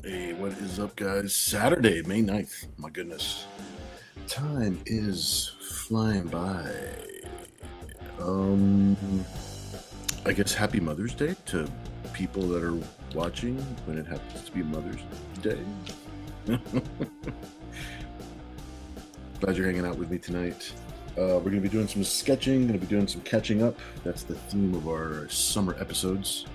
Hey, what is up, guys? Saturday, May 9th. My goodness. Time is flying by. I guess happy Mother's Day to people that are watching when it happens to be Mother's Day. Glad you're hanging out with me tonight. We're going to be doing some sketching, going to be doing some catching up. That's the theme of our summer episodes.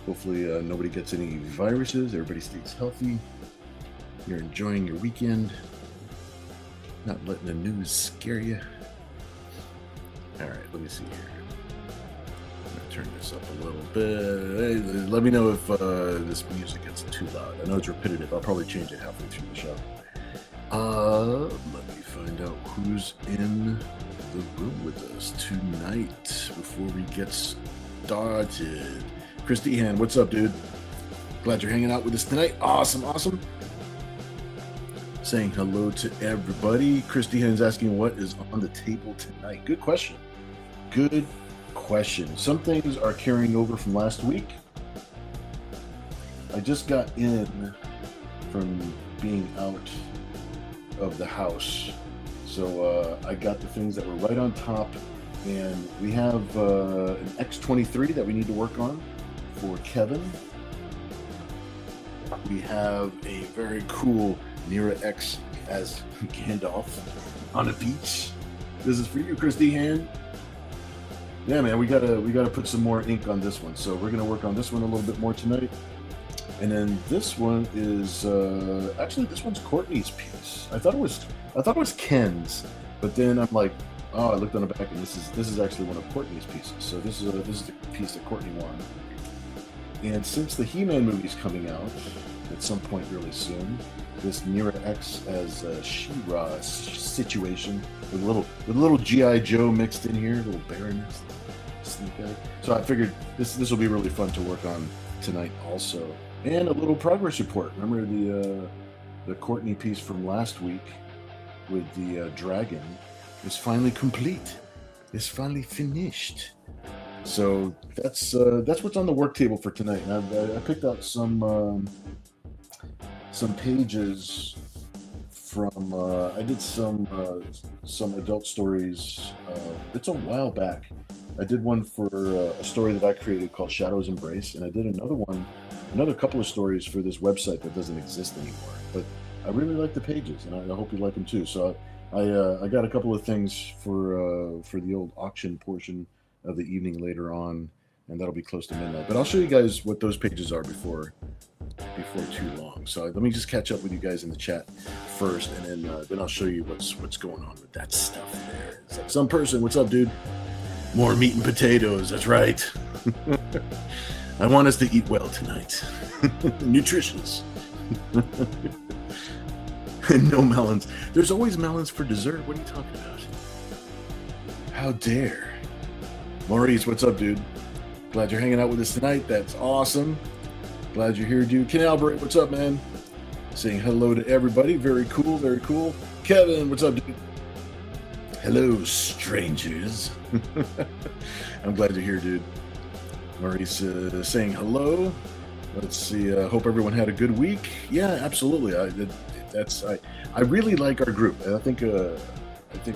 Hopefully nobody gets any viruses, everybody stays healthy, you're enjoying your weekend, not letting the news scare you. All right, let me see here. I'm going to turn this up a little bit. Hey, let me know if this music gets too loud. I know it's repetitive. I'll probably change it halfway through the show. Let me find out who's in the room with us tonight before we get started. Chris Dehan, what's up, dude? Glad you're hanging out with us tonight. Awesome. Saying hello to everybody. Chris Dehan's asking what is on the table tonight. Good question. Some things are carrying over from last week. I just got in from being out of the house. So I got the things that were right on top. And we have an X23 that we need to work on for Kevin. We have a very cool Nira X as Gandalf on a beach. This is for you, Chris Dehan. Yeah, man, we gotta put some more ink on this one. So we're gonna work on this one a little bit more tonight. And then this one is actually this one's Courtney's piece. I thought it was Ken's, but then I'm like, oh, I looked on the back and this is actually one of Courtney's pieces. So this is the piece that Courtney wanted. And since the He-Man movie's coming out at some point really soon, this Nira X as a She-Ra situation with a little G.I. Joe mixed in here, a little Baroness sneak out. So I figured this will be really fun to work on tonight also. And a little progress report. Remember the Courtney piece from last week with the dragon is finally complete. It's finally finished. So that's what's on the work table for tonight. And I picked out some pages from I did some adult stories. It's a while back. I did one for a story that I created called Shadow's Embrace, and I did another couple of stories for this website that doesn't exist anymore. But I really like the pages, and I hope you like them too. So I got a couple of things for the old auction portion of the evening later on, and that'll be close to midnight. But I'll show you guys what those pages are before too long. So let me just catch up with you guys in the chat first, and then I'll show you what's going on with that stuff there. It's like some person, what's up, dude? More meat and potatoes. That's right. I want us to eat well tonight. Nutritious. And no melons. There's always melons for dessert. What are you talking about? How dare? Maurice, what's up, dude? Glad you're hanging out with us tonight. That's awesome. Glad you're here, dude. Ken Albert, what's up, man? Saying hello to everybody. Very cool, very cool. Kevin, what's up, dude? Hello, strangers. I'm glad you're here, dude. Maurice saying hello. Let's see. Hope everyone had a good week. Yeah, absolutely. I really like our group. I think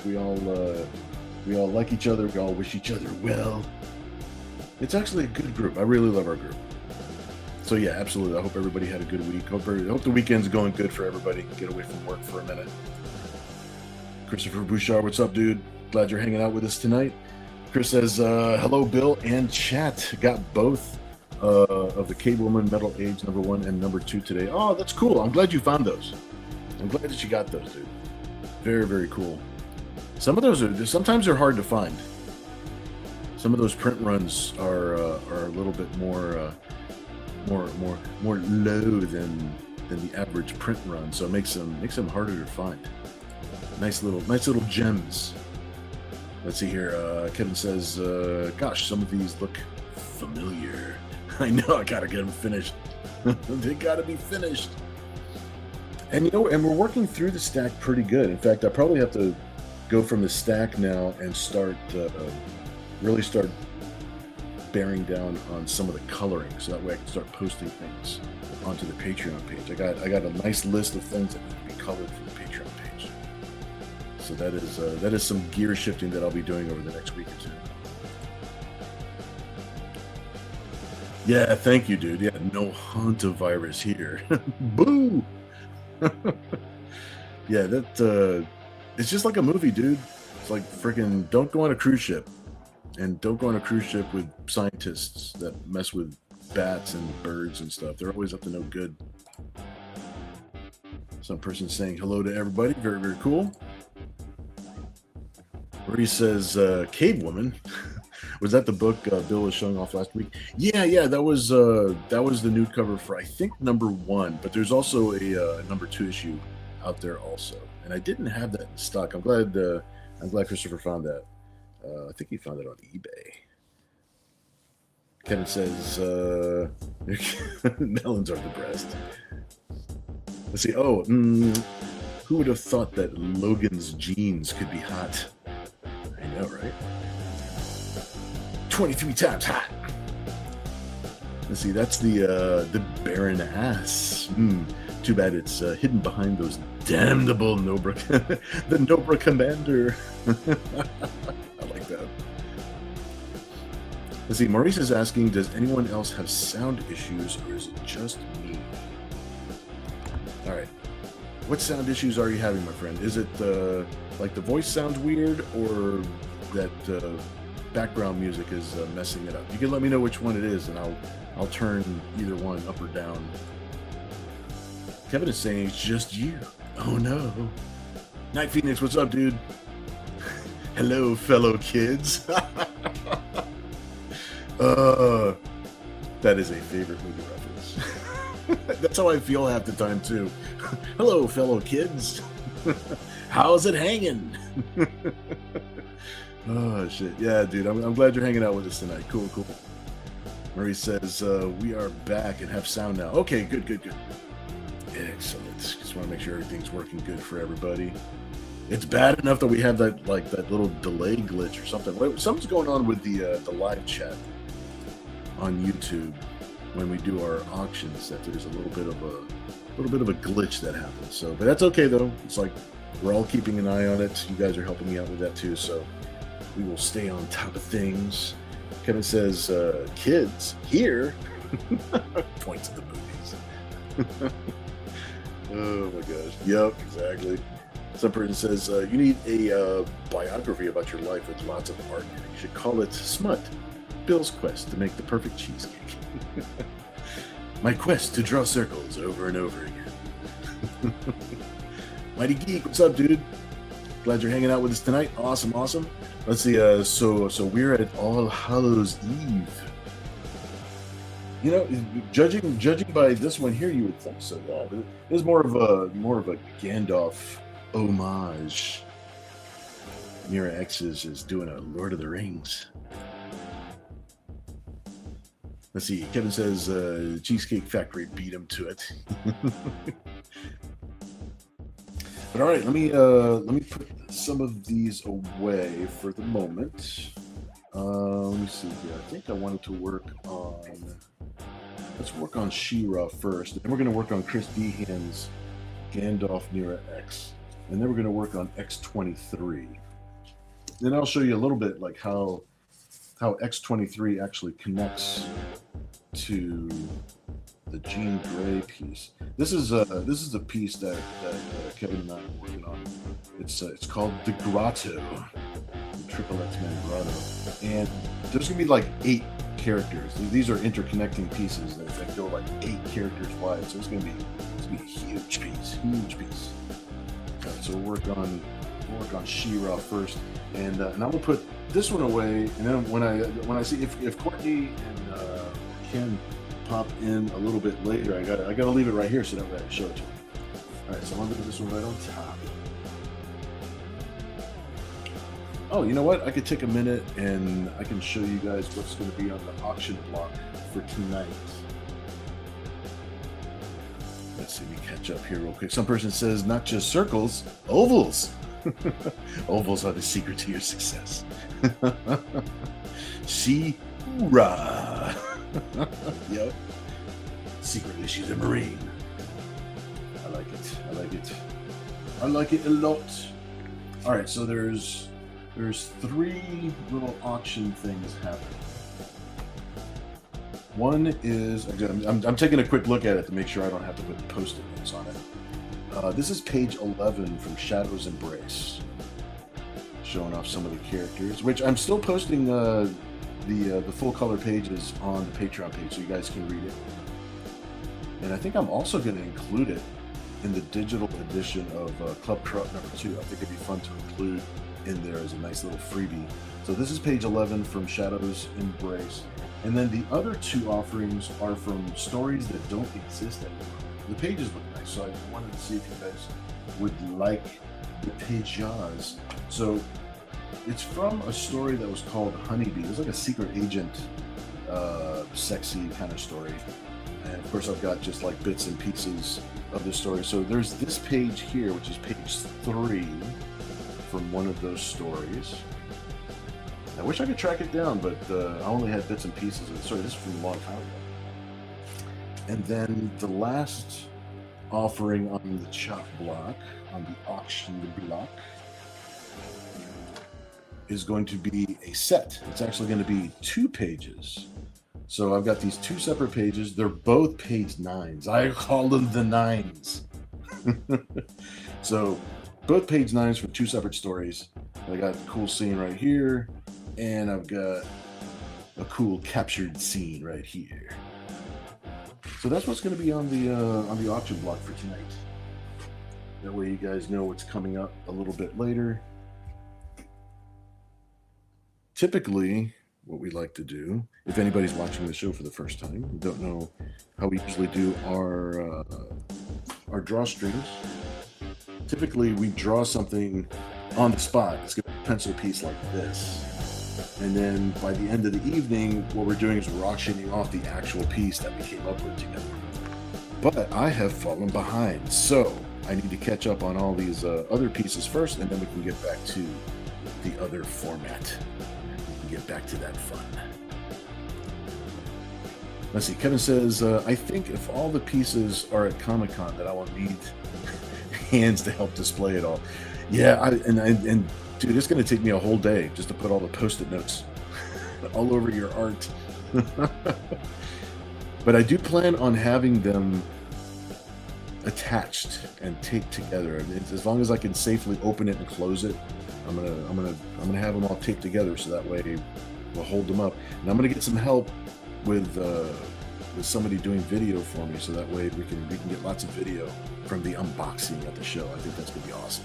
we all like each other. We all wish each other well. It's actually a good group. I really love our group. So yeah, absolutely. I hope everybody had a good week. Hope the weekend's going good for everybody. Get away from work for a minute. Christopher Bouchard, what's up, dude? Glad you're hanging out with us tonight. Chris says, hello, Bill and chat. Got both of the K-Woman Metal Age #1 and #2 today. Oh, that's cool. I'm glad you found those. I'm glad that you got those, dude. Very, very cool. Some of those sometimes they're hard to find. Some of those print runs are a little bit more more low than the average print run, so it makes them harder to find. Nice little gems. Let's see here. Kevin says, "Gosh, some of these look familiar." I know. I gotta get them finished. They gotta be finished. And and we're working through the stack pretty good. In fact, I probably have to go from the stack now and really start bearing down on some of the coloring, so that way I can start posting things onto the Patreon page. I got a nice list of things that need to be colored for the Patreon page. So that is some gear shifting that I'll be doing over the next week or two. Yeah, thank you, dude. Yeah, no hantavirus here. Boo! Yeah, it's just like a movie, dude. It's like freaking don't go on a cruise ship. And don't go on a cruise ship with scientists that mess with bats and birds and stuff. They're always up to no good. Some person saying hello to everybody. Very, very cool. Marie says, Cave Woman. Was that the book Bill was showing off last week? Yeah, that was the nude cover for, I think, #1. But there's also a #2 issue out there also. And I didn't have that in stock. I'm glad Christopher found that. I think he found it on eBay. Kevin says, melons are depressed. Let's see. Oh, who would have thought that Logan's jeans could be hot? I know, right? 23 times hot. Let's see. That's the barren ass. Too bad it's hidden behind those damnable Nobra, the Nobra Commander. I like that. Let's see. Maurice is asking, does anyone else have sound issues, or is it just me? All right. What sound issues are you having, my friend? Is it like the voice sounds weird, or that background music is messing it up? You can let me know which one it is, and I'll turn either one up or down. Kevin is saying it's just you. Oh no. Night Phoenix, what's up, dude? Hello, fellow kids. That is a favorite movie reference. That's how I feel half the time too. Hello, fellow kids. How's it hanging? Oh shit. Yeah, dude. I'm glad you're hanging out with us tonight. Cool. Marie says we are back and have sound now. Okay, good. Excellent. Just want to make sure everything's working good for everybody. It's bad enough that we have that little delay glitch or something. Something's going on with the live chat on YouTube when we do our auctions. That there's a little bit of a glitch that happens. So, but that's okay though. It's like we're all keeping an eye on it. You guys are helping me out with that too. So we will stay on top of things. Kevin says, "Kids here." Points to the movies. Oh my gosh. Yep, exactly. Some person says, you need a biography about your life with lots of art. You should call it Smut, Bill's quest to make the perfect cheesecake. My quest to draw circles over and over again. Mighty Geek, what's up, dude? Glad you're hanging out with us tonight. Awesome. Let's see, so we're at All Hallows Eve. You know, judging by this one here, you would think so. Yeah, it is more of a Gandalf homage. Mira X is doing a Lord of the Rings. Let's see. Kevin says Cheesecake Factory beat him to it. But all right, let me put some of these away for the moment. Let me see here. I think I wanted to work on. Let's work on She-Ra first, and then we're going to work on Chris Deehan's Gandalf Mira X, and then we're going to work on X-23. Then I'll show you a little bit like how X-23 actually connects to the Jean Grey piece. This is a piece that Kevin and I are working on. It's called the Grotto, the Triple X-Men Grotto, and there's gonna be like 8 characters. These are interconnecting pieces that go like 8 characters wide. So it's gonna be a huge piece. All right, so we'll work on She-Ra first, and I'm gonna put this one away, and then when I see if Courtney and Ken pop in a little bit later. I gotta leave it right here so that way I can show it to you. All right, so I'm gonna put this one right on top. Oh, you know what? I could take a minute and I can show you guys what's going to be on the auction block for tonight. Let's see, we catch up here real quick. Some person says not just circles, ovals. Ovals are the secret to your success. See, hoorah! Yep. Secretly, she's a Marine. I like it. I like it. I like it a lot. All right, so there's 3 little auction things happening. One is, I'm taking a quick look at it to make sure I don't have to put post-it notes on it. This is page 11 from Shadow's Embrace, showing off some of the characters, which I'm still posting the full color pages on the Patreon page so you guys can read it. And I think I'm also going to include it in the digital edition of Club Corrupt number 2. I think it'd be fun to include in there as a nice little freebie. So this is page 11 from Shadow's Embrace. And then the other 2 offerings are from stories that don't exist anymore. The pages look nice, so I wanted to see if you guys would like the pages. So it's from a story that was called Honeybee. It was like a secret agent, sexy kind of story. And of course I've got just like bits and pieces of the story. So there's this page here, which is page 3 from one of those stories. I wish I could track it down, but I only had bits and pieces of it. Sorry, this is from a long time ago. And then the last offering on the chop block, on the auction block, is going to be a set. It's actually going to be 2 pages. So I've got these 2 separate pages. They're both page 9s. I call them the 9s. So both page 9s for 2 separate stories. I got a cool scene right here, and I've got a cool captured scene right here. So that's what's going to be on the auction block for tonight. That way you guys know what's coming up a little bit later. Typically, what we like to do, if anybody's watching the show for the first time, we don't know how we usually do our draw streams. Typically, we draw something on the spot. It's going to be a pencil piece like this. And then by the end of the evening, what we're doing is we're auctioning off the actual piece that we came up with together. But I have fallen behind, so I need to catch up on all these other pieces first, and then we can get back to the other format. We can get back to that fun. Let's see, Kevin says, I think if all the pieces are at Comic-Con, that I will need hands to help display it all. Yeah, and dude, it's going to take me a whole day just to put all the post-it notes all over your art. But I do plan on having them attached and taped together. I mean, as long as I can safely open it and close it, I'm gonna have them all taped together so that way we'll hold them up. And I'm gonna get some help with somebody doing video for me, so that way we can get lots of video from the unboxing at the show. I think that's gonna be awesome.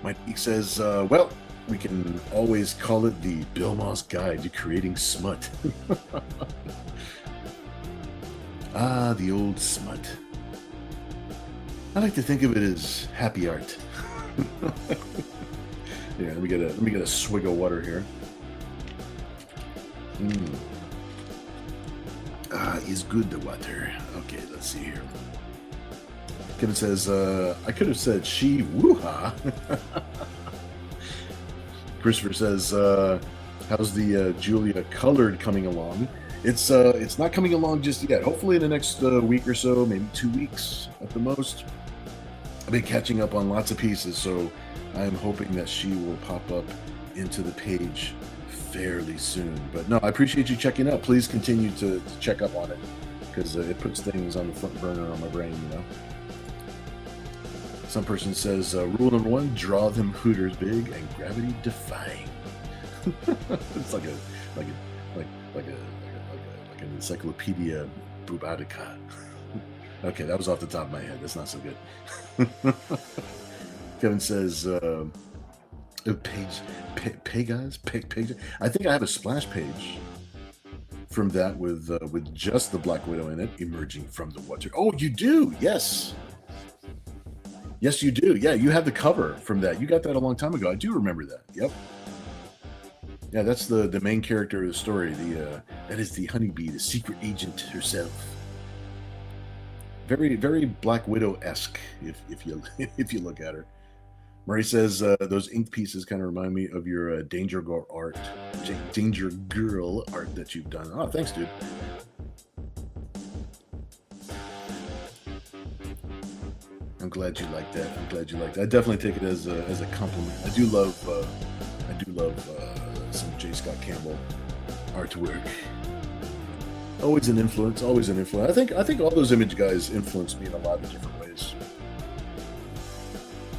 Mike says, well, we can always call it the Bill Moss Guide to Creating Smut. Ah, the old smut. I like to think of it as happy art. Yeah, let me get a swig of water here. Ah, is good, the water. Okay, let's see here. Kevin says, I could have said she woo-ha. Christopher says, how's the Julia Colored coming along? It's not coming along just yet. Hopefully in the next week or so, maybe 2 weeks at the most. I've been catching up on lots of pieces, so I'm hoping that she will pop up into the page fairly soon. But no, I appreciate you checking out. Please continue to check up on it, because it puts things on the front burner on my brain, you know. Some person says, rule number 1, draw them Hooters big and gravity defying. It's like an encyclopedia Bubatica. Okay, that was off the top of my head. That's not so good. Kevin says, page. I think I have a splash page from that with just the Black Widow in it, emerging from the water. Oh, you do? Yes. Yes, you do. Yeah, you have the cover from that. You got that a long time ago. I do remember that. Yep. Yeah, that's the main character of the story. That is the honeybee, the secret agent herself. Very, very Black Widow-esque, if you if you look at her. Murray says those ink pieces kind of remind me of your Danger Girl art that you've done. Oh, thanks, dude. I'm glad you like that. I'm glad you like that. I definitely take it as a compliment. I do love some J. Scott Campbell artwork. Always an influence. Always an influence. I think all those image guys influenced me in a lot of different ways.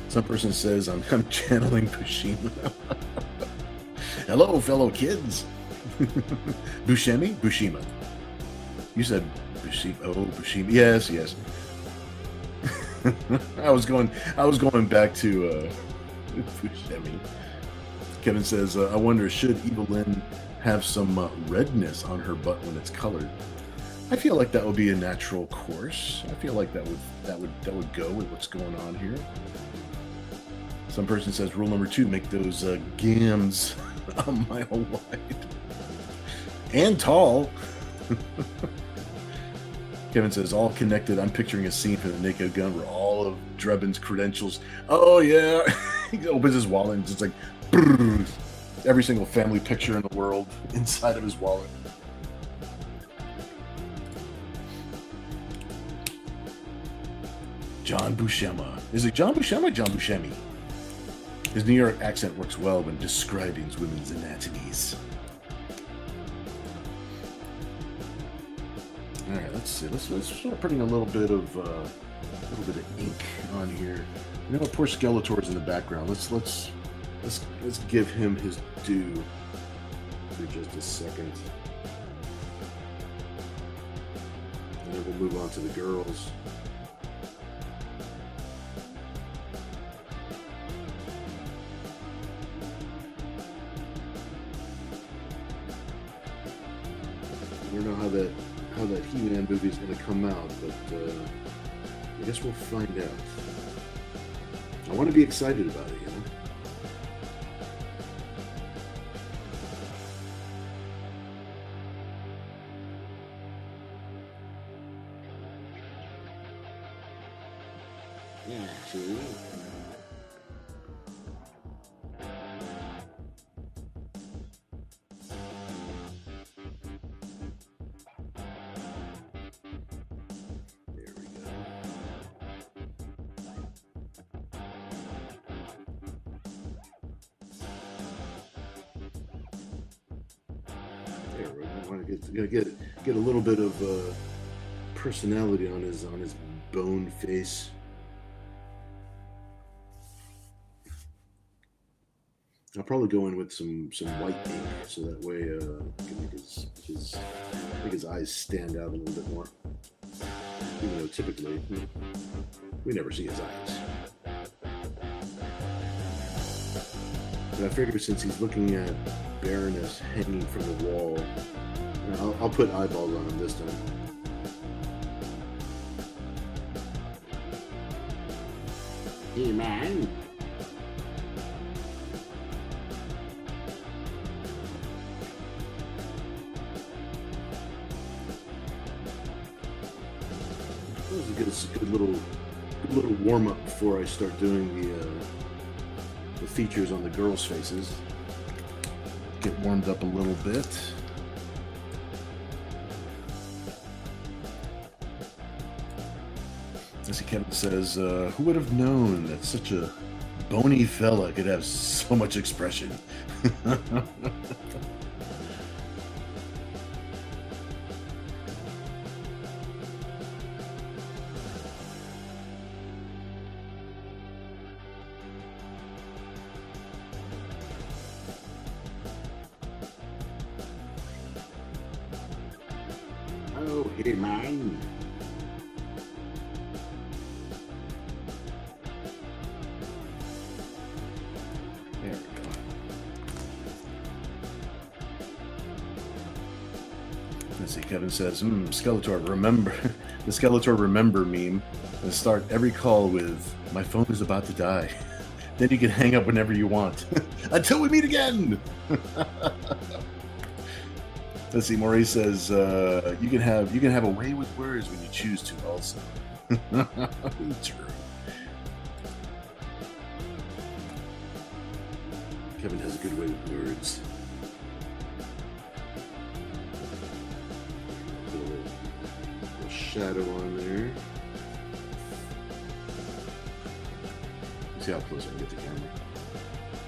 Some person says I'm channeling Buscema. Hello, fellow kids. Buscema. You said Buscema. Oh, Buscema. Yes, yes. I was going back to Buscemi. Kevin says, I wonder, should Evelyn have some redness on her butt when it's colored? I feel like that would be a natural course. I feel like that would go with what's going on here. Some person says, rule number 2, make those gams a mile wide and tall. Kevin says, all connected. I'm picturing a scene from The Naked Gun where all of Drebin's credentials. Oh, yeah. He opens his wallet and it's like, brrr, every single family picture in the world inside of his wallet. John Buscema. Is it John Buscema or John Buscemi? His New York accent works well when describing women's anatomies. All right, let's see. Let's start putting a little bit of ink on here. You know, poor Skeletor's in the background. Let's give him his due for just a second. And then we'll move on to the girls. I don't know how that He-Man movie is going to come out, but I guess we'll find out. I want to be excited about it, you know? Yeah, see? Get a little bit of personality on his bone face. I'll probably go in with some white ink so that way can make his eyes stand out a little bit more. Even though typically we never see his eyes. But I figure since he's looking at Baroness hanging from the wall, I'll put eyeballs on him this time. Hey, man. That was a good little warm up before I start doing the features on the girls' faces. Get warmed up a little bit. Kevin says, who would have known that such a bony fella could have so much expression? Oh, hey, man. There we go. Let's see, Kevin says, Skeletor, remember the Skeletor remember meme. And start every call with, my phone is about to die. Then you can hang up whenever you want. Until we meet again! Let's see, Maurice says, you can have a way with words when you choose to also. True. Kevin has a good way with words. Put a little shadow on there. See how close I can get the camera.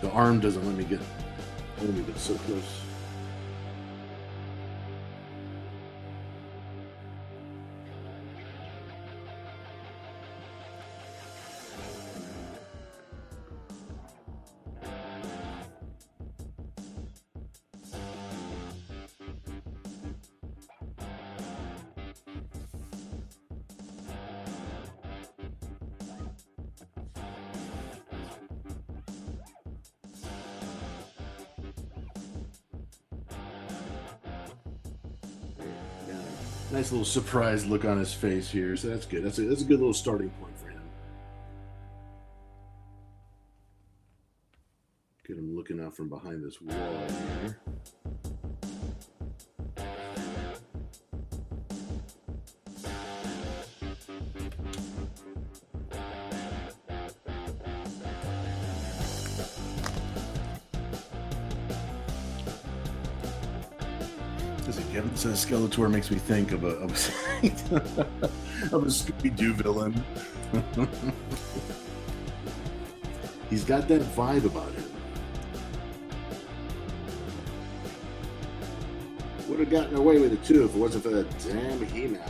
The arm doesn't let me get only, but so close. Nice little surprised look on his face here, so that's good. That's a good little starting point for him. Get him looking out from behind this wall here. Kevin says Skeletor makes me think of a Scooby-Doo villain. He's got that vibe about him. Would have gotten away with it too if it wasn't for that damn He-Man.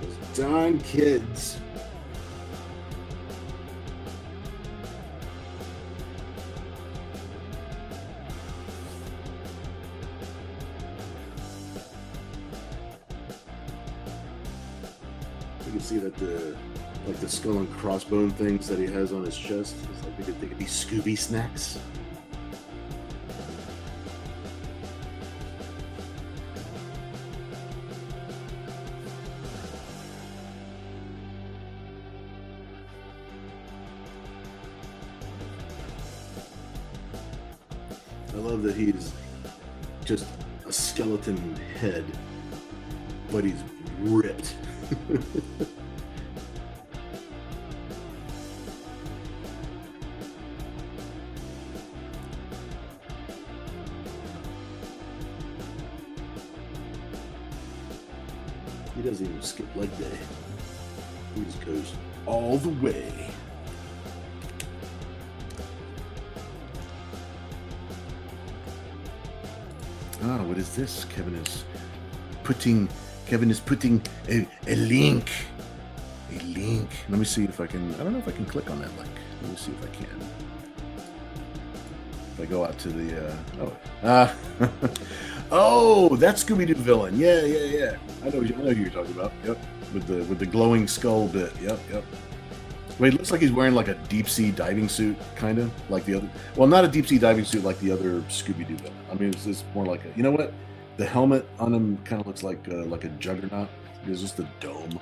Those darn kids. You can see that the skull and crossbone things that he has on his chest, it's like they could be Scooby snacks. I love that he's just a skeleton head, but he's ripped. He doesn't even skip leg day. He just goes all the way. Ah, what is this? Kevin is putting a link. A link. Let me see if I can. I don't know if I can click on that link. Let me see if I can. If I go out to the. Oh, that's Scooby-Doo villain. Yeah. I know who you're talking about. Yep. With the glowing skull bit. Yep. Wait, it looks like he's wearing like a deep sea diving suit, kind of like the other. Well, not a deep sea diving suit like the other Scooby-Doo villain. I mean, it's just more like a. You know what? The helmet on him kind of looks like a juggernaut. It's just a dome.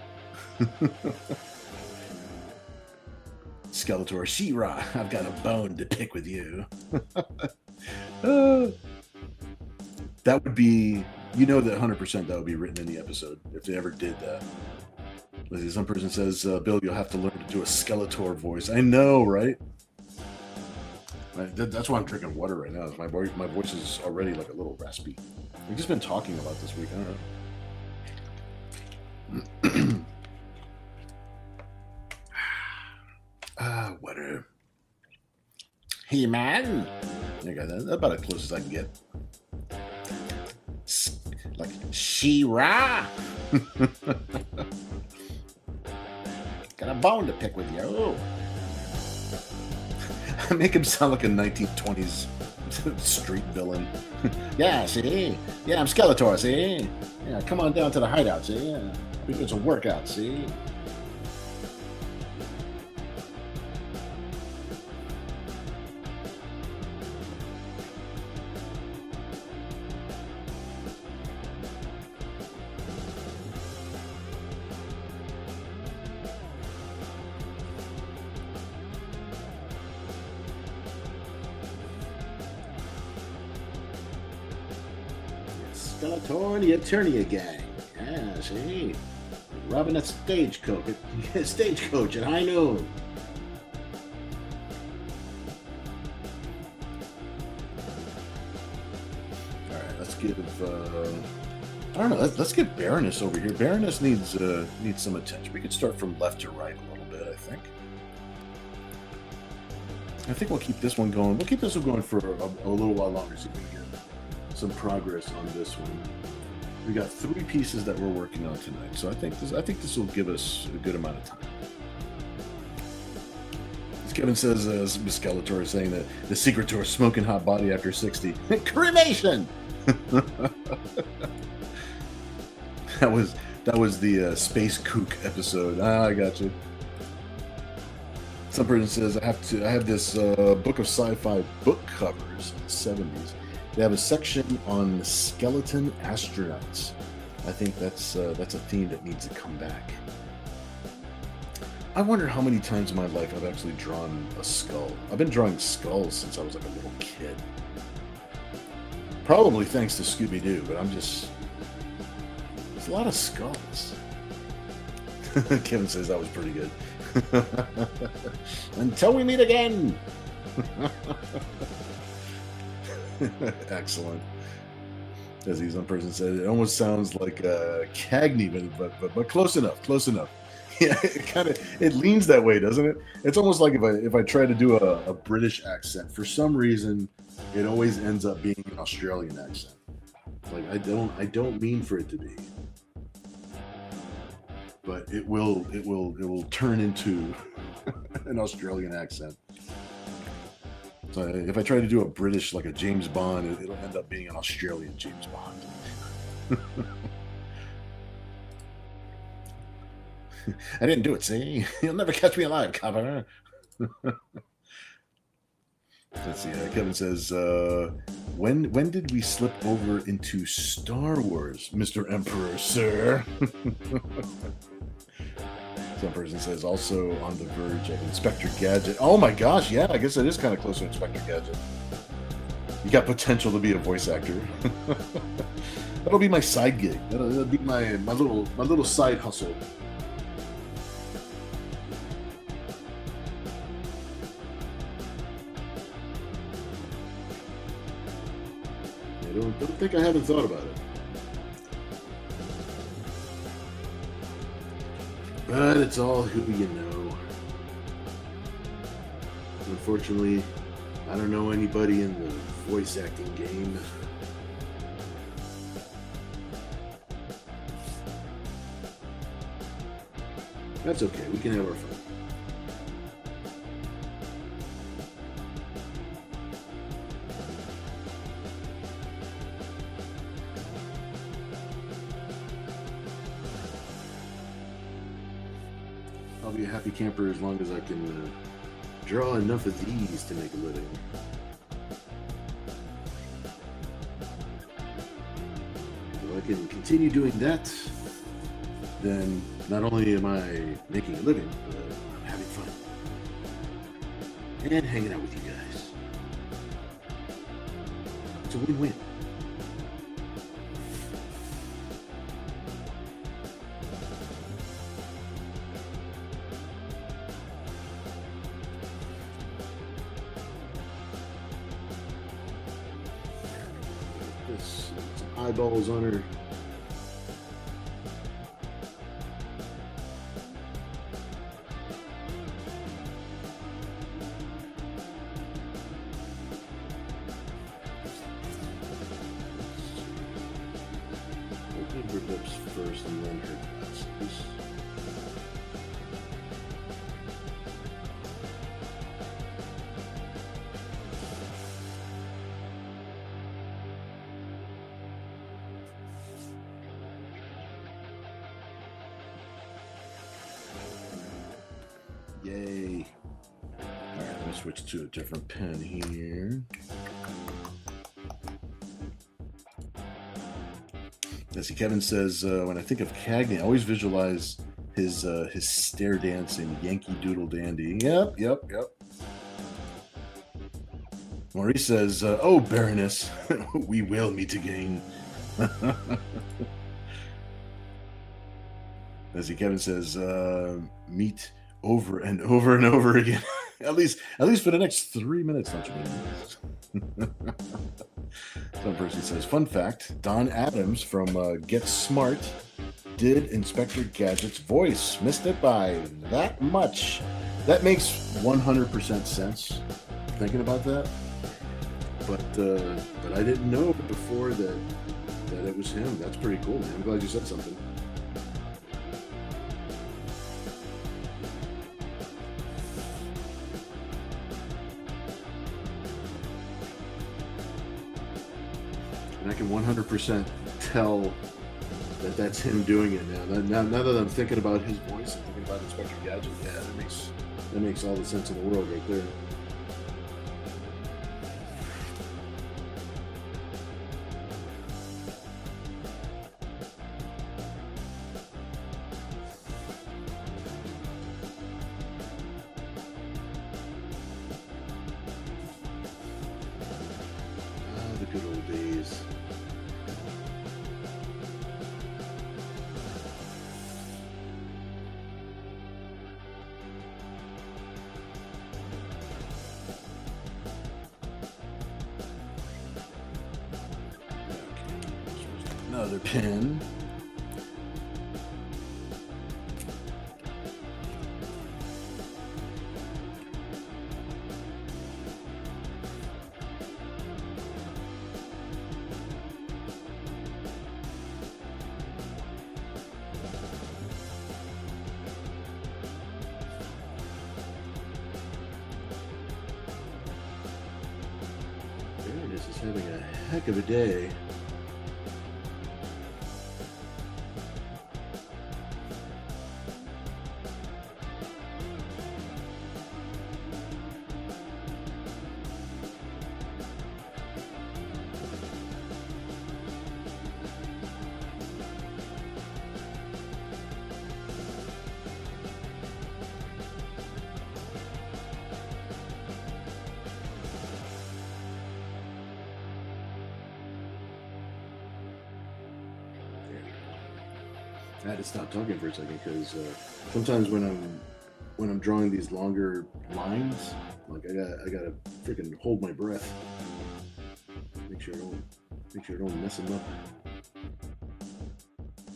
Skeletor, She-Ra, I've got a bone to pick with you. That would be, that 100% that would be written in the episode if they ever did that. Let's see, some person says, Bill, you'll have to learn to do a Skeletor voice. I know, right? That's why I'm drinking water right now. My voice is already like a little raspy. We've just been talking about this week. I don't know. Water. Hey, man. There you go. That's about as close as I can get. Like She-Ra. Got a bone to pick with you. I make him sound like a 1920s street villain. Yeah, see? Yeah, I'm Skeletor, see? Yeah, come on down to the hideout, see? Yeah, we doing some workout, see? Skeletor, the Eternia gang. Yeah, see? Robbing a stagecoach at high noon. Alright, let's give I don't know, let's get Baroness over here. Baroness needs some attention. We could start from left to right a little bit, I think. I think we'll keep this one going. We'll keep this one going for a little while longer, so we can get some progress on this one. We got 3 pieces that we're working on tonight, so I think this will give us a good amount of time. As Kevin says, Miss Skeletor is saying that the secret to her smoking hot body after 60, cremation. that was the Space Kook episode. I got you. Some person says I have this book of sci-fi book covers in the 70s. They have a section on skeleton astronauts. I think that's a theme that needs to come back. I wonder how many times in my life I've actually drawn a skull. I've been drawing skulls since I was like a little kid. Probably thanks to Scooby-Doo, but there's a lot of skulls. Kevin says that was pretty good. Until we meet again. Excellent. As some person said, it almost sounds like Cagney, but close enough. Close enough. Yeah, it leans that way, doesn't it? It's almost like if I try to do a British accent, for some reason, it always ends up being an Australian accent. Like I don't mean for it to be, but it will turn into an Australian accent. So if I try to do a British, like a James Bond, it'll end up being an Australian James Bond. I didn't do it, see? You'll never catch me alive, cover. Let's see. Kevin says, when did we slip over into Star Wars, Mr. Emperor, sir? Some person says, also on the verge of Inspector Gadget. Oh my gosh, yeah, I guess it is kind of close to Inspector Gadget. You got potential to be a voice actor. That'll be my side gig. That'll be my little side hustle. Don't think I haven't thought about it. But it's all who you know. Unfortunately, I don't know anybody in the voice acting game. That's okay, we can have our fun. I'll be a happy camper as long as I can draw enough of these to make a living. If I can continue doing that, then not only am I making a living, but I'm having fun. And hanging out with you guys. It's a win-win. Some eyeballs on her. Open her lips first and then her glasses. Yay. Alright, let me switch to a different pen here. Let's see, Kevin says, when I think of Cagney, I always visualize his stare dancing Yankee Doodle Dandy. Yep. Maurice says, oh, Baroness, we will meet again. As Kevin says, meet over and over and over again. at least for the next 3 minutes, don't you mean? Some person says, fun fact, Don Adams from Get Smart did Inspector Gadget's voice. Missed it by that much. That makes 100% sense, thinking about that. But I didn't know before that it was him. That's pretty cool, man. I'm glad you said something. And I can 100% tell that that's him doing it now. Now that I'm thinking about his voice and thinking about Inspector Gadget, yeah, that makes all the sense in the world right there. Ah, the good old days. Another pin. This is having a heck of a day. I had to stop talking for a second because sometimes when I'm drawing these longer lines, like I gotta freaking hold my breath, make sure I don't mess them up.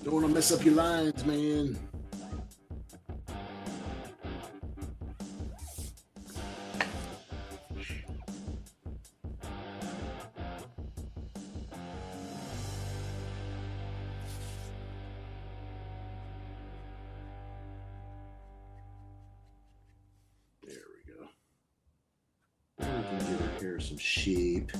Don't want to mess up your lines, man. Give her some shape.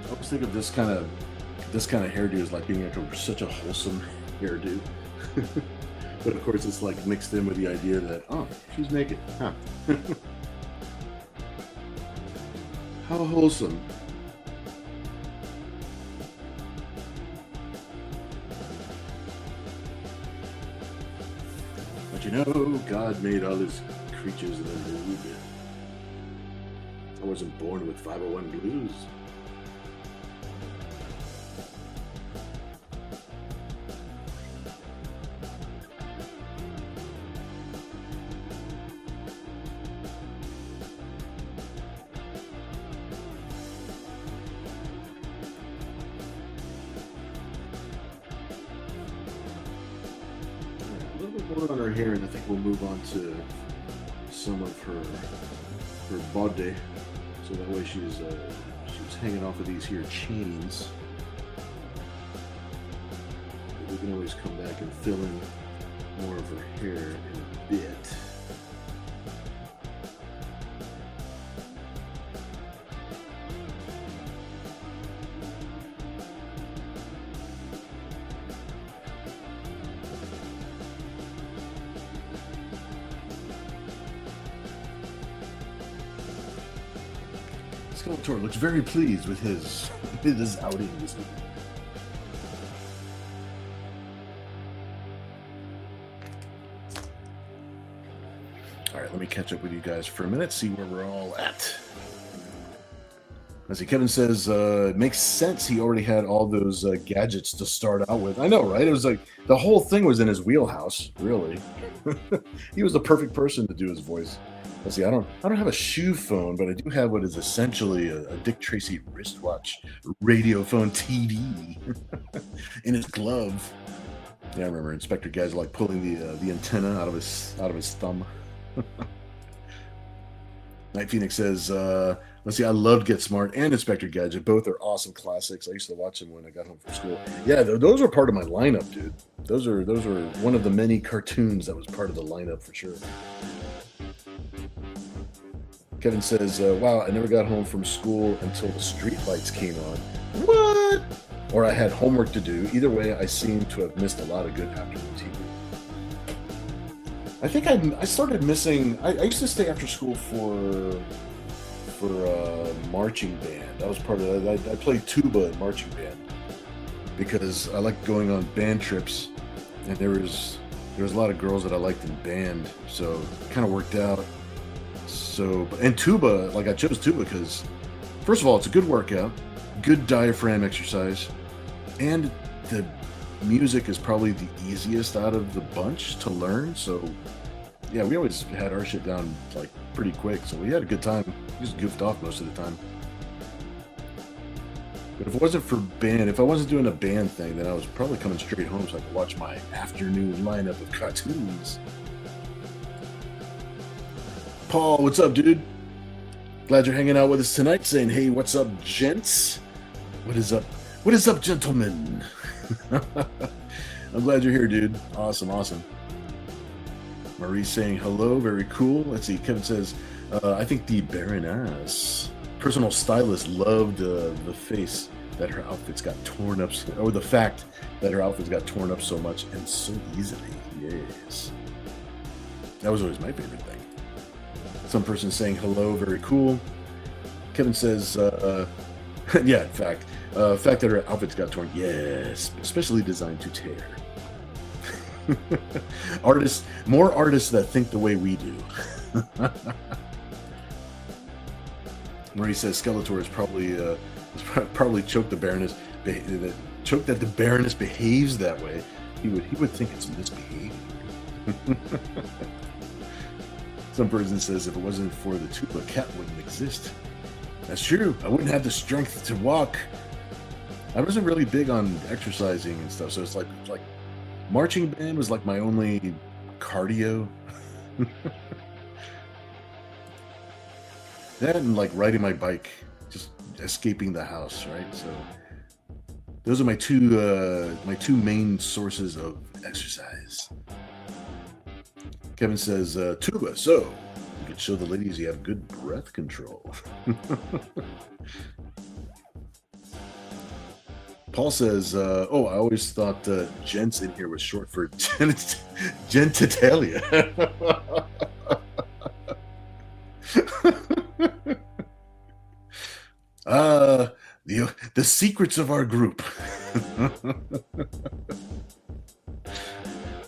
I always think of this kind of hairdo as like being like such a wholesome hairdo, but of course it's like mixed in with the idea that, oh, she's naked, huh? How wholesome. But you know, God made all his creatures in a mood. I wasn't born with 501 blues. A little bit more on her hair, and I think we'll move on to some of her body, so that way she's hanging off of these here chains. We can always come back and fill in more of her hair. bit. Skeletor looks very pleased with his outing this week. All right, let me catch up with you guys for a minute, see where we're all at. Let's see, Kevin says, it makes sense he already had all those gadgets to start out with. I know, right? It was like the whole thing was in his wheelhouse, really. He was the perfect person to do his voice. Let's see, I don't have a shoe phone, but I do have what is essentially a Dick Tracy wristwatch radio phone TV in his glove. Yeah, I remember Inspector Gadget like pulling the antenna out of his thumb. Night Phoenix says, let's see, I loved Get Smart and Inspector Gadget. Both are awesome classics. I used to watch them when I got home from school. Yeah, those were part of my lineup, dude. Those were one of the many cartoons that was part of the lineup for sure. Kevin says, wow, I never got home from school until the street lights came on. What? Or I had homework to do. Either way, I seem to have missed a lot of good afternoon TV. I think I started missing. I used to stay after school for marching band. That was part of it. I played tuba in marching band because I liked going on band trips, and there was a lot of girls that I liked in band, so it kind of worked out. So, and tuba, like I chose tuba because, first of all, it's a good workout, good diaphragm exercise, and the music is probably the easiest out of the bunch to learn. So, yeah, we always had our shit down like pretty quick. So we had a good time. We just goofed off most of the time. But if it wasn't for band, if I wasn't doing a band thing, then I was probably coming straight home so I could watch my afternoon lineup of cartoons. Paul, what's up, dude? Glad you're hanging out with us tonight, saying, hey, what's up, gents? What is up? What is up, gentlemen? I'm glad you're here, dude. Awesome. Marie saying hello, very cool. Let's see, Kevin says, I think the Baroness, personal stylist, loved the face that her outfits got torn up, or the fact that her outfits got torn up so much and so easily. Yes. That was always my favorite thing. Some person saying hello, very cool. Kevin says, yeah, in fact that her outfits got torn, yes, especially designed to tear. More artists that think the way we do. Marie says Skeletor is probably choked the Baroness, choked that the Baroness behaves that way. He would think it's misbehaving. Some person says if it wasn't for the tuba, cat wouldn't exist. That's true. I wouldn't have the strength to walk. I wasn't really big on exercising and stuff, so it's like marching band was like my only cardio. That and like riding my bike, just escaping the house, right? So those are my two main sources of exercise. Kevin says, tuba, so you could show the ladies you have good breath control. Paul says, oh, I always thought gents in here was short for genitalia. The secrets of our group.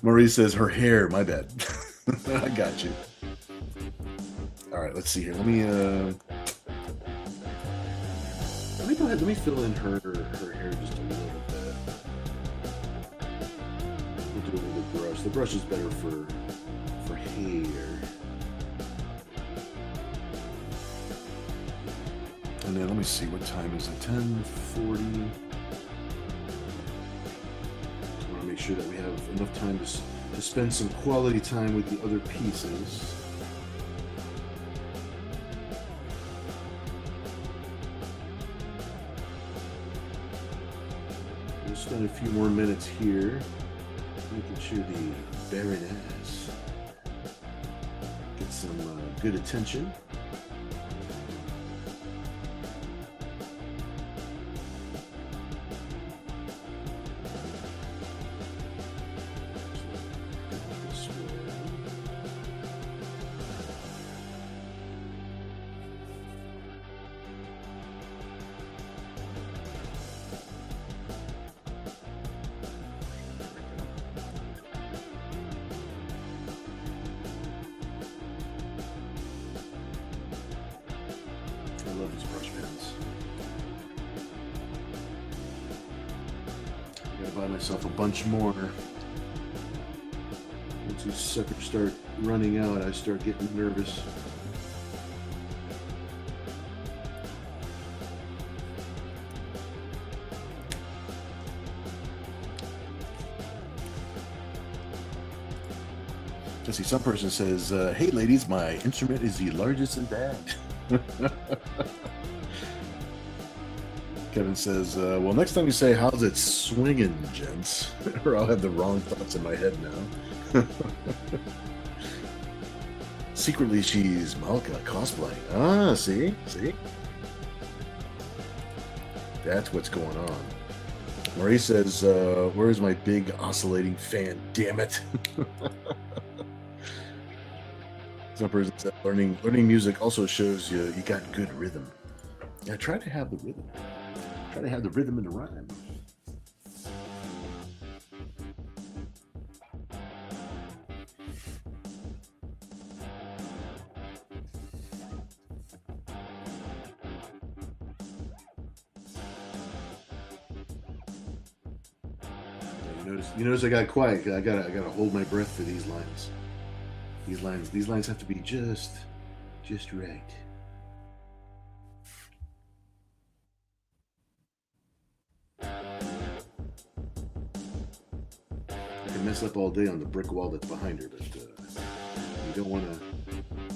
Marie says her hair, my bad. I got you. All right, let's see here. Let me go ahead. Let me fill in her hair just a little bit. We'll do it with a brush. The brush is better for hair. And then let me see, what time is it? 10:40. I want to make sure that we have enough time to spend some quality time with the other pieces. We'll spend a few more minutes here making sure the Baroness some good attention. I love these brush pens. I gotta buy myself a bunch more. Once these suckers start running out, I start getting nervous. I see some person says, hey ladies, my instrument is the largest in band. Kevin says, well, next time you say, how's it swinging, gents? Or I'll have the wrong thoughts in my head now. Secretly, she's Malka cosplaying. Ah, see? That's what's going on. Maurice says, where's my big oscillating fan? Damn it. Some person said, learning music also shows you got good rhythm. Yeah, try to have the rhythm. Try to have the rhythm in the rhyme. You notice I got quiet. I gotta hold my breath for these lines. These lines have to be just right. I can mess up all day on the brick wall that's behind her, but you don't want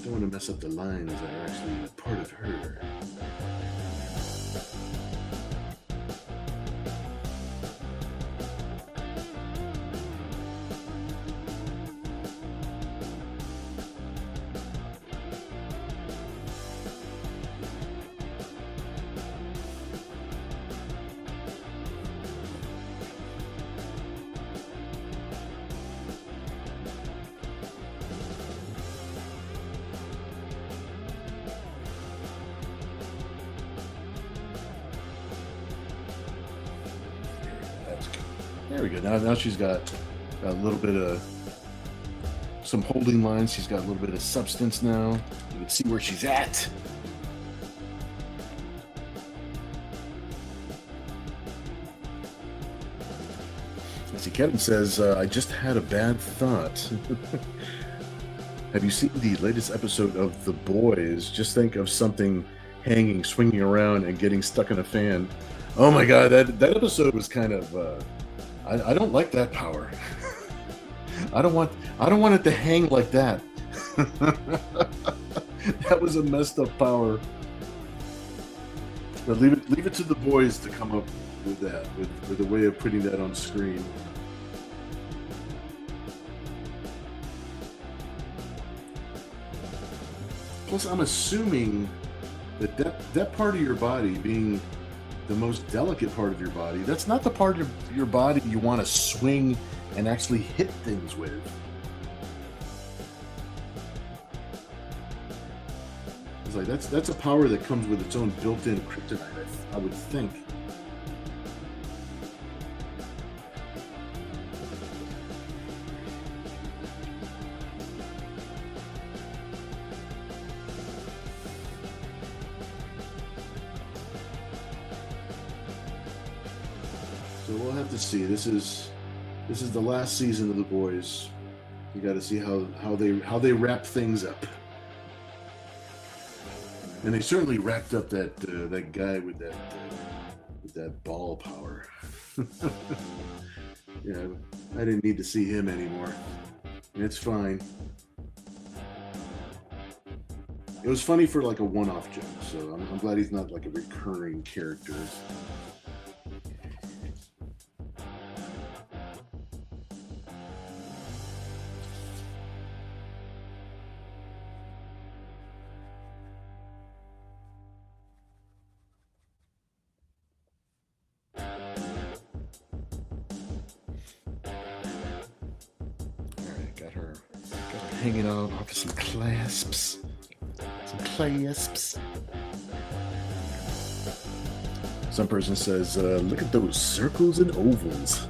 to mess up the lines that are actually part of her. There we go. Now she's got a little bit of some holding lines. She's got a little bit of substance now. You can see where she's at. See, Kevin says, I just had a bad thought. Have you seen the latest episode of The Boys? Just think of something hanging, swinging around, and getting stuck in a fan. Oh my god, that episode was kind of... I don't like that power. I don't want it to hang like that. That was a messed up power. But leave it to the boys to come up with that, with a way of putting that on screen. Plus, I'm assuming that part of your body being the most delicate part of your body, that's not the part of your body you want to swing and actually hit things with. It's like that's a power that comes with its own built-in kryptonite, I would think. So we'll have to see. This is the last season of The Boys. You got to see how they wrap things up. And they certainly wrapped up that guy with that ball power. Yeah, I didn't need to see him anymore. It's fine. It was funny for like a one-off joke, so I'm glad he's not like a recurring character. hanging out off of some clasps. Some clasps. Some person says, look at those circles and ovals.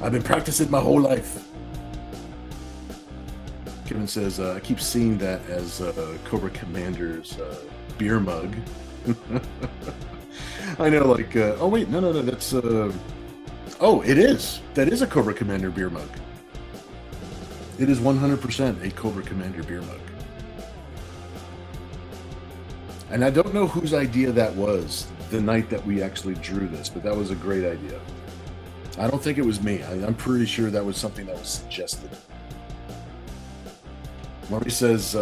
I've been practicing my whole life. Kevin says, I keep seeing that as Cobra Commander's beer mug. I know, like, oh wait, no, that's, oh, it is. That is a Cobra Commander beer mug. It is 100% a Cobra Commander beer mug. And I don't know whose idea that was the night that we actually drew this, but that was a great idea. I don't think it was me. I'm pretty sure that was something that was suggested. Marie says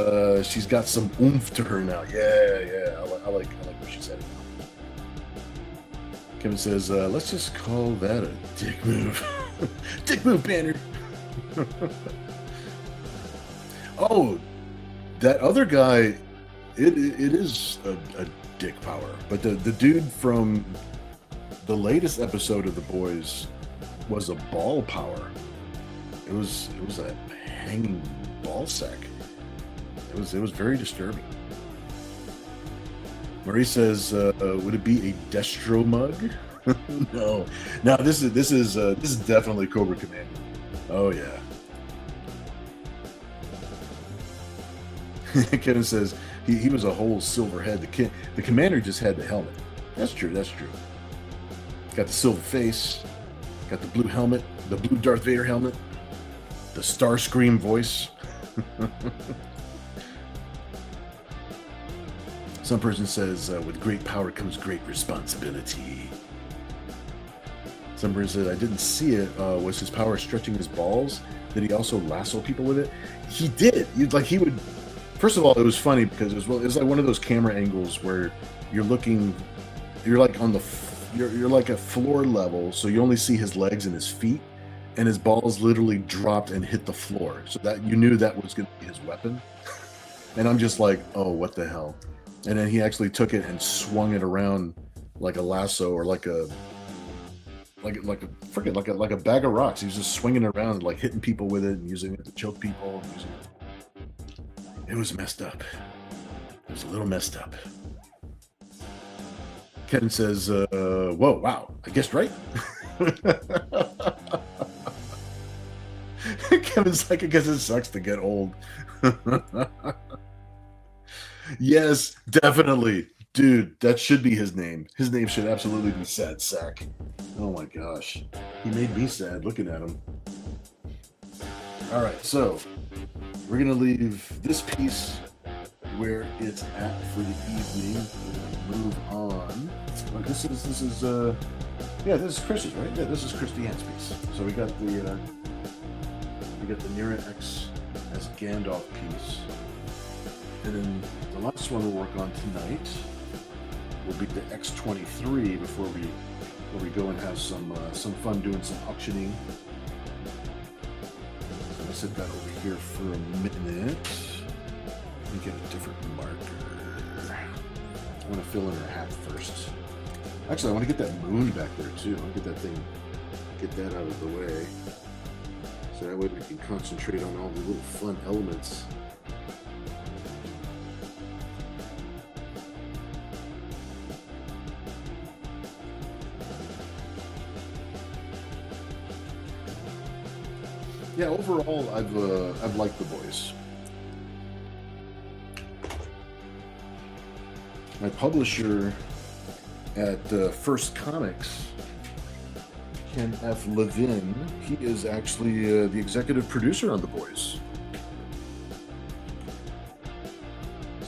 she's got some oomph to her now. Yeah. I like what she said. Kevin says, let's just call that a dick move. Dick move, Banner. Oh, that other guy, it is a dick power. But the dude from the latest episode of The Boys was a ball power. It was a hanging ball sack. It was very disturbing. Marie says, would it be a Destro mug? No, this is definitely Cobra Commander. Oh yeah. Kevin says he was a whole silver head. The commander just had the helmet. That's true. Got the silver face. Got the blue helmet. The blue Darth Vader helmet. The Starscream voice. Some person says, with great power comes great responsibility. Some person said, I didn't see it. Was his power stretching his balls? Did he also lasso people with it? He did. He would. First of all, it was funny because it was like one of those camera angles where you're looking, you're like on the, you're like at floor level, so you only see his legs and his feet, and his balls literally dropped and hit the floor, so that you knew that was going to be his weapon. And I'm just like, oh, what the hell? And then he actually took it and swung it around like a lasso or like a bag of rocks. He was just swinging it around, like hitting people with it and using it to choke people. It was messed up. It was a little messed up. Kevin says, whoa, wow, I guessed right. Kevin's like, I guess it sucks to get old. Yes, definitely. Dude, that should be his name. His name should absolutely be Sad Sack. Oh my gosh. He made me sad looking at him. Alright, so we're going to leave this piece where it's at for the evening. We're going to move on. Well, this is Chris's, right? Yeah, this is Chris Deanne's piece. So we got the Nira X as Gandalf piece. And then the last one we'll work on tonight will be the X23 before we go and have some fun doing some auctioning. So I'll set that over here for a minute. Let me get a different marker. I want to fill in her hat first. Actually, I want to get that moon back there too. I want to get that out of the way. So that way we can concentrate on all the little fun elements. Yeah, overall, I've liked The Boys. My publisher at First Comics, Ken F. Levin, he is actually the executive producer on The Boys.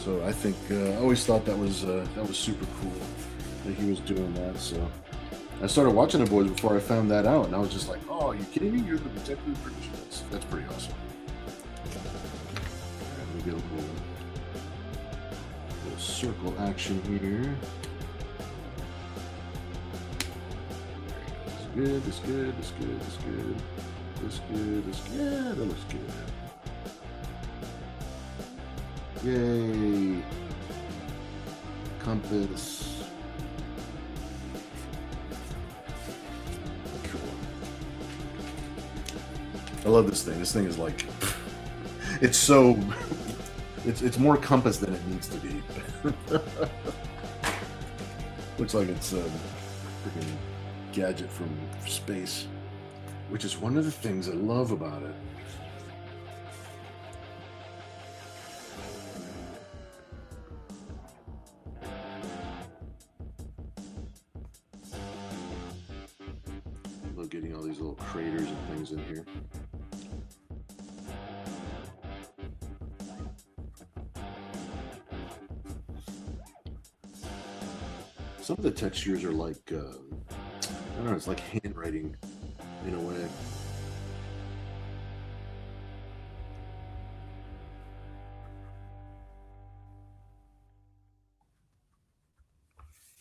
So I think I always thought that was super cool that he was doing that. So I started watching The Boys before I found that out, and I was just like, "Oh, are you kidding me? You're the executive producer." That's pretty awesome. Let me get a little circle action here. This good. Yeah, that looks good. Yay. Compass. I love this thing. This thing is like, it's so, it's more compass than it needs to be. Looks like it's a freaking gadget from space, which is one of the things I love about it. I love getting all these little craters and things in here. Some of the textures are like, I don't know, it's like handwriting in a way.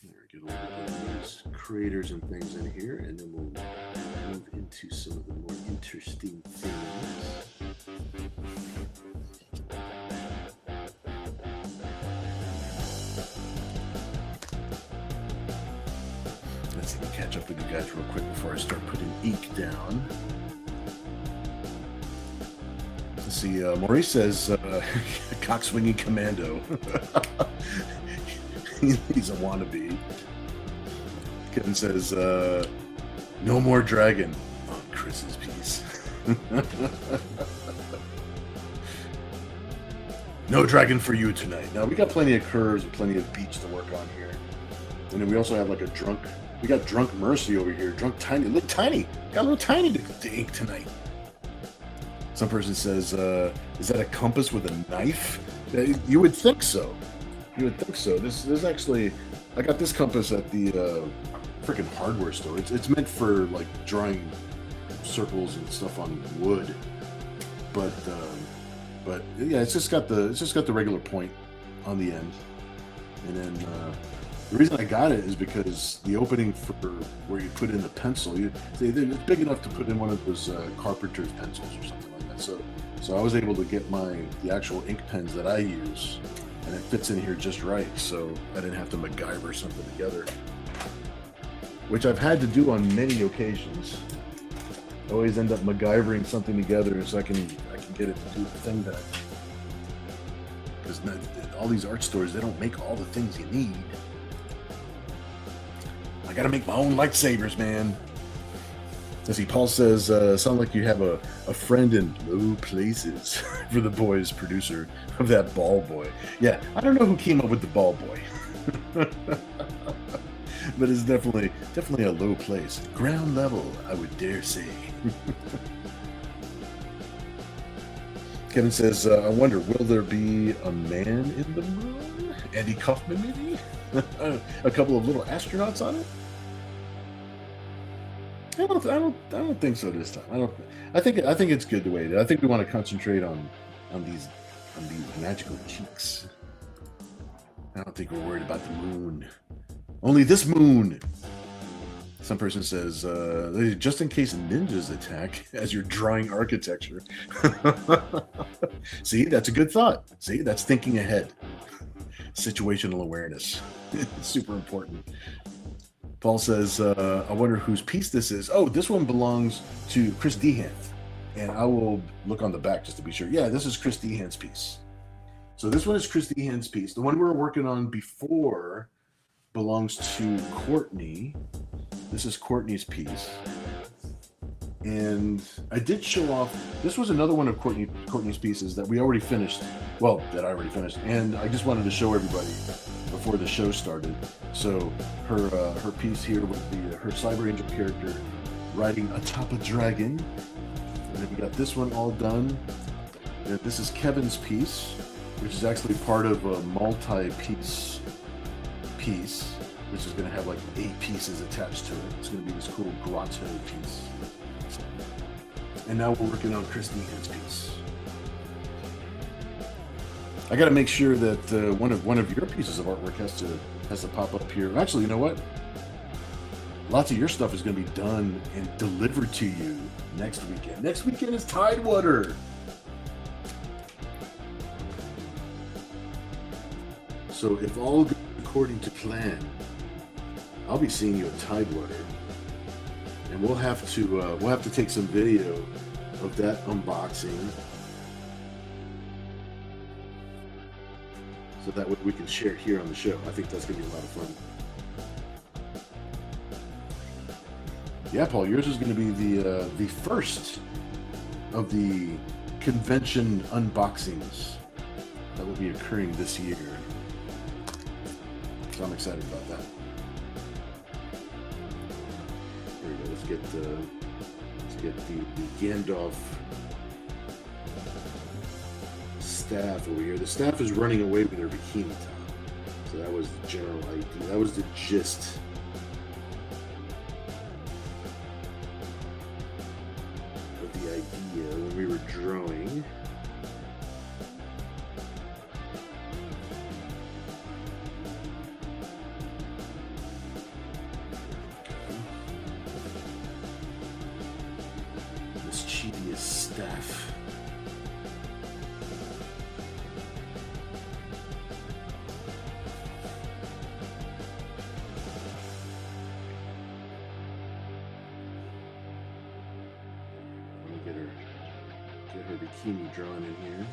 There, get a little bit of those craters and things in here, and then we'll move into some of the more interesting things. Let's catch up with you guys real quick before I start putting ink down. Let's see, Maurice says, cock-swinging commando. He's a wannabe. Kevin says, no more dragon on Chris's piece. No dragon for you tonight. Now, we got plenty of curves and plenty of beach to work on here. And then we also have like a drunk, we got drunk Mercy over here. Drunk Tiny, look tiny. Got a little tiny to ink tonight. Some person says, is that a compass with a knife? You would think so. You would think so. This is actually, I got this compass at the freaking hardware store. It's meant for like drawing circles and stuff on wood, but yeah, it's just got the regular point on the end, and then the reason I got it is because the opening for where you put in the pencil, it's big enough to put in one of those carpenter's pencils or something like that. So I was able to get the actual ink pens that I use, and it fits in here just right, so I didn't have to MacGyver something together, which I've had to do on many occasions. I always end up MacGyvering something together so I can get it to do the thing that I need. Because all these art stores, they don't make all the things you need. I gotta make my own lightsabers, man. Let's see, Paul says, sound like you have a friend in low places for the boys producer of that ball boy. Yeah, I don't know who came up with the ball boy. But it's definitely a low place. Ground level, I would dare say. Kevin says, I wonder, will there be a man in the moon? Andy Kaufman, maybe? A couple of little astronauts on it? I don't think so this time. I think it's good the way it is. I think we want to concentrate on these magical cheeks. I don't think we're worried about the moon. Only this moon. Some person says, just in case ninjas attack as you're drawing architecture. See, that's a good thought. See, that's thinking ahead. Situational awareness. It's super important. Paul says, I wonder whose piece this is. Oh, this one belongs to Chris Dehanth. And I will look on the back just to be sure. Yeah, this is Chris Dehanth's piece. So this one is Chris Dehanth's piece. The one we were working on before belongs to Courtney. This is Courtney's piece. And I did show off, this was another one of Courtney's pieces that we already finished. Well, that I already finished. And I just wanted to show everybody before the show started. So her piece here with her Cyber Angel character riding atop a dragon. And then we got this one all done. And this is Kevin's piece, which is actually part of a multi-piece piece, which is going to have like 8 pieces attached to it. It's going to be this cool grotto piece. And now we're working on Chris Dehan's piece. I got to make sure that one of your pieces of artwork has to pop up here. Actually, you know what? Lots of your stuff is going to be done and delivered to you next weekend. Next weekend is Tidewater. So if all goes according to plan, I'll be seeing you at Tidewater, and we'll have to take some video of that unboxing, so that way we can share it here on the show. I think that's going to be a lot of fun. Yeah, Paul, yours is going to be the first of the convention unboxings that will be occurring this year. So I'm excited about that. Here we go. Let's get the Gandalf staff over here. The staff is running away with their bikini top. So that was the general idea. That was the gist. Of the idea when we were drawing. Mischievous staff. Get her bikini drawn in here.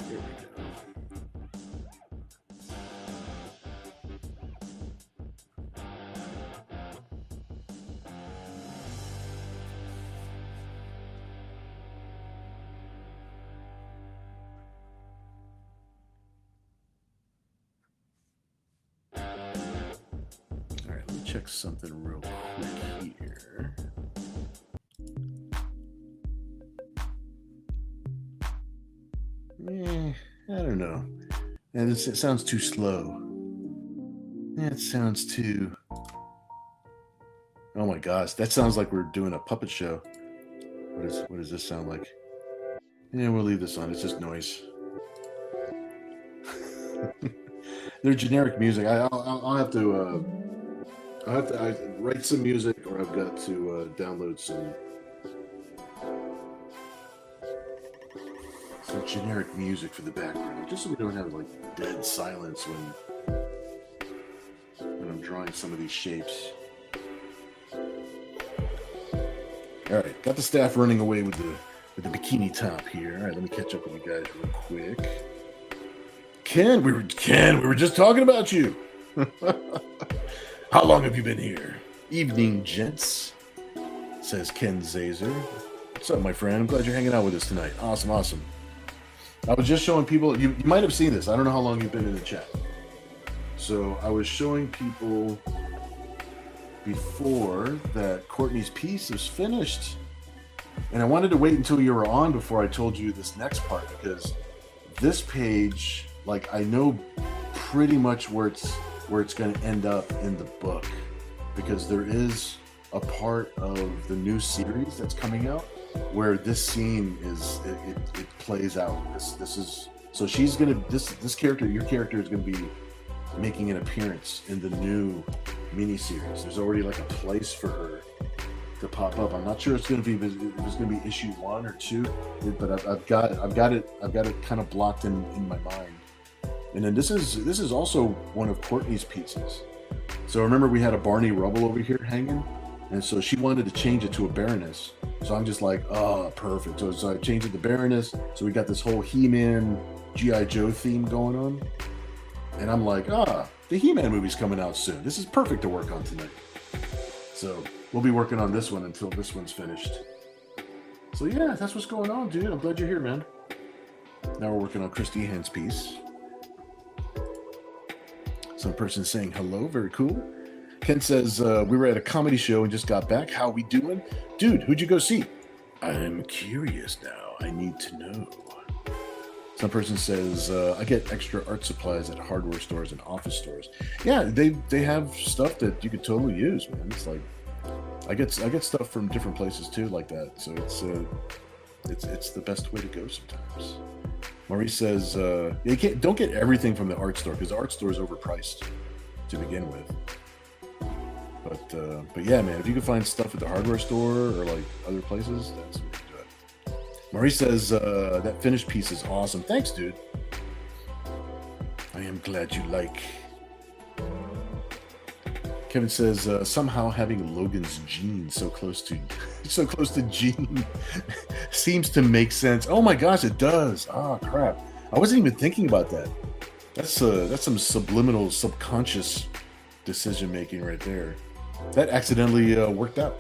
Here we go. Check something real quick here. I don't know. And it sounds too slow. It sounds too... Oh my gosh, that sounds like we're doing a puppet show. What does this sound like? Yeah, we'll leave this on. It's just noise. They're generic music. I'll have to... I have to write some music, or I've got to download some generic music for the background, just so we don't have like dead silence when I'm drawing some of these shapes. All right, got the staff running away with the bikini top here. All right, let me catch up with you guys real quick. Ken, we were just talking about you. How long have you been here? Evening, gents, says Ken Zazer. What's up, my friend? I'm glad you're hanging out with us tonight. Awesome, awesome. I was just showing people, you might have seen this. I don't know how long you've been in the chat. So I was showing people before that Courtney's piece is finished. And I wanted to wait until you were on before I told you this next part, because this page, like, I know pretty much where it's going to end up in the book, because there is a part of the new series that's coming out where this scene it plays out. This is so she's gonna this character, your character, is gonna be making an appearance in the new miniseries. There's already like a place for her to pop up. I'm not sure if it's gonna be issue 1 or 2, but I've got it kind of blocked in my mind. And then this is also one of Courtney's pieces. So remember, we had a Barney Rubble over here hanging, and so she wanted to change it to a Baroness. So I'm just like, oh, perfect. So I changed it to Baroness. So we got this whole He-Man, G.I. Joe theme going on. And I'm like, the He-Man movie's coming out soon. This is perfect to work on tonight. So we'll be working on this one until this one's finished. So yeah, that's what's going on, dude. I'm glad you're here, man. Now we're working on Christy Hand's piece. Some person saying hello, very cool. Ken says, we were at a comedy show and just got back. How we doing? Dude, who'd you go see? I'm curious now. I need to know. Some person says, I get extra art supplies at hardware stores and office stores. Yeah, they have stuff that you could totally use, man. It's like, I get stuff from different places too, like that. So it's the best way to go sometimes. Maurice says, don't get everything from the art store, because the art store is overpriced to begin with. But yeah, man, if you can find stuff at the hardware store or like other places, that's really good. Maurice says that finished piece is awesome. Thanks, dude. I am glad you like. Kevin says somehow having Logan's gene so close to Gene seems to make sense. Oh my gosh, it does. Ah, crap. I wasn't even thinking about that. That's some subliminal, subconscious decision making right there. That accidentally worked out.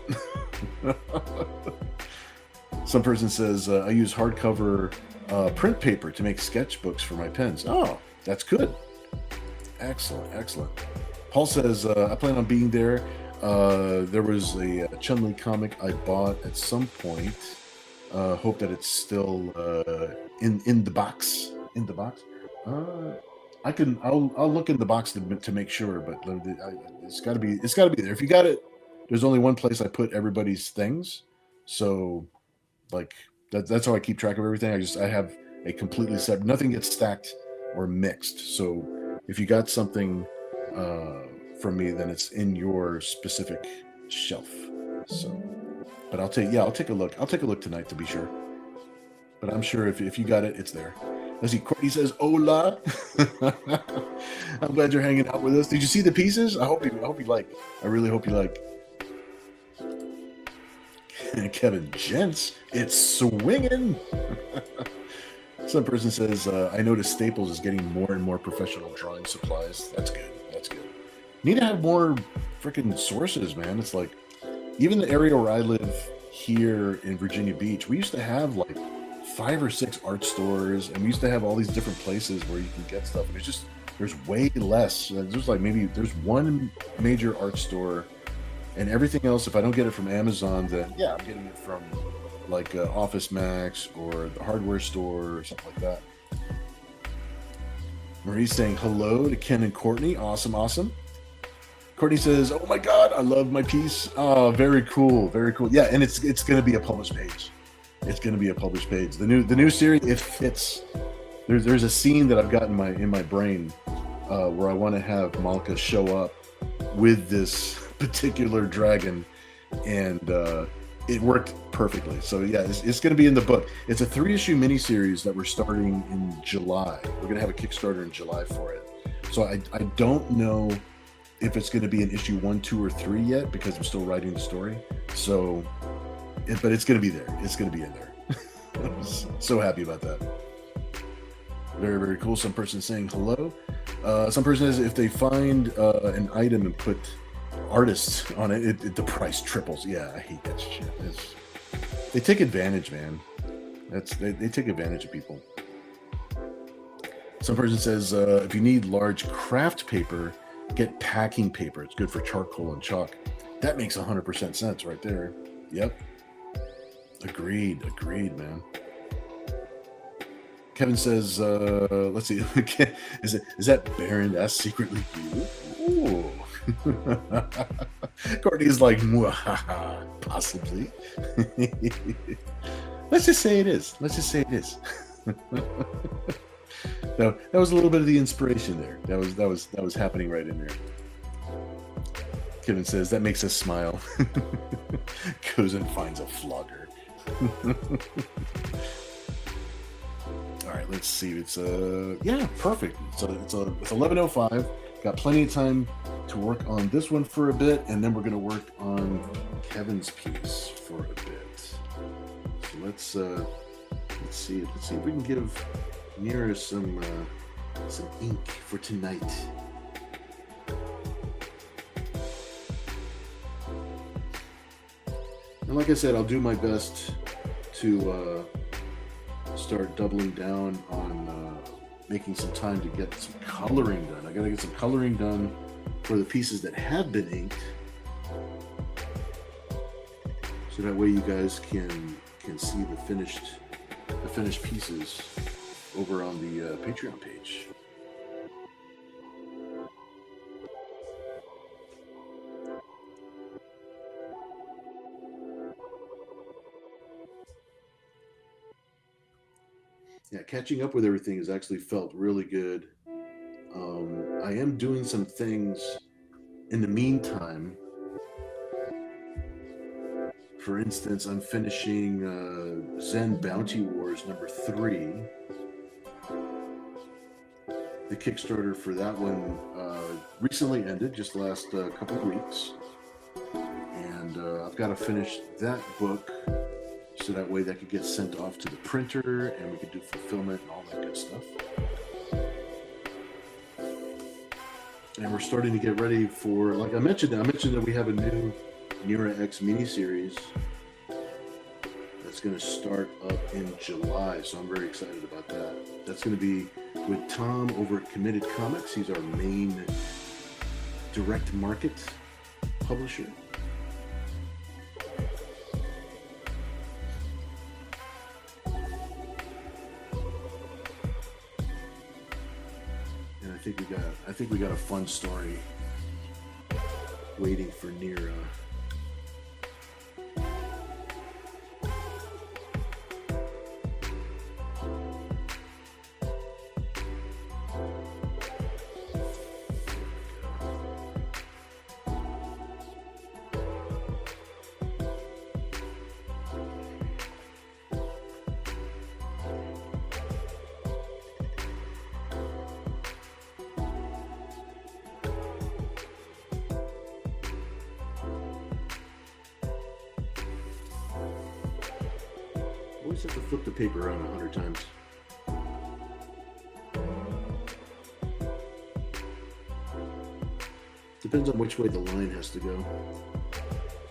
Some person says I use hardcover print paper to make sketchbooks for my pens. Oh, that's good. Excellent, excellent. Paul says I plan on being there. There was a Chun-Li comic I bought at some point. Hope that it's still in the box. In the box. I'll look in the box to make sure, but it's got to be there. If you got it, there's only one place I put everybody's things, so like that's how I keep track of everything. I have a completely separate. Nothing gets stacked or mixed. So if you got something from me, then it's in your specific shelf. So, but I'll take a look. I'll take a look tonight to be sure. But I'm sure if you got it, it's there. Let's see. Courtney says, "Hola." I'm glad you're hanging out with us. Did you see the pieces? I hope you like. I really hope you like. And Kevin, gents, it's swinging. Some person says, "I noticed Staples is getting more and more professional drawing supplies. That's good. That's good. Need to have more freaking sources, man. It's like, even the area where I live here in Virginia Beach, we used to have like 5 or 6 art stores, and we used to have all these different places where you can get stuff. And there's way less. There's one major art store, and everything else, if I don't get it from Amazon, then yeah, I'm getting it from like Office Max or the hardware store or something like that. Marie's saying hello to Ken and Courtney. Awesome, awesome. Courtney says, "Oh my God, I love my piece." Oh, very cool, very cool. Yeah, and it's going to be a published page. It's going to be a published page. The new series, it fits. There's a scene that I've got in my brain where I want to have Malka show up with this particular dragon, and it worked perfectly. So yeah, it's going to be in the book. It's a 3-issue miniseries that we're starting in July. We're going to have a Kickstarter in July for it. So I don't know if it's going to be in issue 1, 2, or 3 yet, because I'm still writing the story. So, but it's going to be there. It's going to be in there. I'm so happy about that. Very, very cool. Some person saying hello. Some person says if they find an item and put artists on it, the price triples. Yeah, I hate that shit. They take advantage, man. They take advantage of people. Some person says if you need large craft paper, get packing paper. It's good for charcoal and chalk. That makes 100% sense right there. Yep. Agreed, man. Kevin says, let's see. Is that Baron S secretly you? Ooh. Courtney's like, possibly. Let's just say it is. No, that was a little bit of the inspiration there. That was happening right in there. Kevin says that makes us smile. Goes and finds a flogger. All right, let's see. It's perfect. It's 11:05. Got plenty of time to work on this one for a bit, and then we're going to work on Kevin's piece for a bit. So let's see if we can give Mira some ink for tonight. And like I said, I'll do my best to start doubling down on making some time to get some coloring done. I gotta get some coloring done for the pieces that have been inked, so that way you guys can see the finished pieces over on the Patreon page. Yeah, catching up with everything has actually felt really good. I am doing some things in the meantime for instance, I'm finishing Zen Bounty Wars #3. The Kickstarter for that one recently ended, just last couple of weeks. And I've got to finish that book so that way that could get sent off to the printer and we could do fulfillment and all that good stuff. And we're starting to get ready for, like I mentioned that we have a new Nira X miniseries that's going to start up in July, so I'm very excited about that. That's going to be with Tom over at Committed Comics. He's our main direct market publisher. And I think we got a fun story waiting for Nira. Always have to flip the paper around 100 times. Depends on which way the line has to go.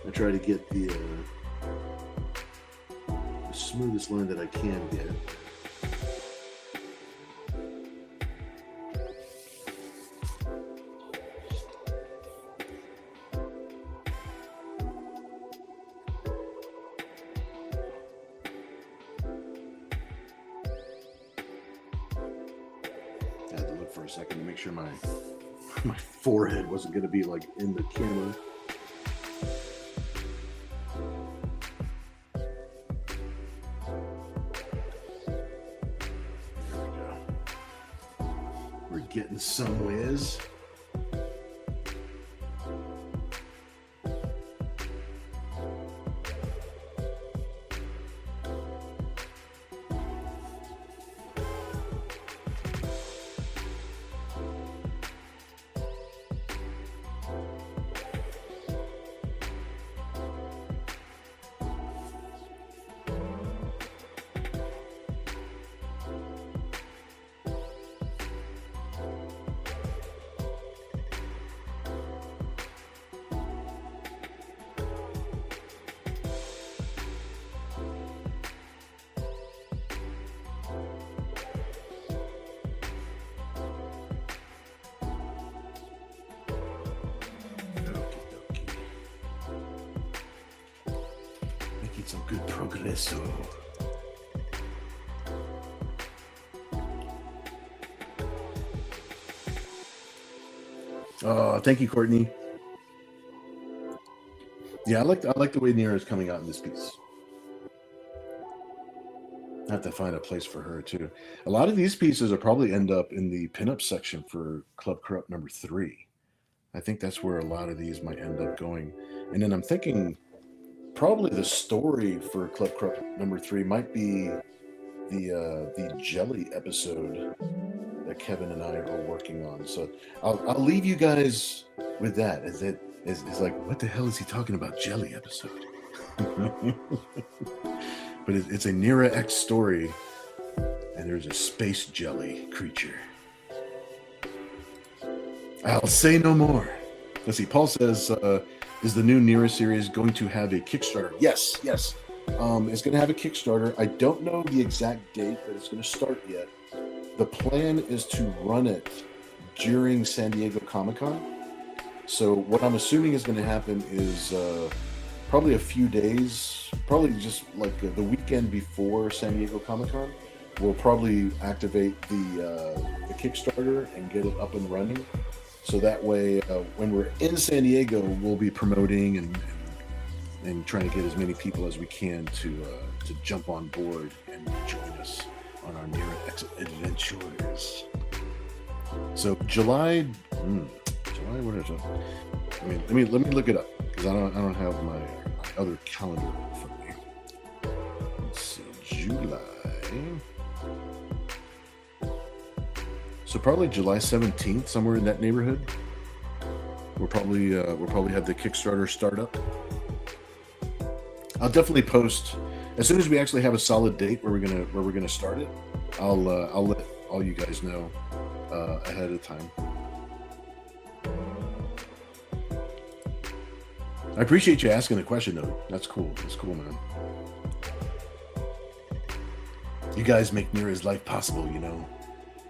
I try to get the smoothest line that I can get. I had to look for a second to make sure my forehead wasn't going to be like in the camera. There we go. We're getting somewheres. Some good progresso. Oh, thank you, Courtney. Yeah, I like the way Nira is coming out in this piece. I have to find a place for her too. A lot of these pieces will probably end up in the pinup section for Club Corrupt #3. I think that's where a lot of these might end up going. And then I'm thinking probably the story for Club Corrupt #3 might be the jelly episode that Kevin and I are working on. So I'll leave you guys with that. It's like, what the hell is he talking about? Jelly episode. But it's a Nira X story, and there's a space jelly creature. I'll say no more. Let's see. Paul says, is the new Nira series going to have a Kickstarter? Yes. It's going to have a Kickstarter. I don't know the exact date that it's going to start yet. The plan is to run it during San Diego Comic-Con. So what I'm assuming is going to happen is probably a few days, probably just like the weekend before San Diego Comic-Con, we'll probably activate the Kickstarter and get it up and running. So that way, when we're in San Diego, we'll be promoting and trying to get as many people as we can to jump on board and join us on our Nira X adventures. So July, what is it? I mean, let me look it up because I don't have my other calendar in front of me. Let's see, July. So probably July 17th, somewhere in that neighborhood. We'll probably have the Kickstarter start up. I'll definitely post as soon as we actually have a solid date where we're gonna start it. I'll let all you guys know ahead of time. I appreciate you asking the question, though. That's cool. That's cool, man. You guys make Mira's life possible, you know.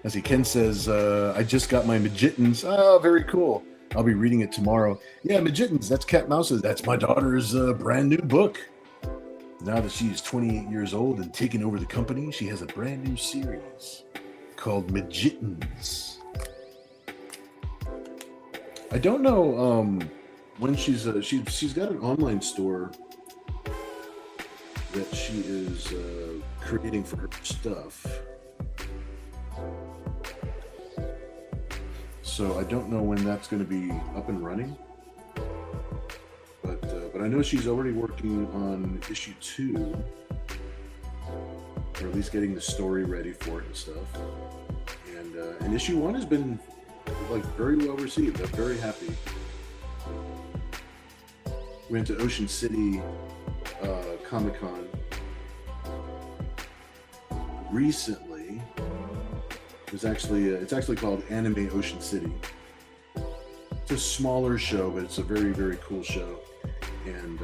As Ken says, I just got my Magitans. Oh, very cool. I'll be reading it tomorrow. Yeah, Magitans. That's Cat Mouse's. That's my daughter's brand new book. Now that she's 28 years old and taking over the company, she has a brand new series called Magitans. I don't know when she's got an online store that she is creating for her stuff. So I don't know when that's going to be up and running, but I know she's already working on issue 2, or at least getting the story ready for it and stuff. And issue 1 has been like very well received. I'm very happy. Went to Ocean City Comic-Con recently. It's actually called Anime Ocean City. It's a smaller show, but it's a very, very cool show. And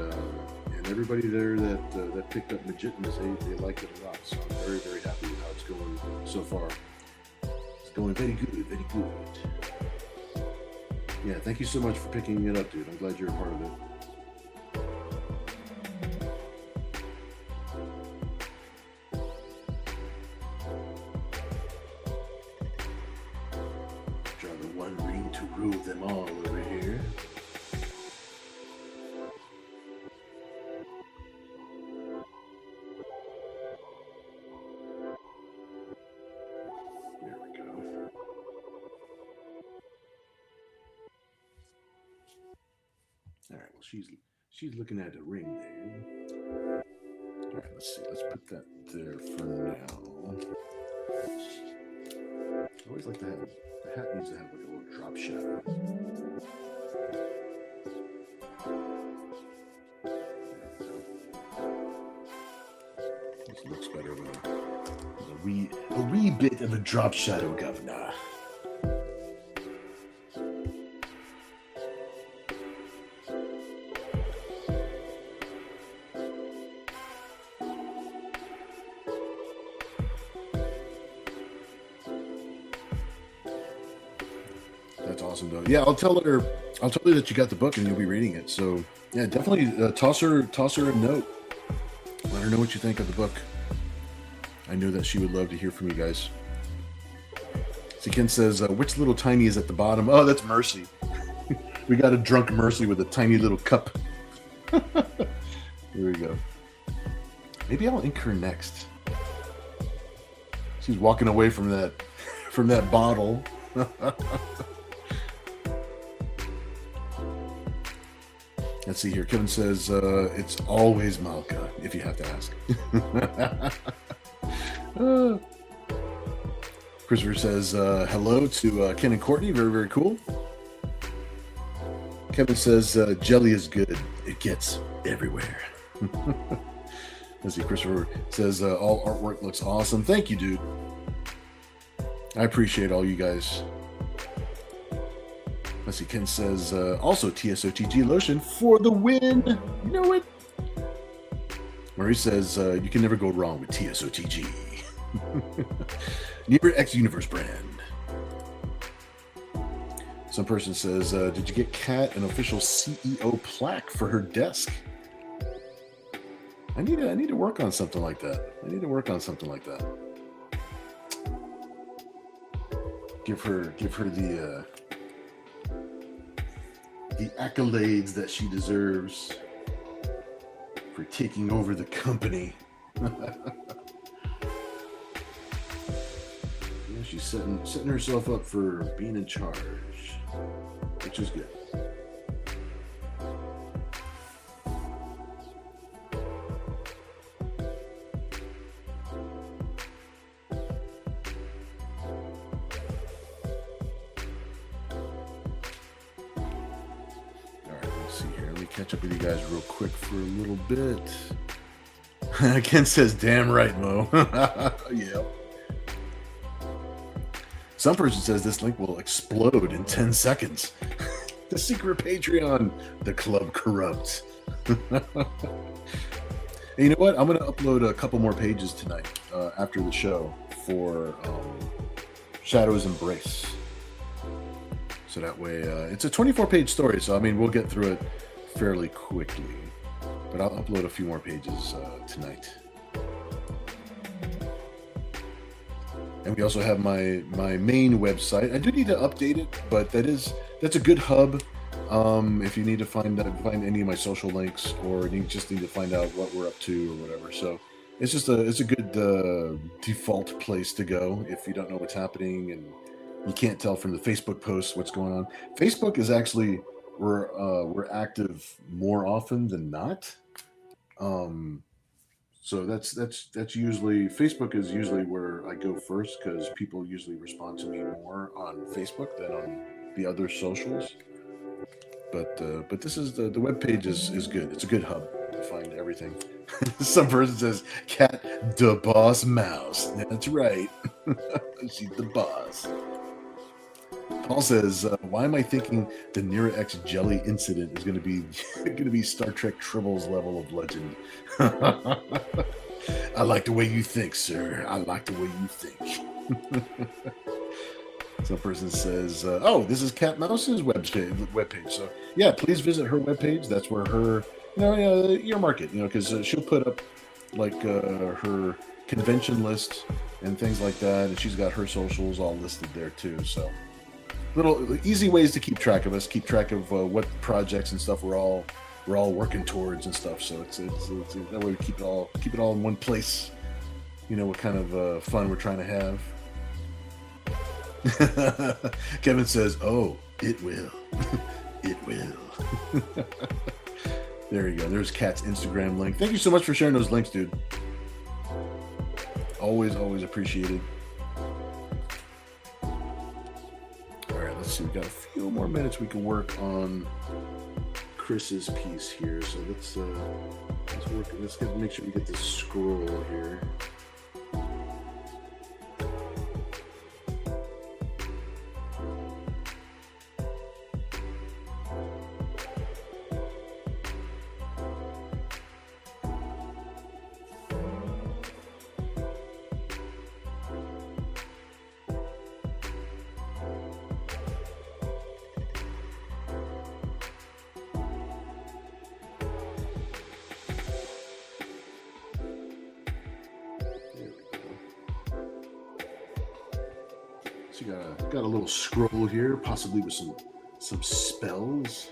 everybody there that picked up Magitans, they liked it a lot. So I'm very, very happy with how it's going so far. It's going very good, very good. Yeah, thank you so much for picking it up, dude. I'm glad you're a part of it. Rule them all over here. There we go. All right, well, she's looking at the ring there. All right, let's see. Let's put that there for now. I always like to have the hat needs to have like a little drop shadow. This looks better with a wee bit of a drop shadow, Governor. That's awesome, though. Yeah, I'll tell her that you got the book and you'll be reading it. So yeah, definitely toss her a note. Let her know what you think of the book. I know that she would love to hear from you guys. So Ken says, which little tiny is at the bottom? Oh, that's Mercy. We got a drunk Mercy with a tiny little cup. Here we go. Maybe I'll ink her next. She's walking away from that bottle. Let's see here. Kevin says, it's always Malka, if you have to ask. Christopher says, hello to Ken and Courtney. Very, very cool. Kevin says, jelly is good. It gets everywhere. Let's see. Christopher says, all artwork looks awesome. Thank you, dude. I appreciate all you guys. Let's see, Ken says, also TSOTG lotion for the win. You know it. Marie says, you can never go wrong with TSOTG. Near X Universe brand. Some person says, did you get Kat an official CEO plaque for her desk? I need to work on something like that. Give her the accolades that she deserves for taking over the company. Yeah, she's setting herself up for being in charge, which is good. me catch up with you guys real quick for a little bit. Ken says, "Damn right, Mo." Yeah. Some person says this link will explode in 10 seconds. The secret Patreon. The club corrupts. Hey, you know what? I'm going to upload a couple more pages tonight after the show for Shadow's Embrace. So that way, it's a 24-page story, so I mean, we'll get through it fairly quickly. But I'll upload a few more pages tonight. And we also have my main website. I do need to update it, but that's a good hub. If you need to find any of my social links, or you just need to find out what we're up to or whatever. So it's a good default place to go if you don't know what's happening and you can't tell from the Facebook posts what's going on. Facebook is actually we're active more often than not. So that's usually, Facebook is usually where I go first, because people usually respond to me more on Facebook than on the other socials. But this is the webpage is good. It's a good hub to find everything. Some person says, "Cat the boss mouse." That's right. She's the boss. Paul says, "Why am I thinking the Nira X jelly incident is going to be Star Trek Tribbles level of legend?" I like the way you think, sir. I like the way you think. Some person says, "Oh, this is Cat Mouse's webpage." So yeah, please visit her webpage. That's where her, earmark it, because she'll put up like her convention list and things like that, and she's got her socials all listed there too. So little easy ways to keep track of us, keep track of what projects and stuff we're all working towards and stuff. So it's that way we keep it all in one place. You know what kind of fun we're trying to have. Kevin says, "Oh, it will." It will. There you go. There's Kat's Instagram link. Thank you so much for sharing those links, dude. Always appreciated. All right, let's see. We got a few more minutes we can work on Chris's piece here. So let's work. Let's make sure we get this scroll here. So you got a little scroll here, possibly with some spells.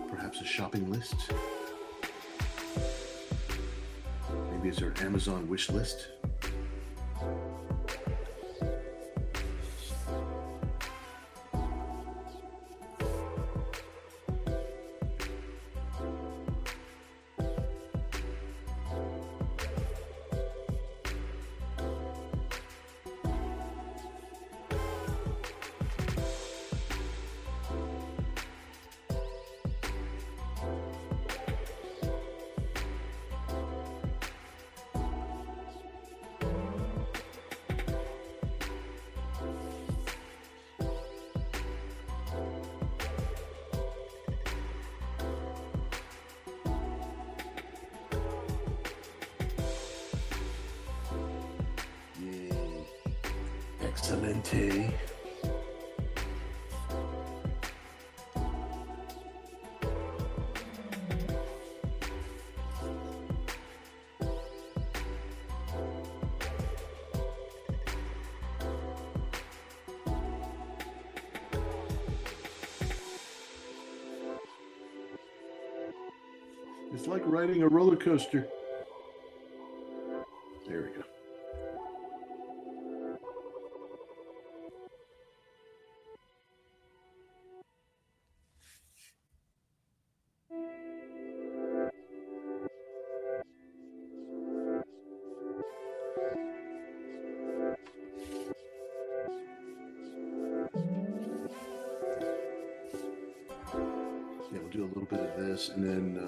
Perhaps a shopping list. Maybe it's our Amazon wish list. Excelente. It's like riding a roller coaster. There we go. Yeah, we'll do a little bit of this, and then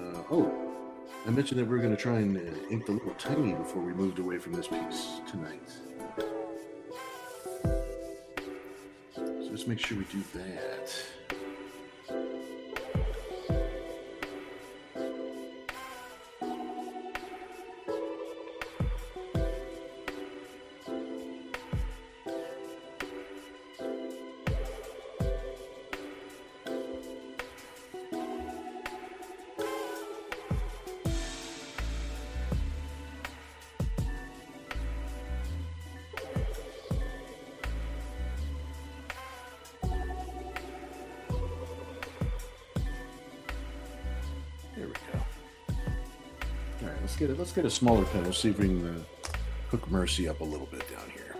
I mentioned that we are going to try and ink the little tiny before we moved away from this piece tonight. So let's make sure we do that. There we go. All right, let's get a smaller pen. We'll see if we can hook Mercy up a little bit down here.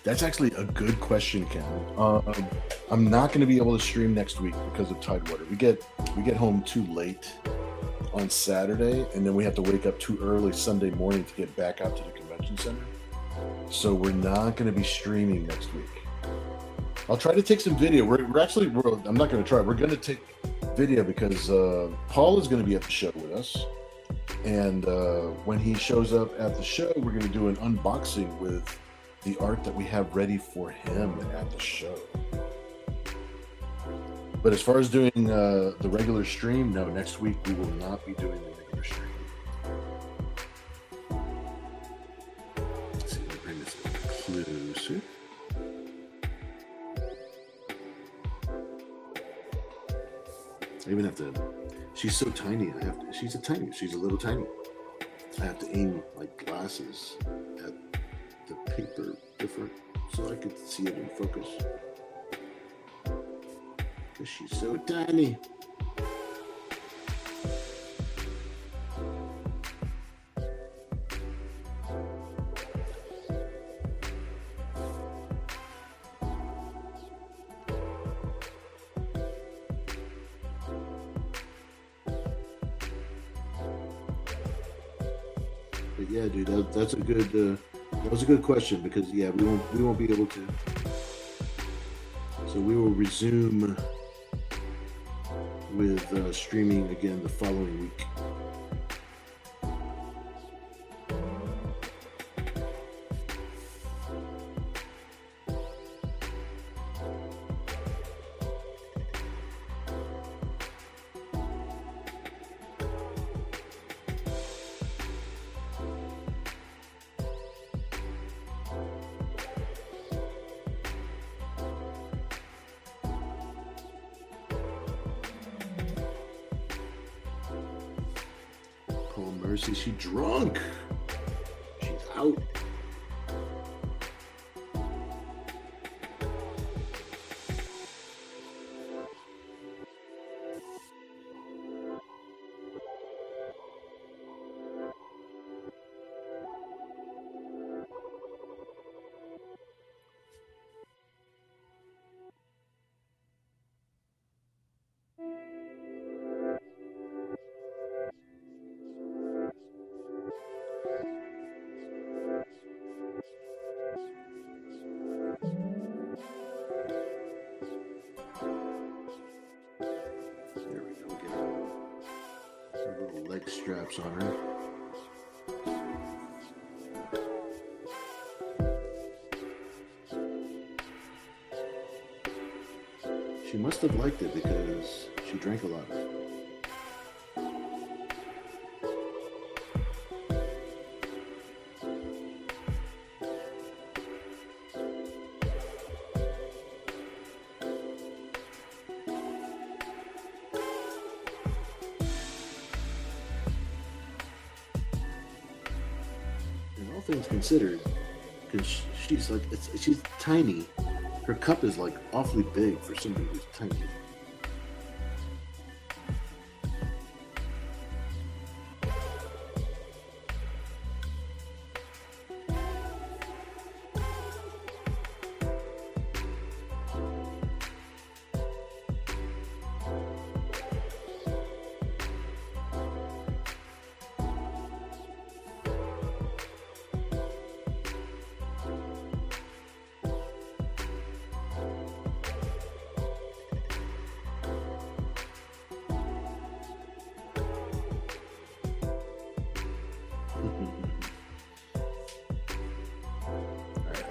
That's actually a good question, Ken. I'm not going to be able to stream next week because of Tidewater. We get home too late on Saturday, and then we have to wake up too early Sunday morning to get back out to the convention center. So we're not going to be streaming next week. I'll try to take some video. I'm not going to try. We're going to take video because Paul is going to be at the show with us. And when he shows up at the show, we're going to do an unboxing with the art that we have ready for him at the show. But as far as doing the regular stream, no, next week we will not be doing the regular stream. Let's see, let me bring this a little closer. I even have to, she's so tiny, she's a little tiny. I have to aim my glasses at the paper different so I could see it in focus. Because she's so tiny. But yeah, dude, that's a good. That was a good question because yeah, we won't be able to. So we will resume with streaming again the following week. Oh, Mercy, she drunk. She's out. There we go. Get her little leg straps on her. She must have liked it because she drank a lot of it. All things considered, because she's like she's tiny, her cup is like awfully big for somebody who's tiny.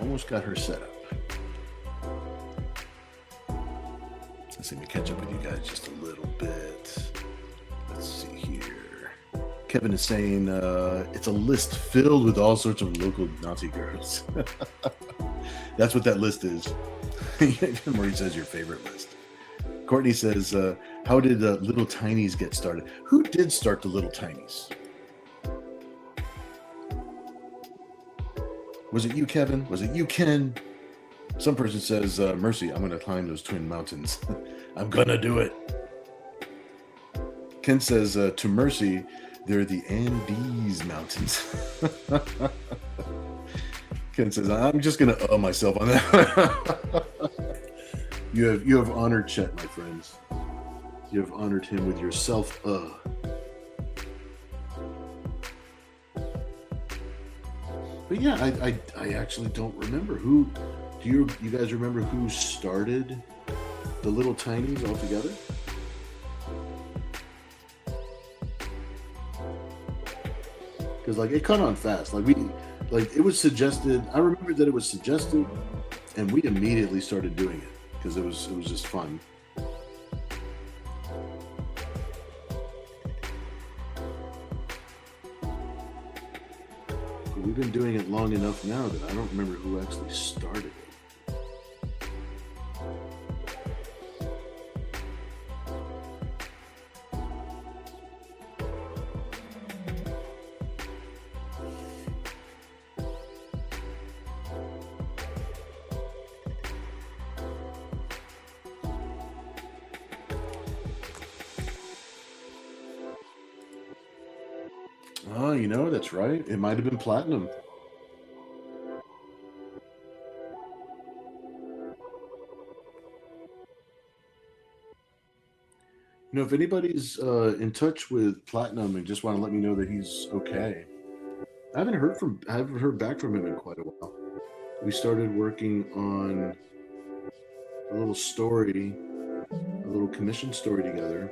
almost got her set up. Let's see, let me catch up with you guys just a little bit. Let's see here. Kevin is saying it's a list filled with all sorts of local Nazi girls. That's what that list is. Marie says your favorite list. Courtney says, how did Little Tinies get started? Who did start the Little Tinies? Was it you, Kevin? Was it you, Ken? Some person says, Mercy, I'm going to climb those twin mountains. I'm going to do it. Ken says, to Mercy, they're the Andes Mountains. Ken says, I'm just going to myself on that. You have honored Chet, my friends. You have honored him with your self. But yeah, I actually don't remember who. Do you guys remember who started the Little Tinies altogether? Because like it caught on fast. It was suggested. I remember that it was suggested, and we immediately started doing it because it was just fun. But we've been doing it long enough now that I don't remember who actually started it. Oh, you know, that's right. It might have been Platinum. You know, if anybody's in touch with Platinum and just want to let me know that he's okay. I haven't heard back from him in quite a while. We started working on a little story, a little commission story together,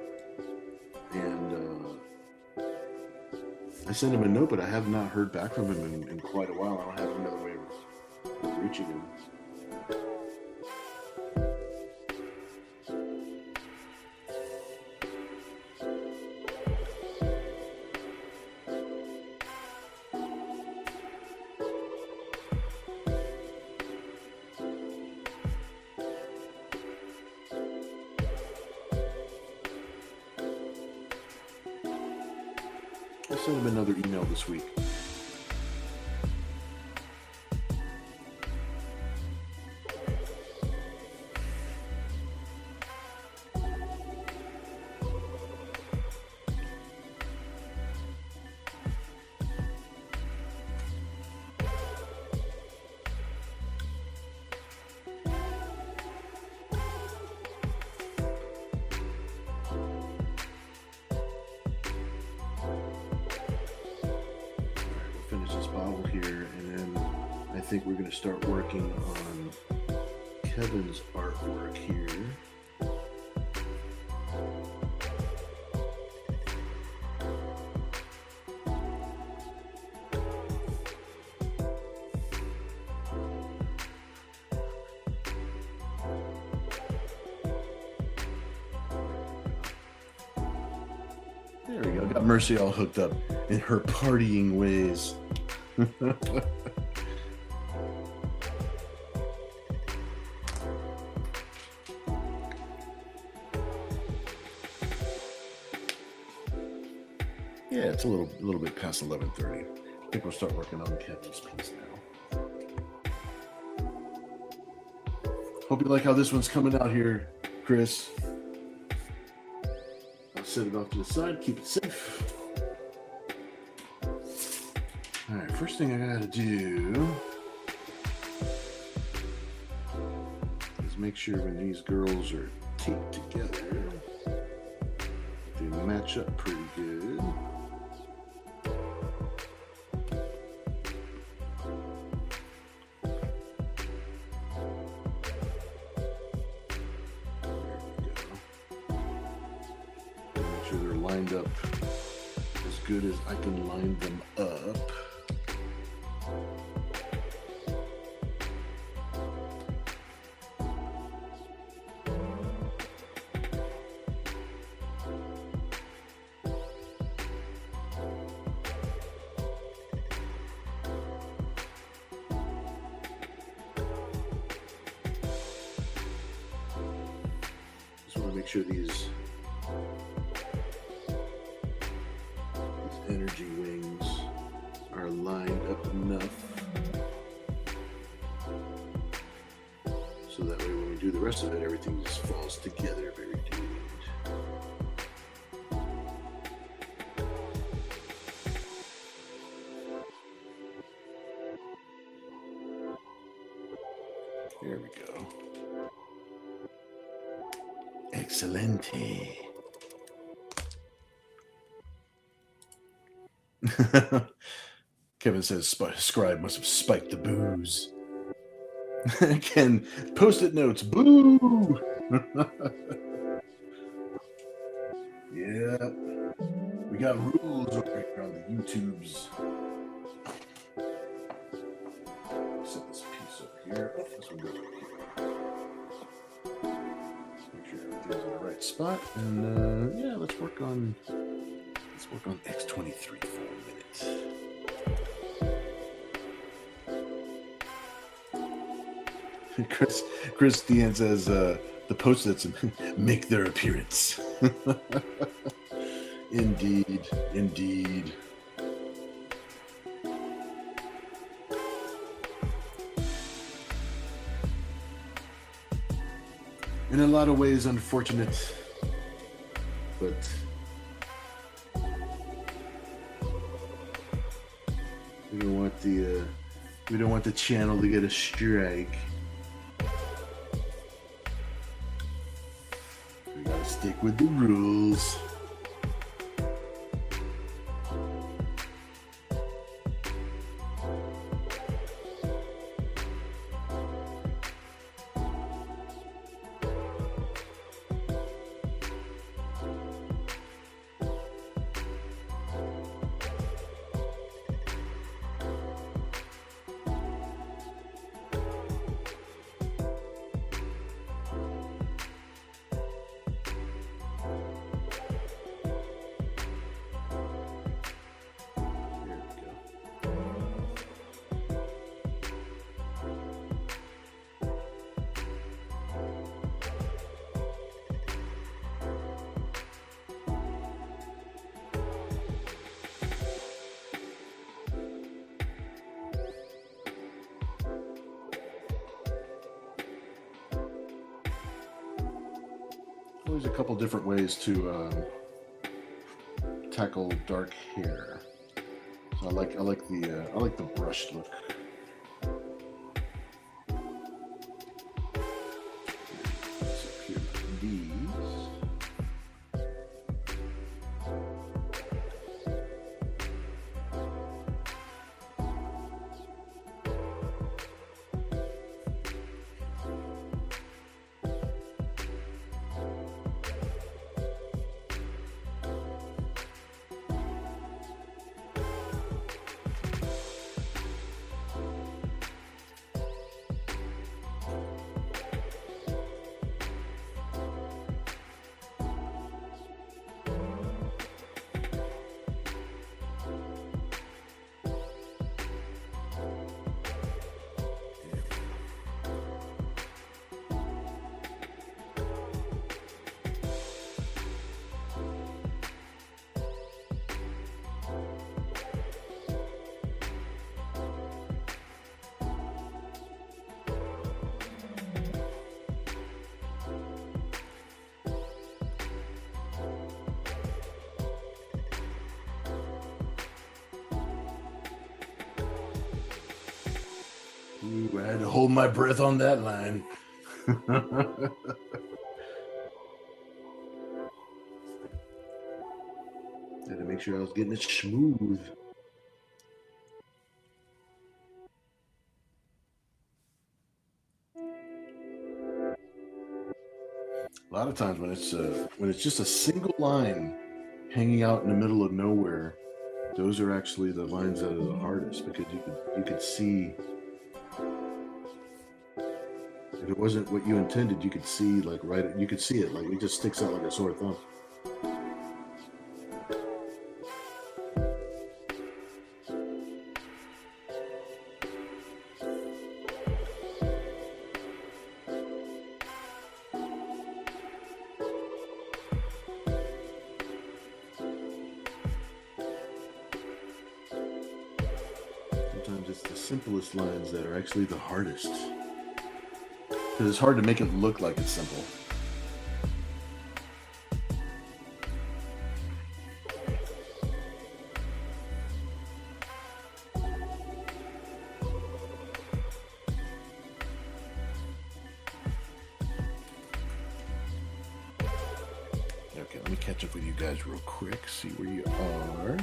and I sent him a note, but I have not heard back from him in quite a while. I don't have another way of reaching him. I'll send him another email this week. Finish this bottle here, and then I think we're going to start working on Kevin's artwork here. There we go. Got Mercy all hooked up in her partying ways. Yeah, it's a little bit past 11:30. I think we'll start working on Kevin's piece now. Hope you like how this one's coming out here, Chris. I'll set it off to the side, keep it safe. All right, first thing I gotta do is make sure when these girls are taped together, they match up pretty good. Make sure they're lined up as good as I can line them up. make sure these energy wings are lined up enough so that way when we do the rest of it, everything just falls together very good. There we go. Excelente. Kevin says Scribe must have spiked the booze. Ken, post-it notes. Boo! Yeah. We got rules over here on the YouTubes. Set this piece over here. Oh, this one goes over here. Make sure everything's in the right spot. And yeah, let's work on X23 for a minute. Chris Dean says the post-its make their appearance. Indeed. In a lot of ways, unfortunate, but we don't want the channel to get a strike. We gotta stick with the rules. There's a couple different ways to tackle dark hair. So I like the brushed look. So here, these. Ooh, I had to hold my breath on that line. Had to make sure I was getting it smooth. A lot of times when it's just a single line hanging out in the middle of nowhere, those are actually the lines that are the hardest, because you could see. If it wasn't what you intended, you could see you could see it, like it just sticks out like a sore thumb. simplest lines that are actually the hardest. Because it's hard to make it look like it's simple. Okay, let me catch up with you guys real quick, see where you are.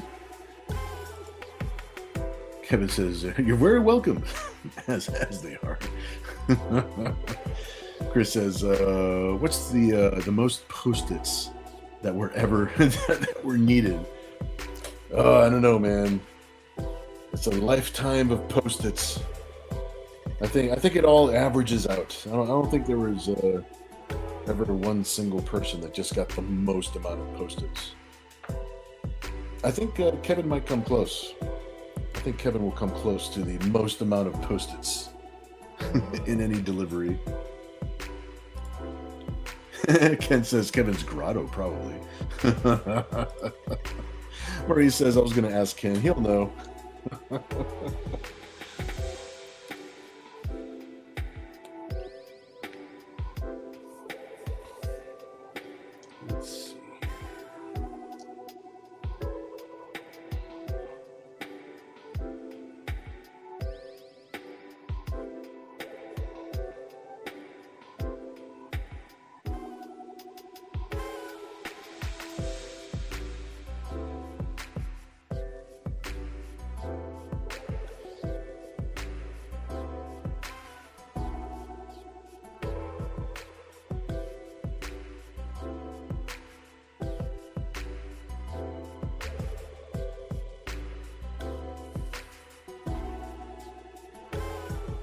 Kevin says, you're very welcome, as they are. Chris says, what's the most Post-its that were ever that were needed? I don't know, man. It's a lifetime of Post-its. I think it all averages out. I don't think there was ever one single person that just got the most amount of Post-its. I think Kevin might come close. I think Kevin will come close to the most amount of Post-its in any delivery. Ken says Kevin's grotto, probably. Marie says I was going to ask Ken. He'll know. Let's see.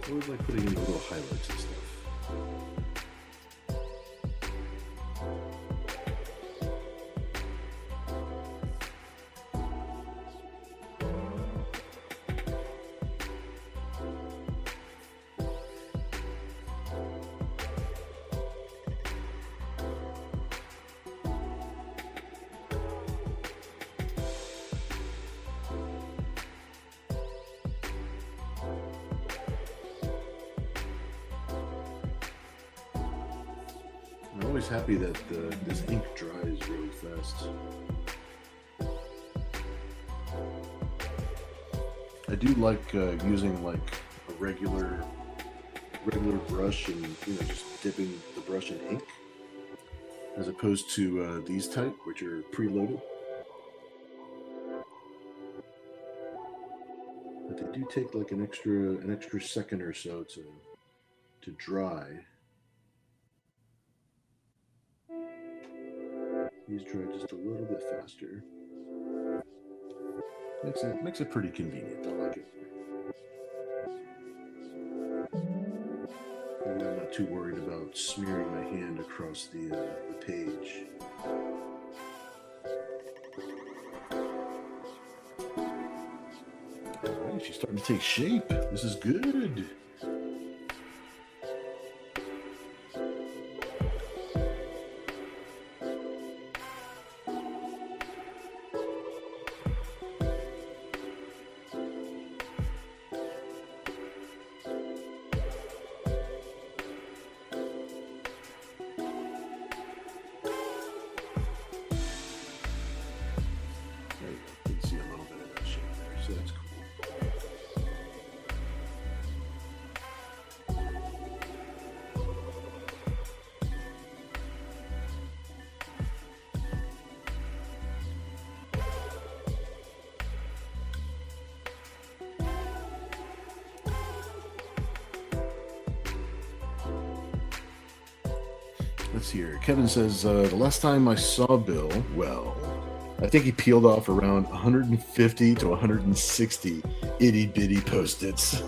I always like putting in the little highlights and stuff. I'm always happy that this ink dries really fast. I do like using like a regular brush and just dipping the brush in ink, as opposed to these type, which are preloaded. But they do take like an extra second or so to dry. These dry just a little bit faster. Makes it pretty convenient. I like it. And I'm not too worried about smearing my hand across the page. All right, she's starting to take shape. This is good. Let's see here. Kevin says, the last time I saw Bill, well, I think he peeled off around 150 to 160 itty-bitty Post-its.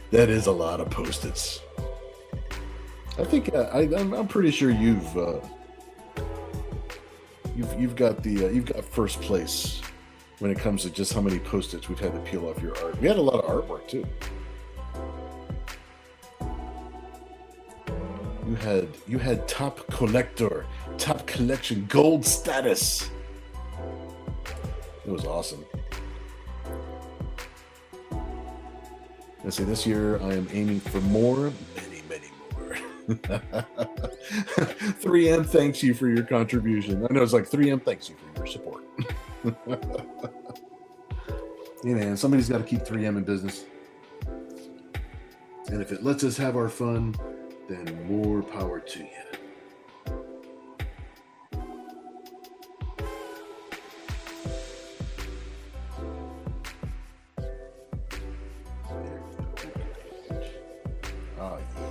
That is a lot of Post-its. I think I'm pretty sure you've got first place when it comes to just how many Post-its we've had to peel off your art. We had a lot of artwork too. You had top collector, top collection, gold status. It was awesome. I say this year I am aiming for more, many more. 3M thanks you for your contribution. I know it's like 3M thanks you for your support. Hey man, somebody's got to keep 3M in business. And if it lets us have our fun, then more power to you. Oh, yeah.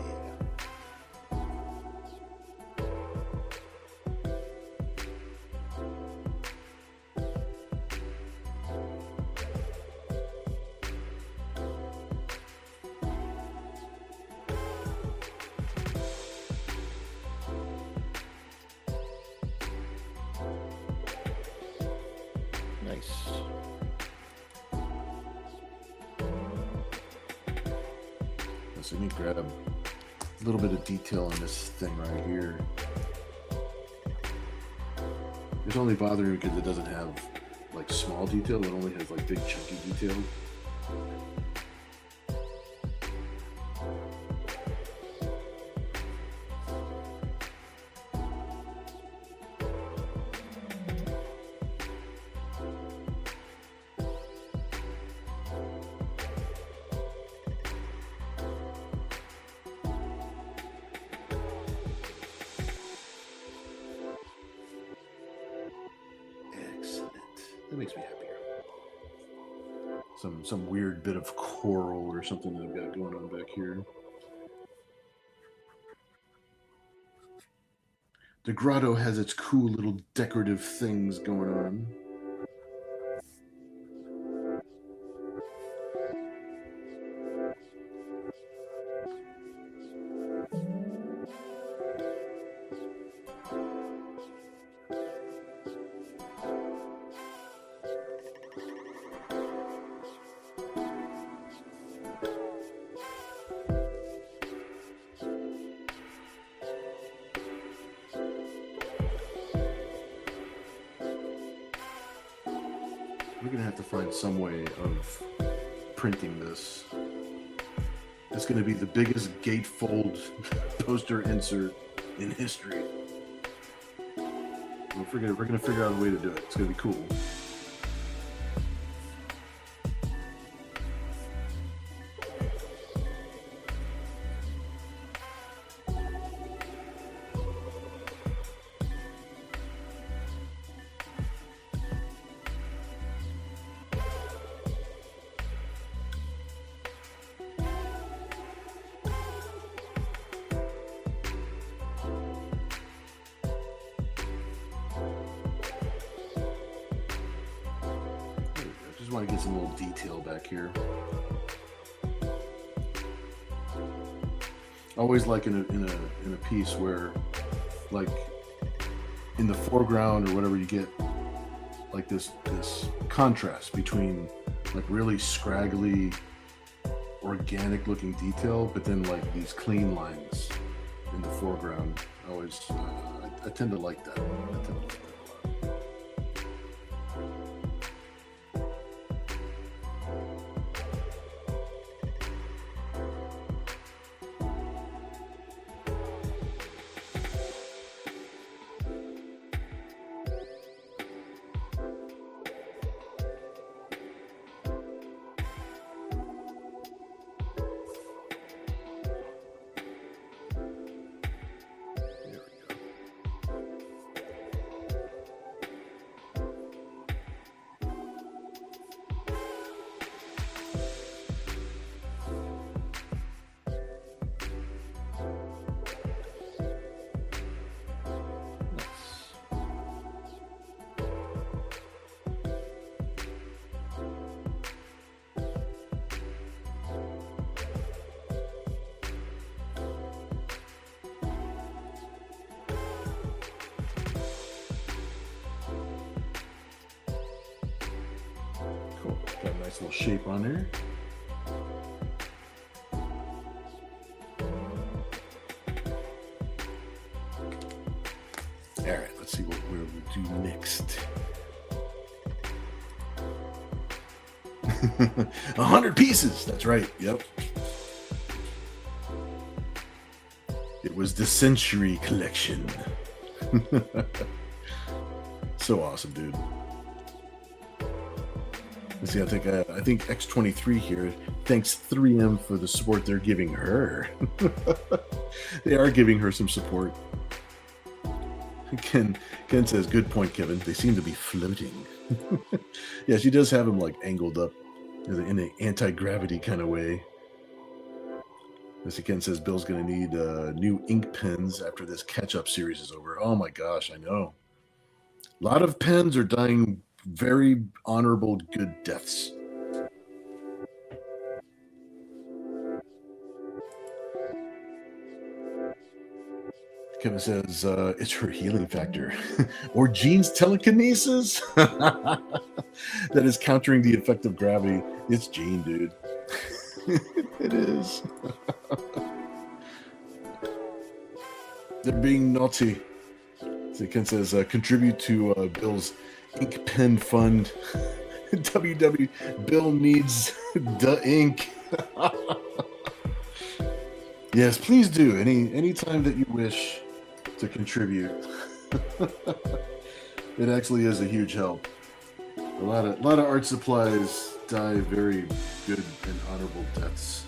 Nice. So let me grab a little bit of detail on this thing right here. It's only bothering me because it doesn't have like small detail. It only has like big chunky detail. That makes me happier. Some weird bit of coral or something that I've got going on back here. The grotto has its cool little decorative things going on. We're gonna have to find some way of printing this. It's gonna be the biggest gatefold poster insert in history. We're gonna figure out a way to do it. It's gonna be cool. Want to get some little detail back here. Always like in a piece where, like, in the foreground or whatever, you get like this contrast between like really scraggly, organic looking detail, but then like these clean lines in the foreground. Always, I tend to like that. Cool. Got a nice little shape on there. All right, let's see what we'll do next. 100 pieces. That's right. Yep. It was the Century Collection. So awesome, dude. Let's see, I think X23 here thanks 3M for the support they're giving her. They are giving her some support. Ken says, good point, Kevin. They seem to be floating. Yeah, she does have them like angled up in an anti-gravity kind of way. Mr. Ken says Bill's going to need new ink pens after this catch-up series is over. Oh my gosh, I know. A lot of pens are dying very honorable, good deaths. Kevin says it's her healing factor or Jean's telekinesis that is countering the effect of gravity. It's Jean, dude. It is. They're being naughty. So Ken says contribute to Bill's ink pen fund. WW Bill needs the ink. Yes, please do. Any time that you wish to contribute. It actually is a huge help. A lot of art supplies die very good and honorable deaths.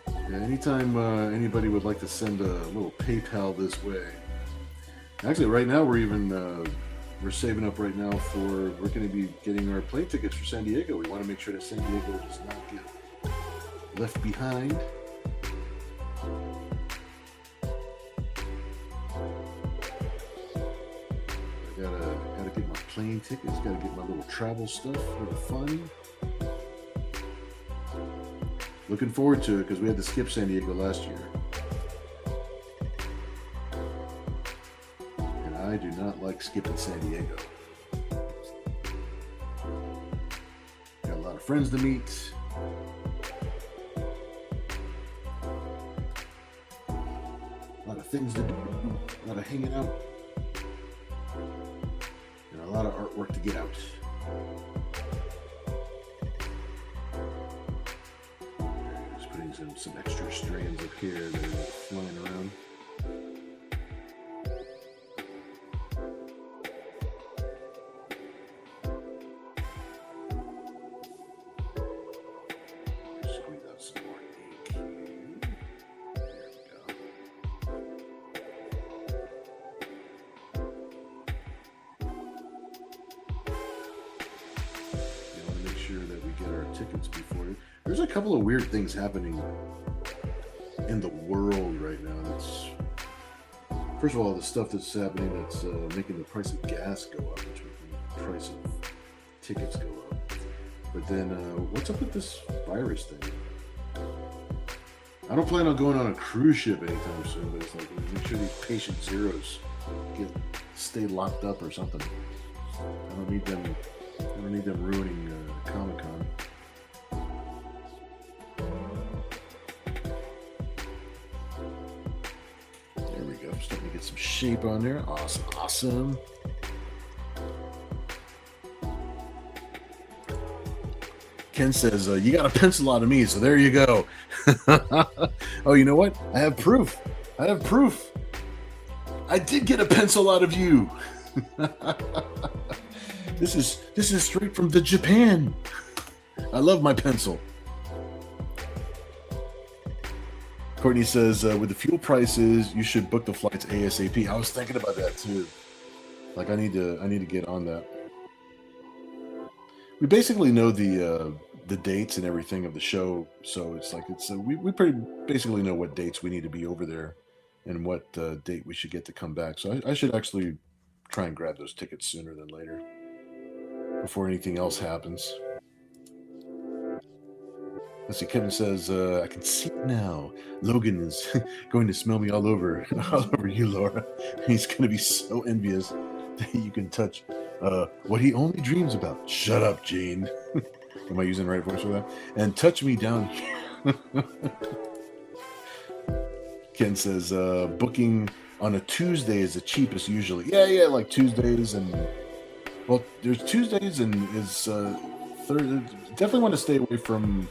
Yeah, anytime anybody would like to send a little PayPal this way. Actually, right now we're saving up right now we're going to be getting our plane tickets for San Diego. We want to make sure that San Diego does not get left behind. I gotta get my plane tickets, gotta get my little travel stuff for the fun. Looking forward to it because we had to skip San Diego last year. And I do not like skipping San Diego. Got a lot of friends to meet. A lot of things to do. A lot of hanging out. And a lot of artwork to get out. Some extra strands up here that are flying around. Squeeze out some more ink here. There we go. We want to make sure that we get our tickets before. There's a couple of weird things happening in the world right now. That's, first of all, the stuff that's happening that's making the price of gas go up, which making the price of tickets go up. But then, what's up with this virus thing? I don't plan on going on a cruise ship anytime soon, but it's like, make sure these patient zeros stay locked up or something. I don't need them ruining Comic-Con. Starting to get some shape on there. Awesome. Ken says, you got a pencil out of me, so there you go. Oh, you know what? I have proof. I did get a pencil out of you. This is straight from the Japan. I love my pencil. Courtney says, with the fuel prices, you should book the flights ASAP. I was thinking about that too. Like I need to get on that. We basically know the dates and everything of the show, so it's like we pretty basically know what dates we need to be over there and what date we should get to come back. So I should actually try and grab those tickets sooner than later before anything else happens. Let's see, Kevin says, I can see it now. Logan is going to smell me all over you, Laura. He's going to be so envious that you can touch what he only dreams about. Shut up, Gene. Am I using the right voice for that? And touch me down here. Ken says, booking on a Tuesday is the cheapest usually. Yeah, like Tuesdays and well, there's Tuesdays and is Thursday. Definitely want to stay away from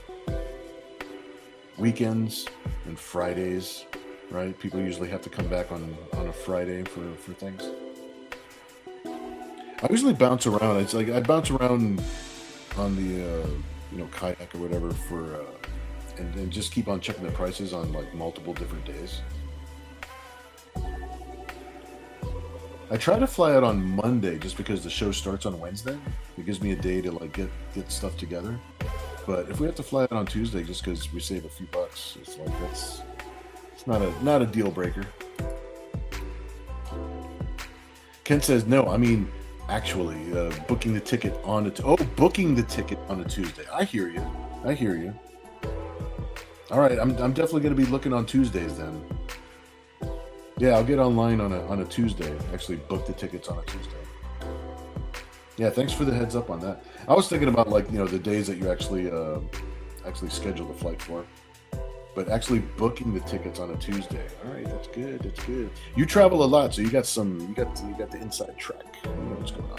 weekends and Fridays, right? People usually have to come back on a Friday for things. I usually bounce around. It's like I bounce around on the kayak or whatever for and just keep on checking the prices on like multiple different days. I try to fly out on Monday just because the show starts on Wednesday. It gives me a day to like get stuff together. But if we have to fly out on Tuesday just because we save a few bucks, it's like it's not a deal breaker. Ken says no. I mean, actually, booking the ticket on booking the ticket on a Tuesday. I hear you. All right, I'm definitely going to be looking on Tuesdays then. Yeah, I'll get online on a Tuesday. Actually, book the tickets on a Tuesday. Yeah, thanks for the heads up on that. I was thinking about like the days that you actually schedule the flight for, but actually booking the tickets on a Tuesday. All right, that's good. That's good. You travel a lot, so you got the inside track. You know what's going on.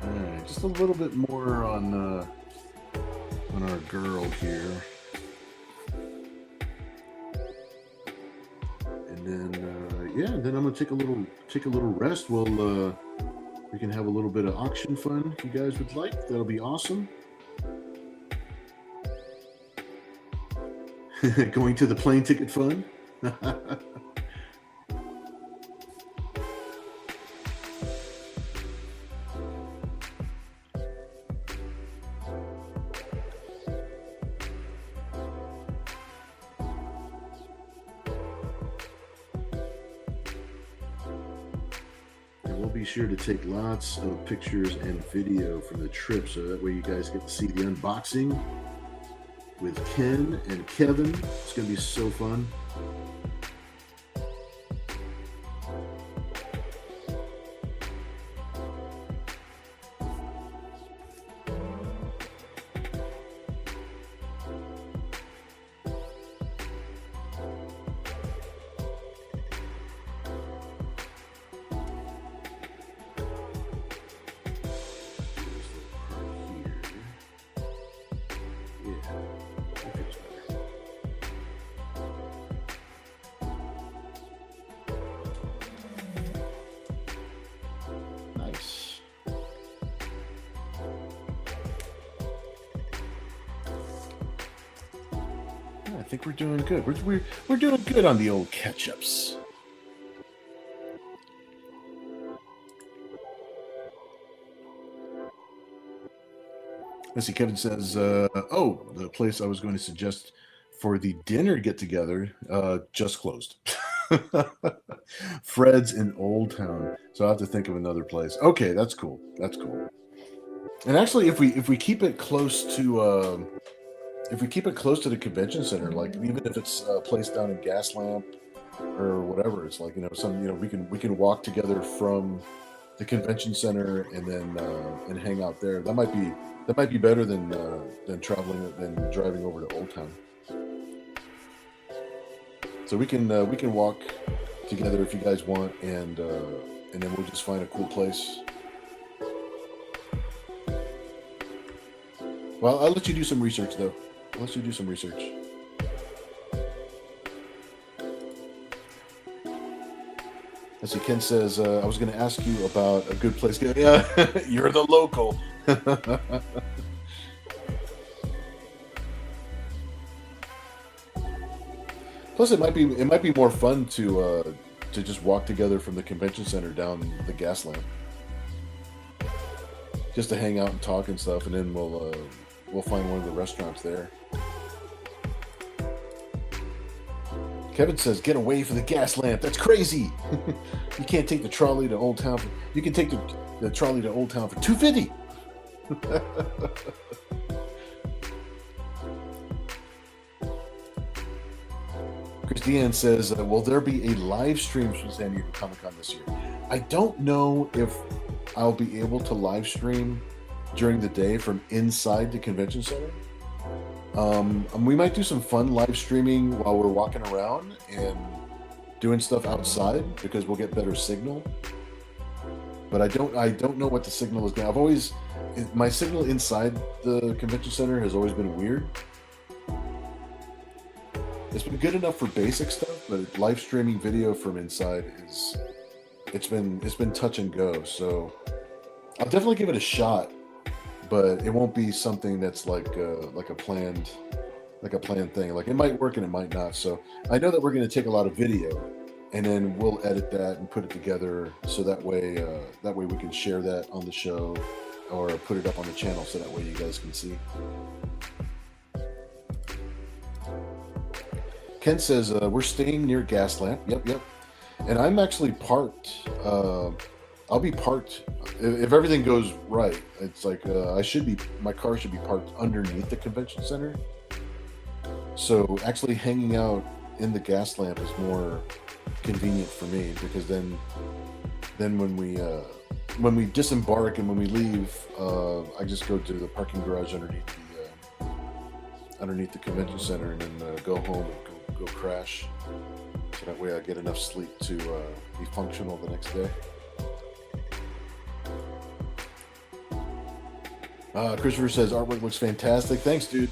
All right, just a little bit more on our girl here, and then then I'm gonna take a little rest. Well, we can have a little bit of auction fun if you guys would like. That'll be awesome. Going to the plane ticket fun. Be sure to take lots of pictures and video from the trip so that way you guys get to see the unboxing with Ken and Kevin. It's going to be so fun. I think we're doing good. We're doing good on the old catch-ups. Let's see, Kevin says, the place I was going to suggest for the dinner get-together just closed. Fred's in Old Town. So I have to think of another place. Okay, that's cool. And actually, if we keep it close to the convention center, like even if it's a place down in Gaslamp or whatever, it's like we can walk together from the convention center and then and hang out there. That might be better than driving over to Old Town. So we can walk together if you guys want, and then we'll just find a cool place. Well, I'll let you do some research though. Let's do some research. Let's see, Ken says, I was going to ask you about a good place. Yeah, you're the local. Plus, it might be more fun to just walk together from the convention center down the Gaslamp, just to hang out and talk and stuff, and then we'll find one of the restaurants there. Kevin says, "Get away from the Gaslamp. That's crazy. You can't take the trolley to Old Town. You can take the trolley to Old Town for $2.50." Christiane says, "Will there be a live stream from San Diego Comic Con this year?" I don't know if I'll be able to live stream during the day from inside the convention center. We might do some fun live streaming while we're walking around and doing stuff outside because we'll get better signal. But I don't know what the signal is going. My signal inside the convention center has always been weird. It's been good enough for basic stuff, but live streaming video from inside it's been touch and go. So I'll definitely give it a shot, but it won't be something that's like a planned thing. Like, it might work and it might not. So I know that we're going to take a lot of video, and then we'll edit that and put it together so that way we can share that on the show or put it up on the channel so that way you guys can see. Ken says we're staying near Gaslamp. Yep. And I'm actually parked. I'll be parked if everything goes right. It's like my car should be parked underneath the convention center. So actually hanging out in the Gaslamp is more convenient for me, because then when we disembark and when we leave, I just go to the parking garage underneath the convention center, and then go home and go crash. So that way I get enough sleep to be functional the next day. Christopher says artwork looks fantastic. Thanks, dude.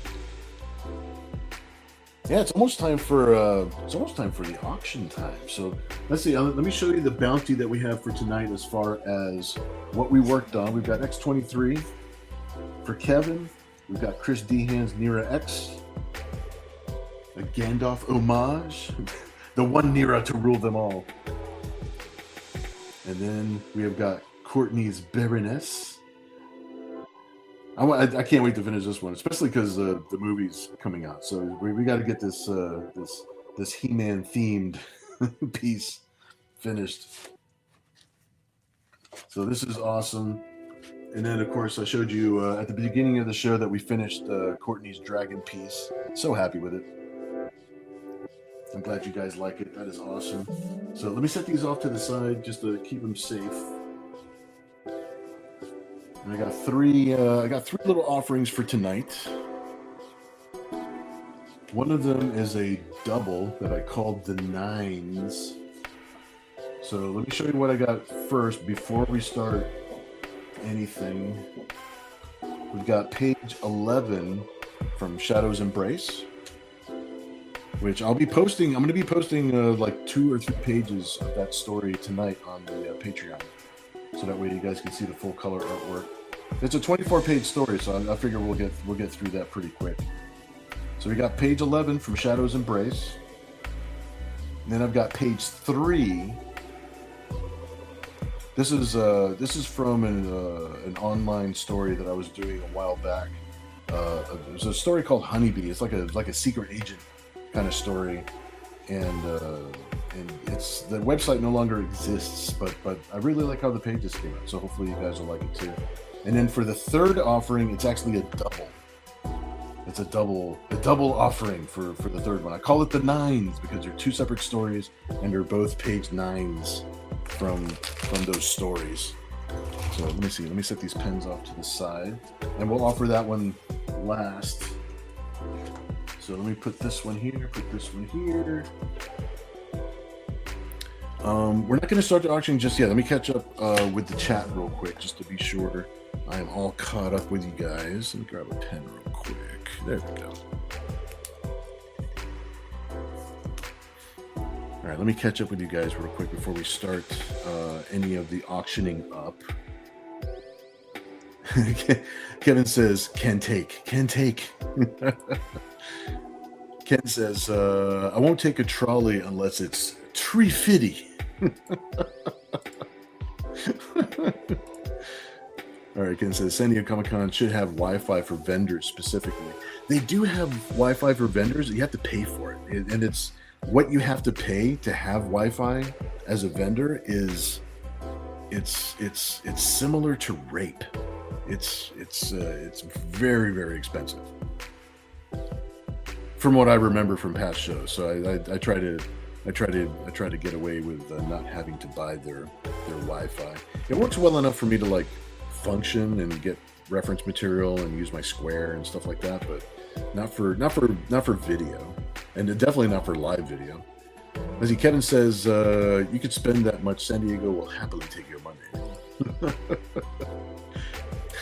Yeah, it's almost time for the auction time. So let's see. Let me show you the bounty that we have for tonight as far as what we worked on. We've got X-23 for Kevin. We've got Chris Dehan's Nira X, a Gandalf homage, the one Nira to rule them all. And then we have got Courtney's Baroness. I can't wait to finish this one, especially because the movie's coming out. So we got to get this He-Man themed piece finished. So this is awesome. And then, of course, I showed you at the beginning of the show that we finished Courtney's Dragon piece. So happy with it. I'm glad you guys like it. That is awesome. So let me set these off to the side just to keep them safe. And I got three little offerings for tonight. One of them is a double that I called the Nines. So let me show you what I got first before we start anything. We've got page 11 from Shadow's Embrace, which I'll be posting. I'm going to be posting like 2 or 3 pages of that story tonight on the Patreon, so that way you guys can see the full color artwork. It's a 24-page story, so I figure we'll get through that pretty quick. So we got page 11 from Shadow's Embrace, and then I've got page 3. This is from an online story that I was doing a while back. It was a story called Honeybee. It's like a secret agent kind of story, and it's the website no longer exists, but I really like how the pages came out. So hopefully you guys will like it too. And then for the third offering, it's actually a double. It's a double offering for the third one. I call it the Nines because they're 2 separate stories, and they're both page 9s from those stories. So let me see. Let me set these pens off to the side, and we'll offer that one last. So let me put this one here. Put this one here. We're not going to start the auction just yet. Let me catch up with the chat real quick, just to be sure I am all caught up with you guys. Let me grab a pen real quick. There we go. All right, let me catch up with you guys real quick before we start any of the auctioning up. Kevin says, can take. Ken says, I won't take a trolley unless it's tree fitty. All right, Ken says, San Diego Comic-Con should have Wi-Fi for vendors specifically. They do have Wi-Fi for vendors. You have to pay for it. And it's what you have to pay to have Wi-Fi as a vendor is it's similar to rape. It's very, very expensive from what I remember from past shows. So I try to get away with not having to buy their Wi-Fi. It works well enough for me to like function and get reference material and use my square and stuff like that, but not for video, and definitely not for live video. As Kevin says, you could spend that much. San Diego will happily take your money.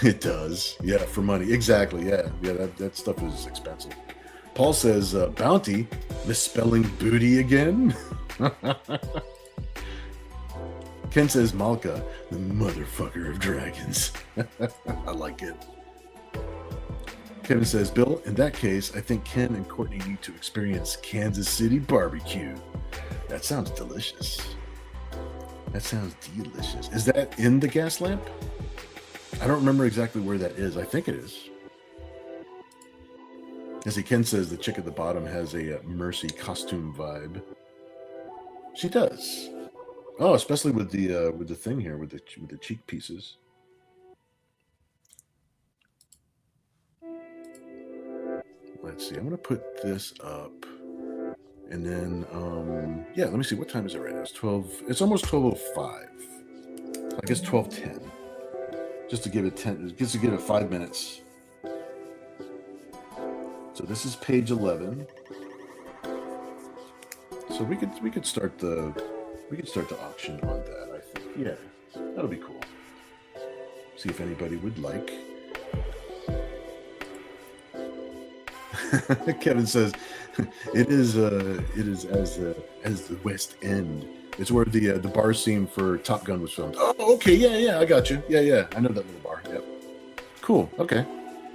It does, yeah, for money, exactly, yeah. That stuff is expensive. Paul says, bounty, misspelling booty again. Ken says, Malka, the motherfucker of dragons. I like it. Kevin says, Bill, in that case, I think Ken and Courtney need to experience Kansas City barbecue. That sounds delicious. That sounds delicious. Is that in the gas lamp? I don't remember exactly where that is. I think it is. As Ken says, the chick at the bottom has a Mercy costume vibe. She does. Oh, especially with the thing here, with the cheek pieces. Let's see. I'm gonna put this up, and then yeah. Let me see. What time is it right now? It's 12. It's almost 12:05. I guess 12:10. Just to give it 10. Just to give it 5 minutes. So this is page 11. So we could start the auction on that. I think. Yeah, that'll be cool. See if anybody would like. Kevin says, "It is as the West End. It's where the bar scene for Top Gun was filmed." Oh, okay, yeah, I got you. Yeah, I know that little bar. Yep. Cool. Okay,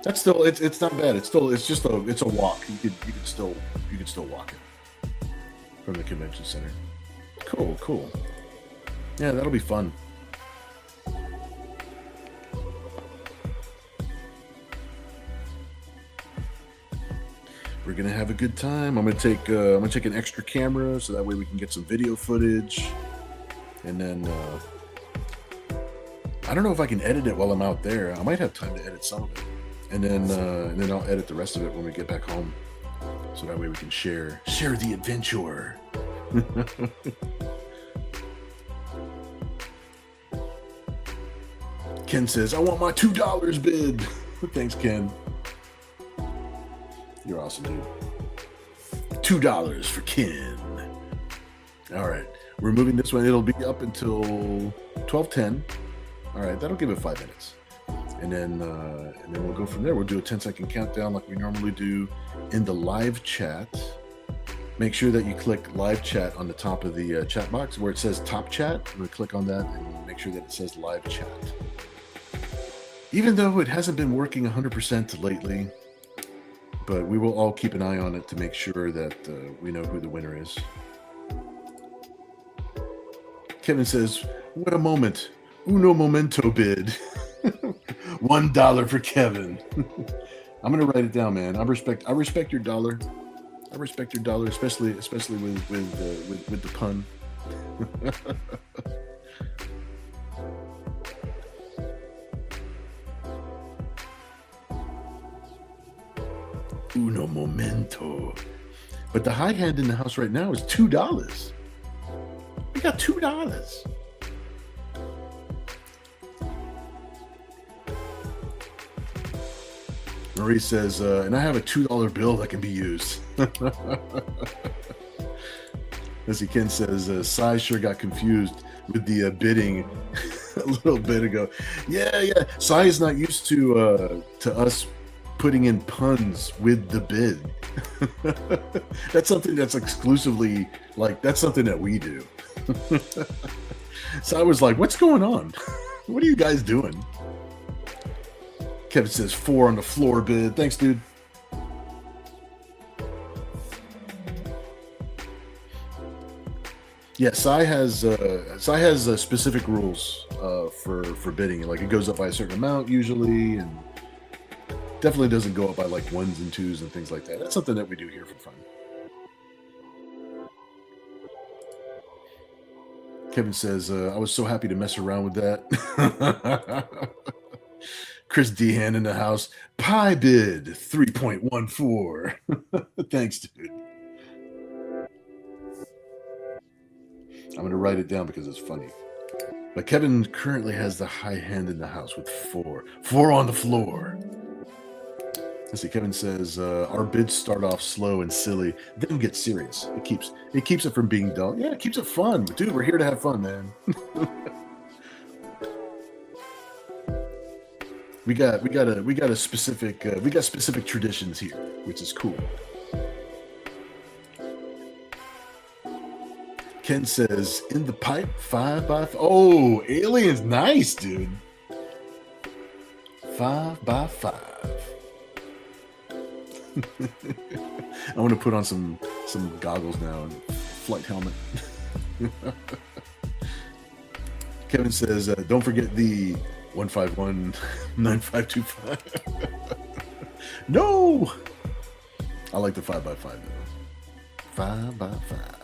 that's still it's not bad. It's a walk. You could still walk it from the convention center. Cool. Yeah, that'll be fun. We're gonna have a good time. I'm gonna take an extra camera so that way we can get some video footage, and then I don't know if I can edit it while I'm out there. I might have time to edit some of it, and then I'll edit the rest of it when we get back home, so that way we can share the adventure. Ken says, "I want my $2 bid." Thanks, Ken. You're awesome, dude. $2 for Ken. All right, we're moving this one. It'll be up until 12:10. All right, that'll give it 5 minutes, and then we'll go from there. We'll do a 10-second countdown like we normally do in the live chat. Make sure that you click live chat on the top of the chat box where it says top chat. I'm gonna click on that and make sure that it says live chat. Even though it hasn't been working 100% lately, but we will all keep an eye on it to make sure that we know who the winner is. Kevin says, "What a moment. Uno momento bid." $1 for Kevin. I'm gonna write it down, man. I respect your dollar. I respect your dollar, especially with the pun. Uno momento. But the high hand in the house right now is $2. We got $2. Marie says, and I have a $2 bill that can be used. As Ken says, Sai sure got confused with the bidding a little bit ago. Yeah. Sai is not used to us putting in puns with the bid. That's something that's exclusively that's something that we do. So I was like, what's going on? What are you guys doing? Kevin says 4 on the floor bid. Thanks, dude. Yeah, Sai has specific rules for bidding. Like, it goes up by a certain amount usually, and definitely doesn't go up by like 1s and 2s and things like that. That's something that we do here for fun. Kevin says, I was so happy to mess around with that. Chris Dehan in the house. Pie bid 3.14. Thanks, dude. I'm going to write it down because it's funny. But Kevin currently has the high hand in the house with 4. 4 on the floor. Let's see, Kevin says, our bids start off slow and silly, then get serious. It keeps it from being dull. Yeah, it keeps it fun. Dude, we're here to have fun, man. we got specific traditions here, which is cool. Ken says, in the pipe, 5 by 5. Oh, aliens, nice, dude. 5 by 5. I want to put on some goggles now and flight helmet. Kevin says, don't forget the 151-9525. No! I like the 5 by 5 though. 5 by 5.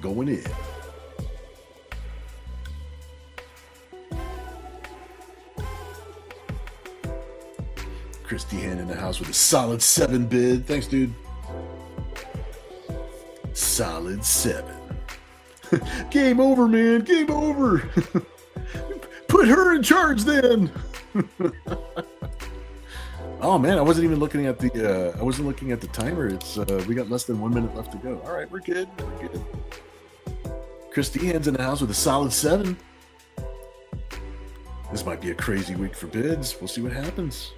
Going in. Christy Hand in the house with a solid 7 bid. Thanks, dude. Solid 7. Game over, man. Game over. Put her in charge then. Oh man, I wasn't even looking at the timer. It's we got less than 1 minute left to go. All right, we're good. We're good. Christy Hand's in the house with a solid 7. This might be a crazy week for bids. We'll see what happens.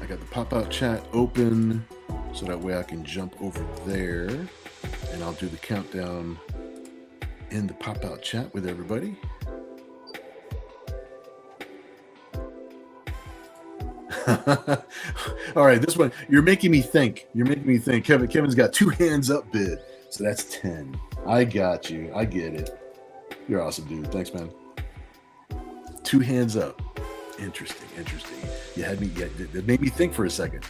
I got the pop-out chat open so that way I can jump over there and I'll do the countdown in the pop-out chat with everybody. All right, this one, you're making me think. Kevin's got 2 hands up bid, so that's 10. I got you. I get it. You're awesome, dude. Thanks, man. 2 hands up. Interesting. You had me. That made me think for a second.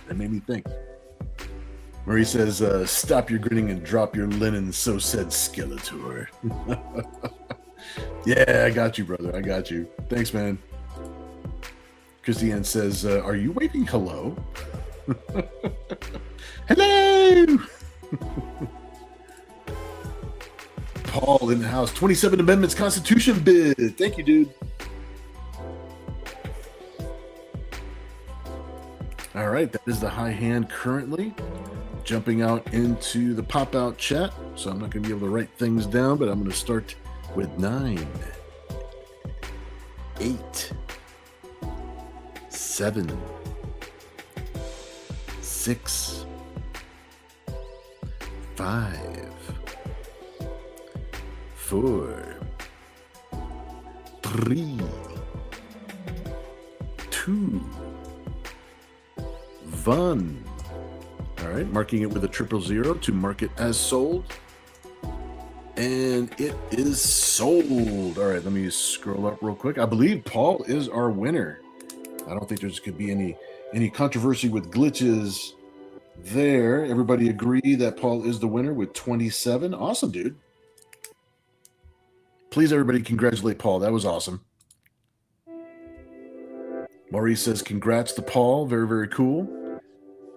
Marie says, "Stop your grinning and drop your linen." So said Skeletor. Yeah, I got you, brother. I got you. Thanks, man. Christiane says, are you waving hello? Hello! Paul in the house. 27 Amendments Constitution bid. Thank you, dude. All right, that is the high hand currently. Jumping out into the pop-out chat. So I'm not going to be able to write things down, but I'm going to start with 9, 8, 7, 6, 5, 4, 3, 2, 1. All right, marking it with a 000 to mark it as sold. And it is sold. All right, let me scroll up real quick. I believe Paul is our winner. I don't think there's going to be any controversy with glitches there. Everybody agree that Paul is the winner with 27. Awesome, dude. Please, everybody, congratulate Paul. That was awesome. Maurice says, congrats to Paul. Very, very cool.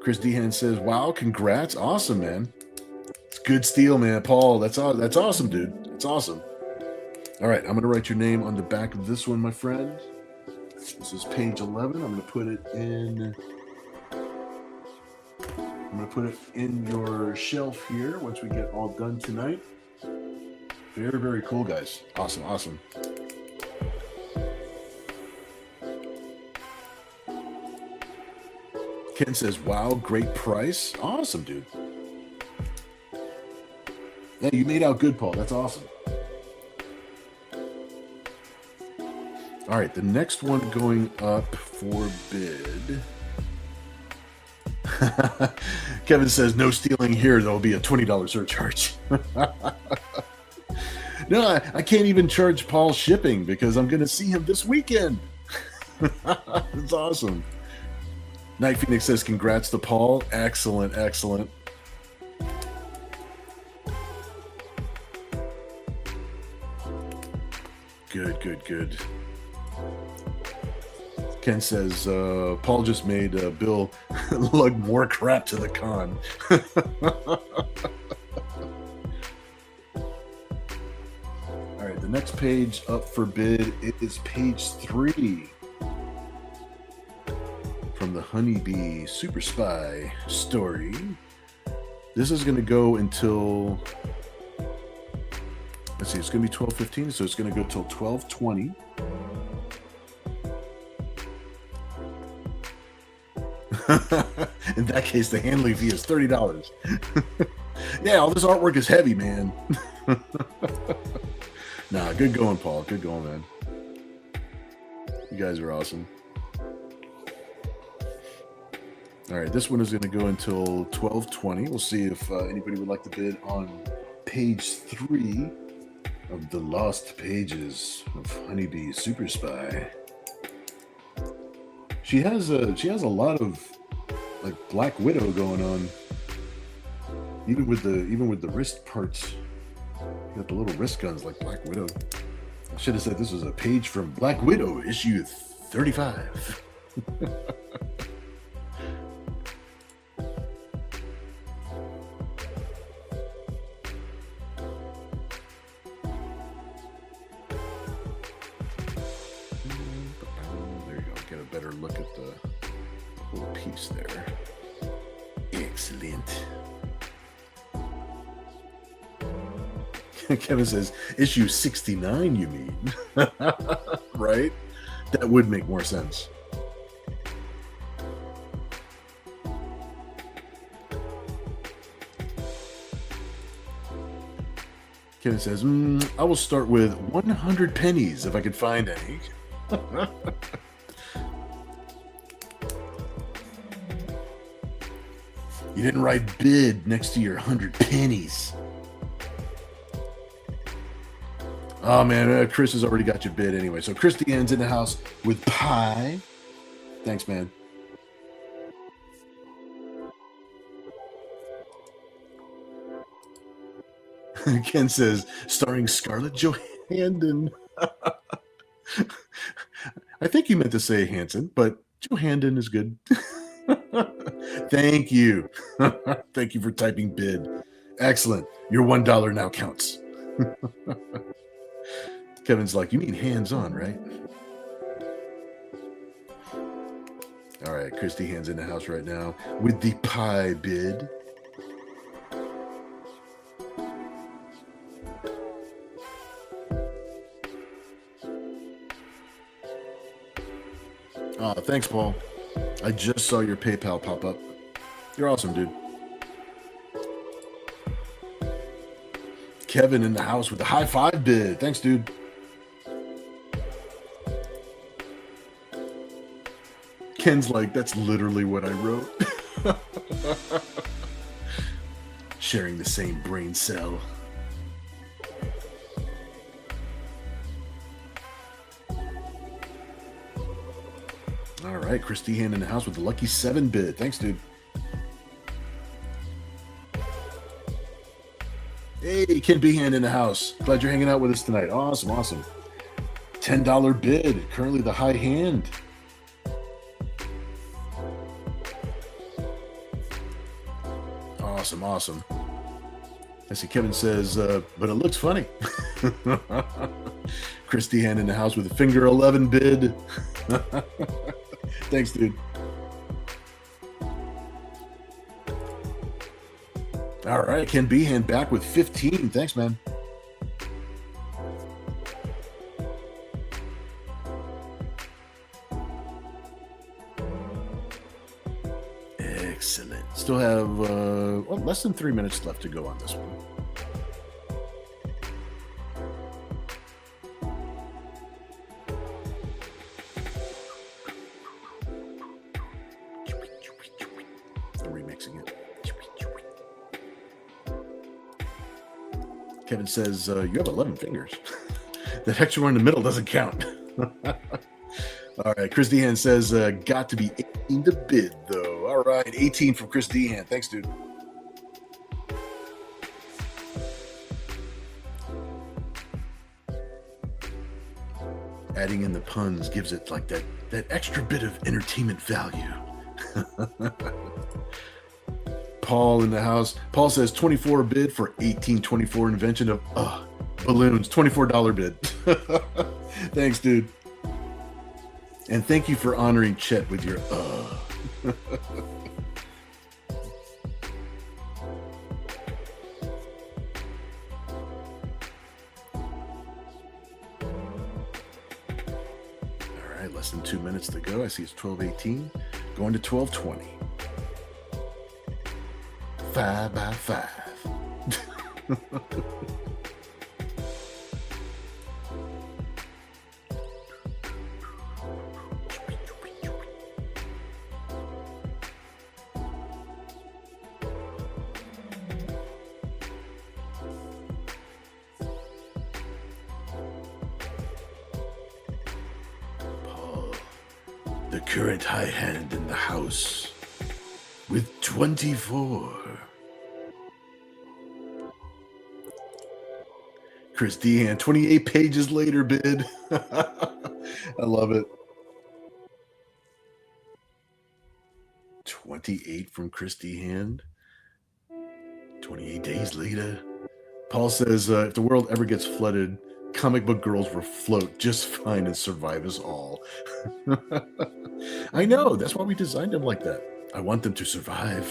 Chris Dehan says, wow, congrats. Awesome, man. It's good steal, man. Paul, that's awesome, dude. That's awesome. All right, I'm going to write your name on the back of this one, my friend. This is page 11. I'm going to put it in your shelf here once we get all done tonight. Very, very cool, guys. Awesome, awesome. Ken says, wow, great price. Awesome, dude. Yeah, you made out good, Paul. That's awesome. All right, the next one going up for bid. Kevin says, no stealing here. There'll be a $20 surcharge. No, I can't even charge Paul shipping because I'm going to see him this weekend. That's awesome. Night Phoenix says, congrats to Paul. Excellent, excellent. Good, good, good. Ken says Paul just made Bill lug more crap to the con. All right, the next page up for bid is page 3 from the Honeybee Super Spy story. This is going to go until, let's see, it's going to be 12:15, so it's going to go till 12:20. In that case, the handling fee is $30. Yeah, all this artwork is heavy, man. Nah, good going, Paul. Good going, man. You guys are awesome. All right, this one is going to go until 12:20. We'll see if anybody would like to bid on page 3 of the Lost Pages of Honeybee Super Spy. She has a lot of like Black Widow going on, even with the wrist parts. You got the little wrist guns like Black Widow. I should have said this was a page from Black Widow issue 35. There you go. Get a better look at the whole piece there. Excellent. Kevin says, issue 69, you mean? Right? That would make more sense. Kevin says, I will start with 100 pennies if I could find any. You didn't write bid next to your 100 pennies. Oh man, Chris has already got your bid anyway. So Chris Deanne's in the house with pie. Thanks, man. Ken says, starring Scarlett Johansson. I think he meant to say Hanson, but Johansson is good. Thank you. Thank you for typing bid. Excellent. Your $1 now counts. Kevin's like, you mean hands-on, right? All right, Christy Hand's in the house right now with the pie bid. Oh, thanks, Paul. I just saw your PayPal pop up. You're awesome, dude. Kevin in the house with the high five bid. Thanks, dude. Ken's like, that's literally what I wrote. Sharing the same brain cell. All right, Christy Hand in the house with the lucky 7 bid. Thanks, dude. Hey, Ken Behan in the house. Glad you're hanging out with us tonight. Awesome, awesome. $10 bid. Currently the high hand. Awesome, awesome. I see Kevin says, but it looks funny. Christy Hand in the house with a finger 11 bid. Thanks, dude. All right, Ken Behan back with 15. Thanks, man. Excellent. Still have less than 3 minutes left to go on this one. Remixing it. Kevin says, you have 11 fingers. That extra one in the middle doesn't count. All right, Chris Dehan says, got to be 18 to bid, though. All right, 18 from Chris Dehan. Thanks, dude. Adding in the puns gives it like that that extra bit of entertainment value. Paul in the house. Paul says 24 bid for 1824 invention of balloons. $24 bid. Thanks, dude. And thank you for honoring Chet with your All right, less than 2 minutes to go. I see it's 12:18. Going to 12:20. 5 by 5. Paul, the current high hand in the house, with 24. Chris Dehan, 28 pages later bid. I love it. 28 from Chris Dehan. 28 days later. Paul says, if the world ever gets flooded, comic book girls will float just fine and survive us all. I know. That's why we designed them like that. I want them to survive.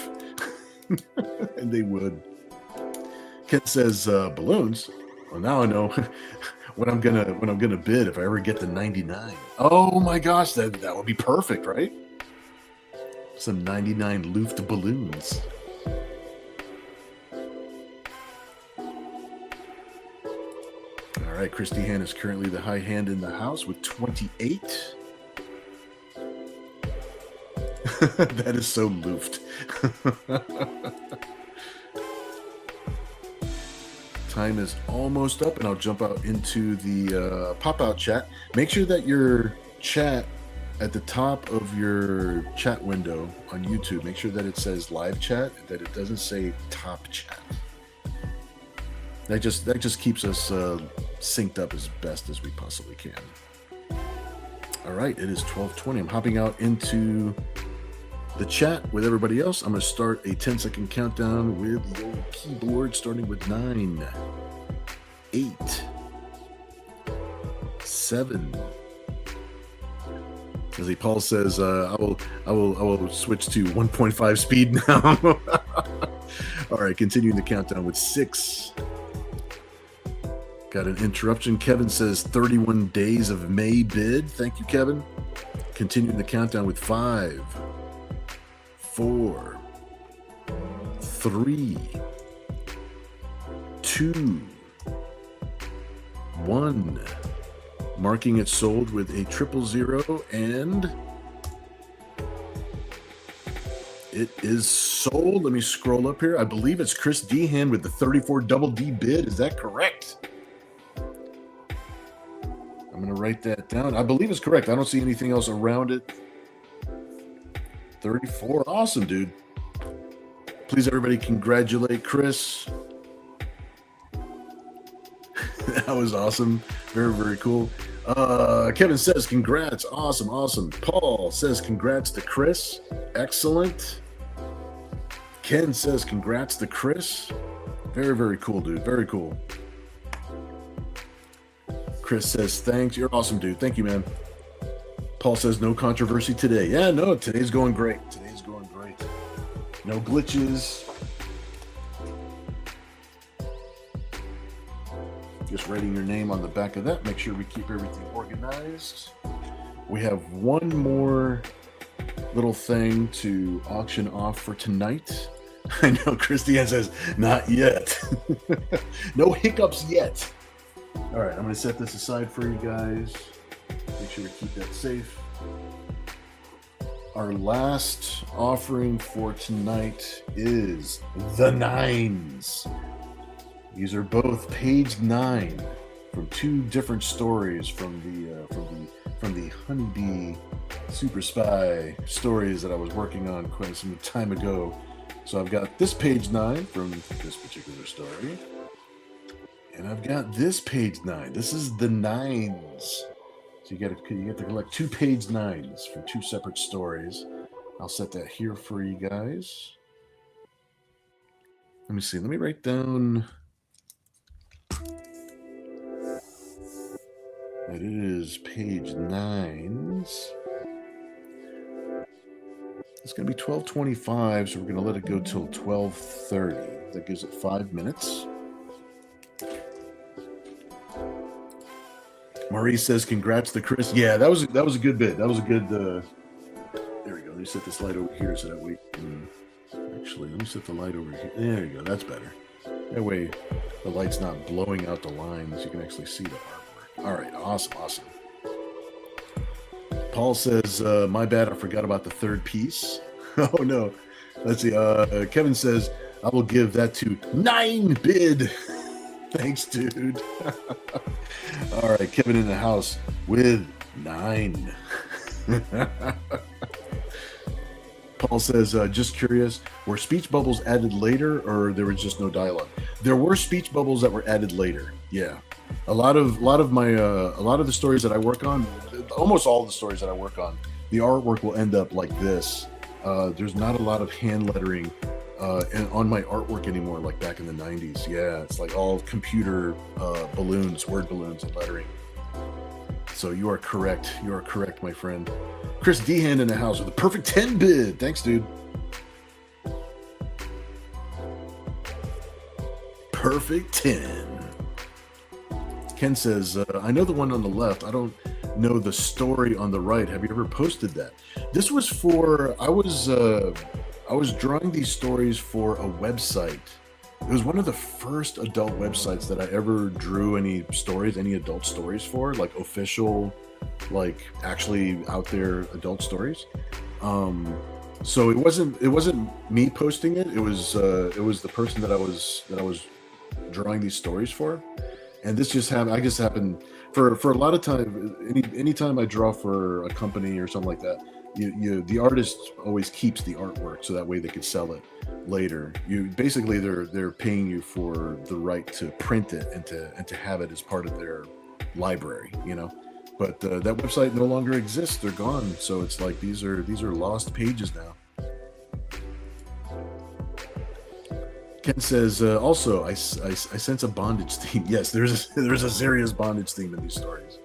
And they would. Ken says, balloons. Well, now I know what I'm gonna bid if I ever get to 99. Oh my gosh, that would be perfect, right? Some 99 Luft balloons. All right, Chris Dehan is currently the high hand in the house with 28. That is so Luft. Time is almost up, and I'll jump out into the pop-out chat. Make sure that your chat at the top of your chat window on YouTube, make sure that it says live chat, that it doesn't say top chat. That just keeps us synced up as best as we possibly can. All right, it is 12:20. I'm hopping out into the chat with everybody else. I'm going to start a 10-second countdown with the old keyboard, starting with 9, 8, 7. As Paul says, I will switch to 1.5 speed now. All right, continuing the countdown with 6. Got an interruption. Kevin says 31 days of May bid. Thank you, Kevin. Continuing the countdown with 5, 4, 3, 2, 1. Marking it sold with a 000, and it is sold. Let me scroll up here. I believe it's Chris Dehan with the 34 double D bid. Is that correct? I'm going to write that down. I believe it's correct. I don't see anything else around it. 34. Awesome, dude. Please, everybody, congratulate Chris. That was awesome. Very, very cool. Kevin says, congrats. Awesome, awesome. Paul says, congrats to Chris. Excellent. Ken says, congrats to Chris. Very, very cool, dude. Very cool. Chris says, thanks. You're awesome, dude. Thank you, man. Paul says, no controversy today. Yeah, no, today's going great. Today's going great. No glitches. Just writing your name on the back of that. Make sure we keep everything organized. We have one more little thing to auction off for tonight. I know Christiane says, not yet. No hiccups yet. All right, I'm going to set this aside for you guys. Make sure we keep that safe. Our last offering for tonight is the 9s. These are both page 9 from 2 different stories from the Honeybee Super Spy stories that I was working on quite some time ago. So I've got this page 9 from this particular story, and I've got this page 9. This is the 9s. So you get to collect 2 page 9s from 2 separate stories. I'll set that here for you guys. Let me see. Let me write down. That is page 9s. It's going to be 12:25, so we're going to let it go till 12:30. That gives it 5 minutes. Maurice says, "Congrats to Chris." Yeah, that was a good bit. That was a good. There we go. Let me set this light over here so that we can. Actually, let me set the light over here. There you go. That's better. That way, the light's not blowing out the lines. You can actually see the artwork. All right. Awesome. Paul says, "My bad. I forgot about the third piece." Oh no. Let's see. Kevin says, "I will give that to 9 bid." Thanks, dude. All right, Kevin in the house with 9. Paul says, "Just curious, were speech bubbles added later, or there was just no dialogue?" There were speech bubbles that were added later. Yeah, a lot of the stories that I work on, almost all of the stories that I work on, the artwork will end up like this. There's not a lot of hand lettering on my artwork anymore, like back in the 90s. Yeah, it's like all computer balloons, word balloons, and lettering. So you are correct. You are correct, my friend. Chris Dehan in the house with a perfect 10 bid. Thanks, dude. Perfect 10. Ken says, "I know the one on the left. I don't know the story on the right. Have you ever posted that?" This was for, I was drawing these stories for a website. It was one of the first adult websites that I ever drew any adult stories for, like official, like actually out there adult stories. So it wasn't me posting it. It was the person that I was drawing these stories for, and this just happened. I just happened for a lot of time. Anytime I draw for a company or something like that, the artist always keeps the artwork so that way they could sell it later. They're paying you for the right to print it and to have it as part of their library, But that website no longer exists. They're gone. So it's like these are lost pages now. Ken says, also, I sense a bondage theme. Yes, there's a serious bondage theme in these stories.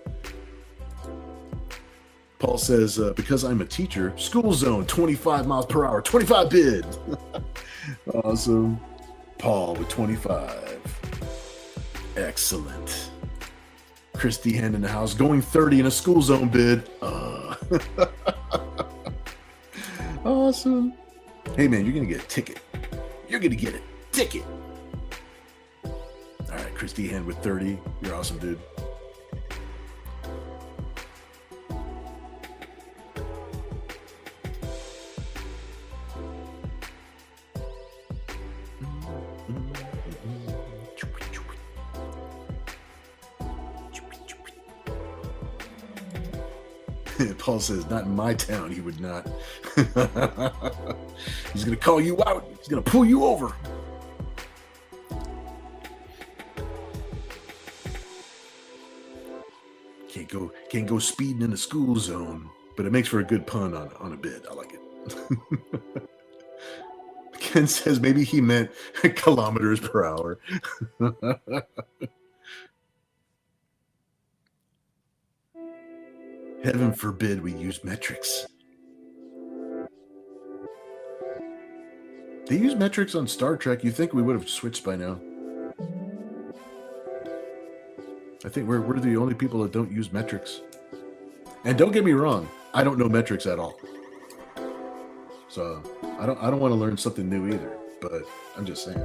Paul says, because I'm a teacher, school zone, 25 miles per hour, 25 bid. Awesome. Paul with 25. Excellent. Chris Dehan in the house, going 30 in a school zone bid. Awesome. Hey, man, you're going to get a ticket. You're going to get a ticket. All right, Chris Dehan with 30. You're awesome, dude. Paul says, not in my town, he would not. He's going to call you out. He's going to pull you over. Can't go speeding in the school zone, but it makes for a good pun on a bid. I like it. Ken says maybe he meant kilometers per hour. Heaven forbid we use metrics. They use metrics on Star Trek. You think we would have switched by now. I think we're the only people that don't use metrics. And don't get me wrong, I don't know metrics at all. So I don't want to learn something new either, but I'm just saying.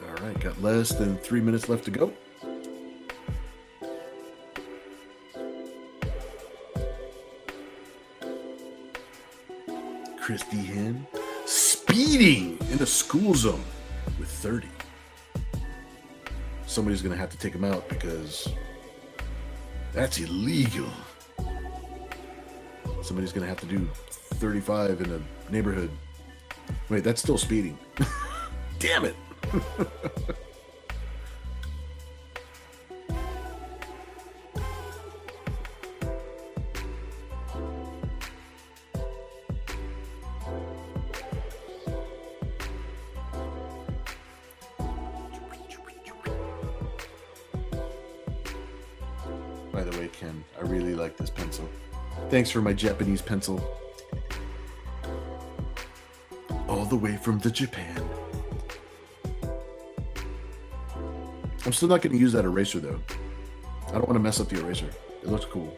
All right, got less than 3 minutes left to go. Chris Dehan speeding in the school zone with 30. Somebody's going to have to take him out because that's illegal. Somebody's going to have to do 35 in a neighborhood Wait, that's still speeding. Damn it. By the way, Ken, I really like this pencil. Thanks for my Japanese pencil. All the way from the Japan. I'm still not going to use that eraser, though. I don't want to mess up the eraser. It looks cool.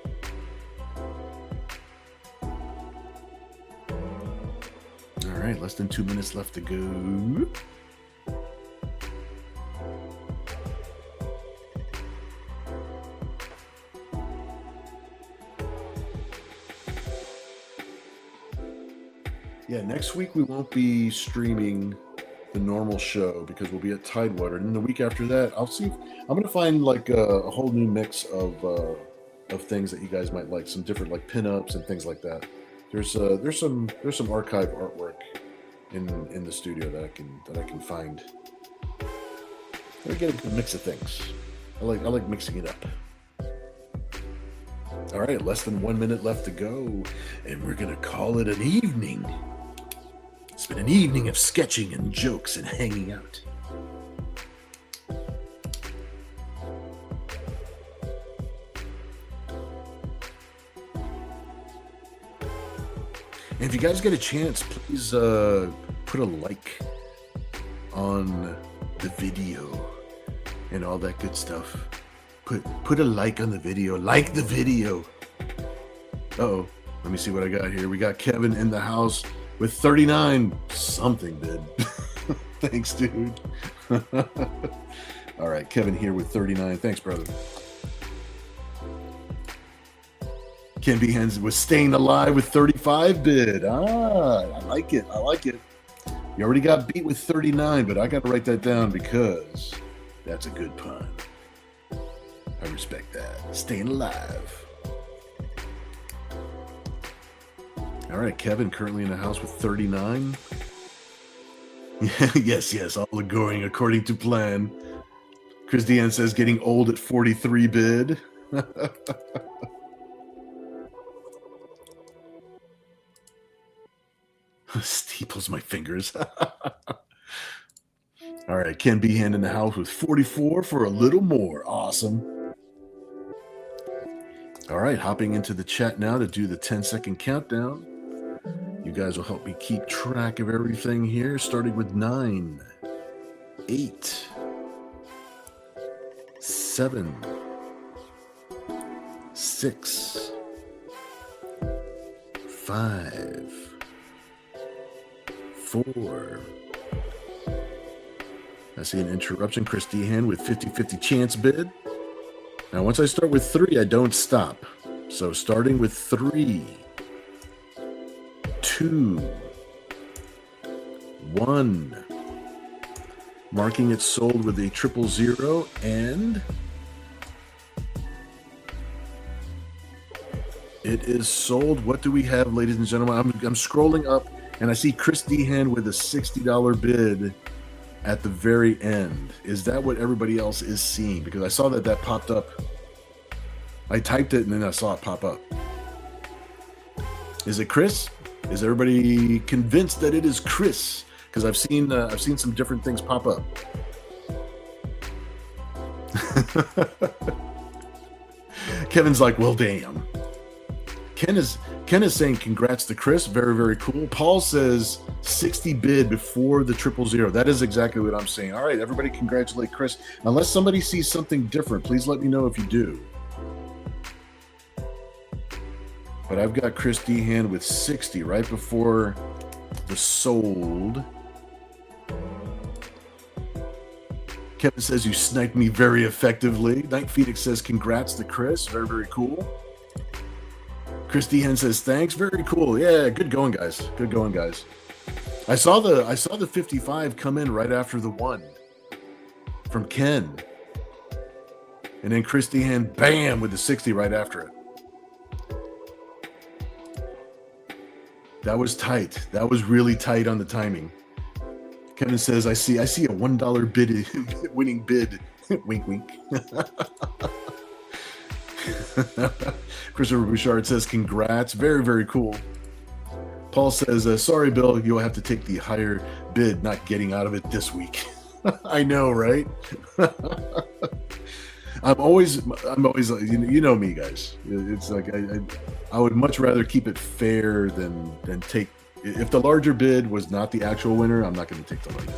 All right, less than 2 minutes left to go. Yeah, next week we won't be streaming the normal show because we'll be at Tidewater, and then the week after that, I'll see. I'm gonna find like a whole new mix of things that you guys might like, some different like pinups and things like that. There's some archive artwork in the studio that I can find. I get a mix of things. I like mixing it up. All right, less than 1 minute left to go, and we're gonna call it an evening. It's been an evening of sketching and jokes and hanging out. And if you guys get a chance, please put a like on the video and all that good stuff. Put a like on the video. Like the video. Uh-oh. Let me see what I got here. We got Kevin in the house with 39 something bid. Thanks, dude. All right, Kevin here with 39. Thanks, brother. Ken B. Hens was staying alive with 35 bid. I like it. I like it. You already got beat with 39, but I got to write that down because that's a good pun. I respect that. Staying alive. All right, Kevin currently in the house with 39. yes, all going according to plan. Chris Deanne says getting old at 43 bid. Steeples my fingers. All right, Ken Behan in the house with 44 for a little more. Awesome. All right, hopping into the chat now to do the 10-second countdown. You guys will help me keep track of everything here, starting with 9, 8, 7, 6, 5, 4. I see an interruption. Chris Dehan with 50-50 chance bid. Now, once I start with 3, I don't stop. So starting with 3, 2, 1. Marking it sold with a 000, and it is sold. What do we have, ladies and gentlemen? I'm scrolling up, and I see Chris Dehan with a $60 bid at the very end. Is that what everybody else is seeing? Because I saw that popped up. I typed it, and then I saw it pop up. Is it Chris? Is everybody convinced that it is Chris? Because I've seen some different things pop up. Kevin's like, well, damn. Ken is saying congrats to Chris. Very, very cool. Paul says 60 bid before the 000. That is exactly what I'm saying. All right, everybody congratulate Chris. Unless somebody sees something different, please let me know if you do. But I've got Chris Dehan with 60 right before the sold. Kevin says you sniped me very effectively. Night Phoenix says congrats to Chris. Very, very cool. Chris Dehan says thanks. Very cool. Yeah, good going, guys. Good going, guys. I saw the 55 come in right after the 1 from Ken. And then Chris Dehan, bam, with the 60 right after it. That was tight. That was really tight on the timing. Kevin says, I see a $1 bid winning bid. Wink, wink. Christopher Bouchard says, congrats. Very, very cool. Paul says, sorry, Bill, you'll have to take the higher bid, not getting out of it this week. I know, right? I'm always, you know me, guys. It's like, I would much rather keep it fair than take, if the larger bid was not the actual winner, I'm not going to take the larger.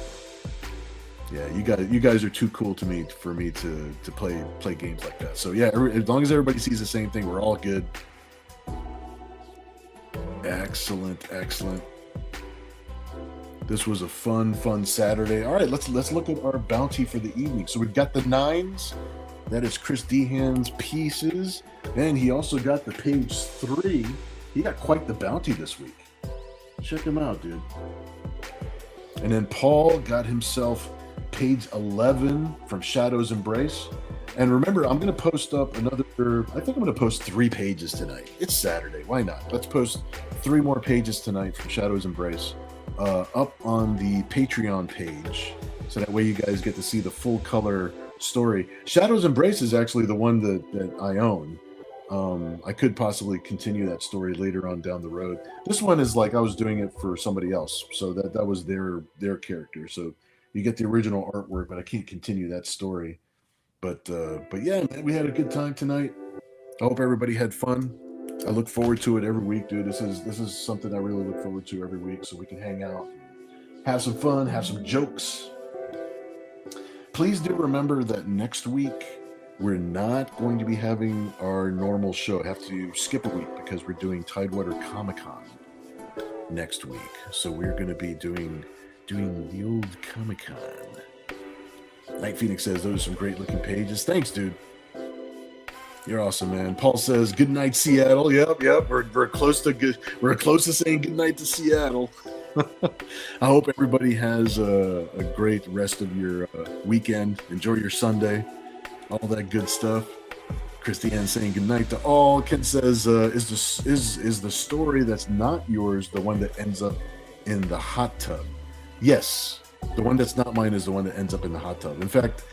Yeah, you guys are too cool to me for me to play games like that. So yeah, as long as everybody sees the same thing, we're all good. Excellent. This was a fun Saturday. All right, let's look at our bounty for the evening. So we've got the 9s. That is Chris Dehan's pieces. And he also got the page 3. He got quite the bounty this week. Check him out, dude. And then Paul got himself page 11 from Shadow's Embrace. And remember, I'm going to post up I think I'm going to post 3 pages tonight. It's Saturday. Why not? Let's post 3 more pages tonight from Shadow's Embrace up on the Patreon page. So that way you guys get to see the full color story. Shadow's Embrace is actually the one that I own. I could possibly continue that story later on down the road. This one is like I was doing it for somebody else. So that was their character. So you get the original artwork, but I can't continue that story. But yeah, man, we had a good time tonight. I hope everybody had fun. I look forward to it every week, dude. This is something I really look forward to every week, so we can hang out, have some fun, have some jokes. Please do remember that next week we're not going to be having our normal show. I have to skip a week because we're doing Tidewater Comic-Con next week. So we're going to be doing the old Comic-Con. Night Phoenix says those are some great looking pages. Thanks, dude. You're awesome, man. Paul says good night, Seattle. Yep. We're close to good. We're close to saying good night to Seattle. I hope everybody has a great rest of your weekend. Enjoy your Sunday, all that good stuff. Christiane saying good night to all. Ken says, is the story that's not yours the one that ends up in the hot tub? Yes, the one that's not mine is the one that ends up in the hot tub. In fact,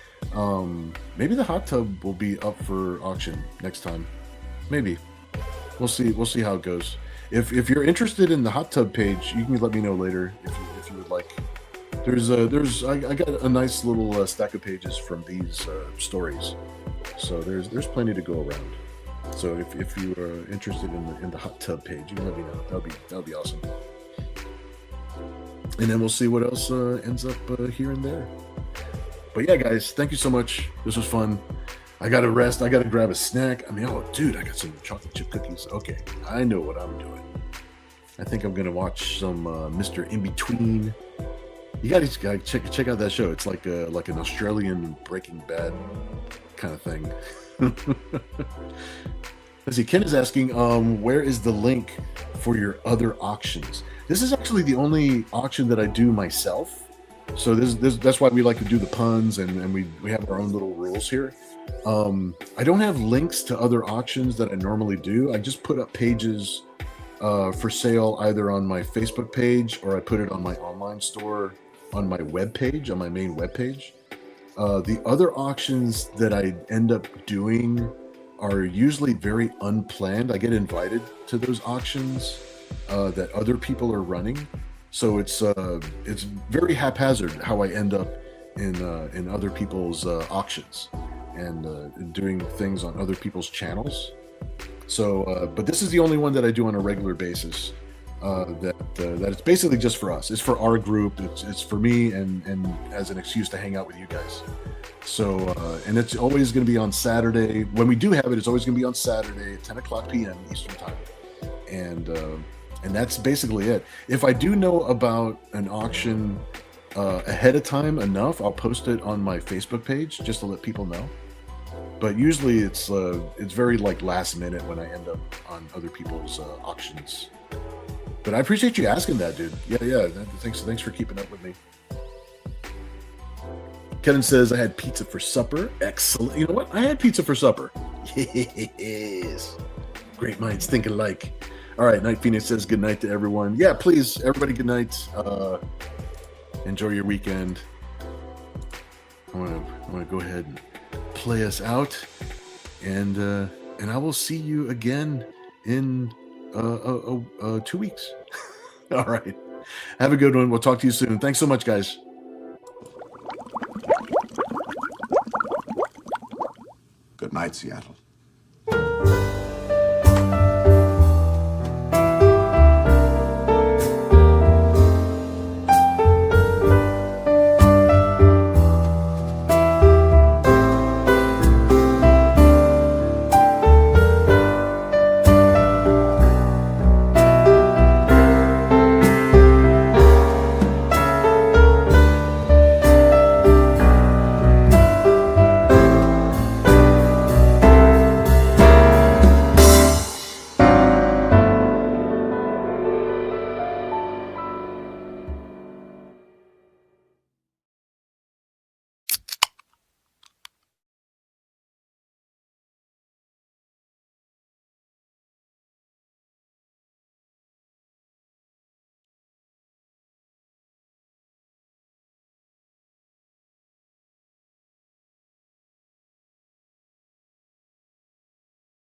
maybe the hot tub will be up for auction next time. Maybe. We'll see how it goes. If you're interested in the hot tub page, you can let me know later if you would like. I got a nice little stack of pages from these stories, so there's plenty to go around. So if you are interested in the hot tub page, you can let me know. That'll be awesome. And then we'll see what else ends up here and there. But yeah, guys, thank you so much. This was fun. I gotta rest. I gotta grab a snack. I got some chocolate chip cookies. Okay, I know what I'm doing. I think I'm gonna watch some Mr. In Between. You guys gotta check out that show. It's like an Australian Breaking Bad kind of thing. Let's see. Ken is asking, where is the link for your other auctions? This is actually the only auction that I do myself. So that's why we like to do the puns and we have our own little rules here. I don't have links to other auctions that I normally do. I just put up pages for sale either on my Facebook page or I put it on my online store on my web page, on my main web page. The other auctions that I end up doing are usually very unplanned. I get invited to those auctions that other people are running. So it's very haphazard how I end up in other people's auctions and doing things on other people's channels. So, but this is the only one that I do on a regular basis. That it's basically just for us. It's for our group. It's for me and as an excuse to hang out with you guys. So, and it's always going to be on Saturday. When we do have it, it's always going to be on Saturday at 10 o'clock p.m. Eastern time. And that's basically it. If I do know about an auction ahead of time enough, I'll post it on my Facebook page just to let people know. But usually it's very like last minute when I end up on other people's auctions. But I appreciate you asking that, dude. Yeah. Thanks for keeping up with me. Kevin says I had pizza for supper. Excellent. You know what? I had pizza for supper. Yes. Great minds think alike. All right, Night Phoenix says good night to everyone. Yeah, please, everybody, good night. Enjoy your weekend. I want to go ahead and play us out, and I will see you again in 2 weeks. All right, have a good one. We'll talk to you soon. Thanks so much, guys. Good night, Seattle.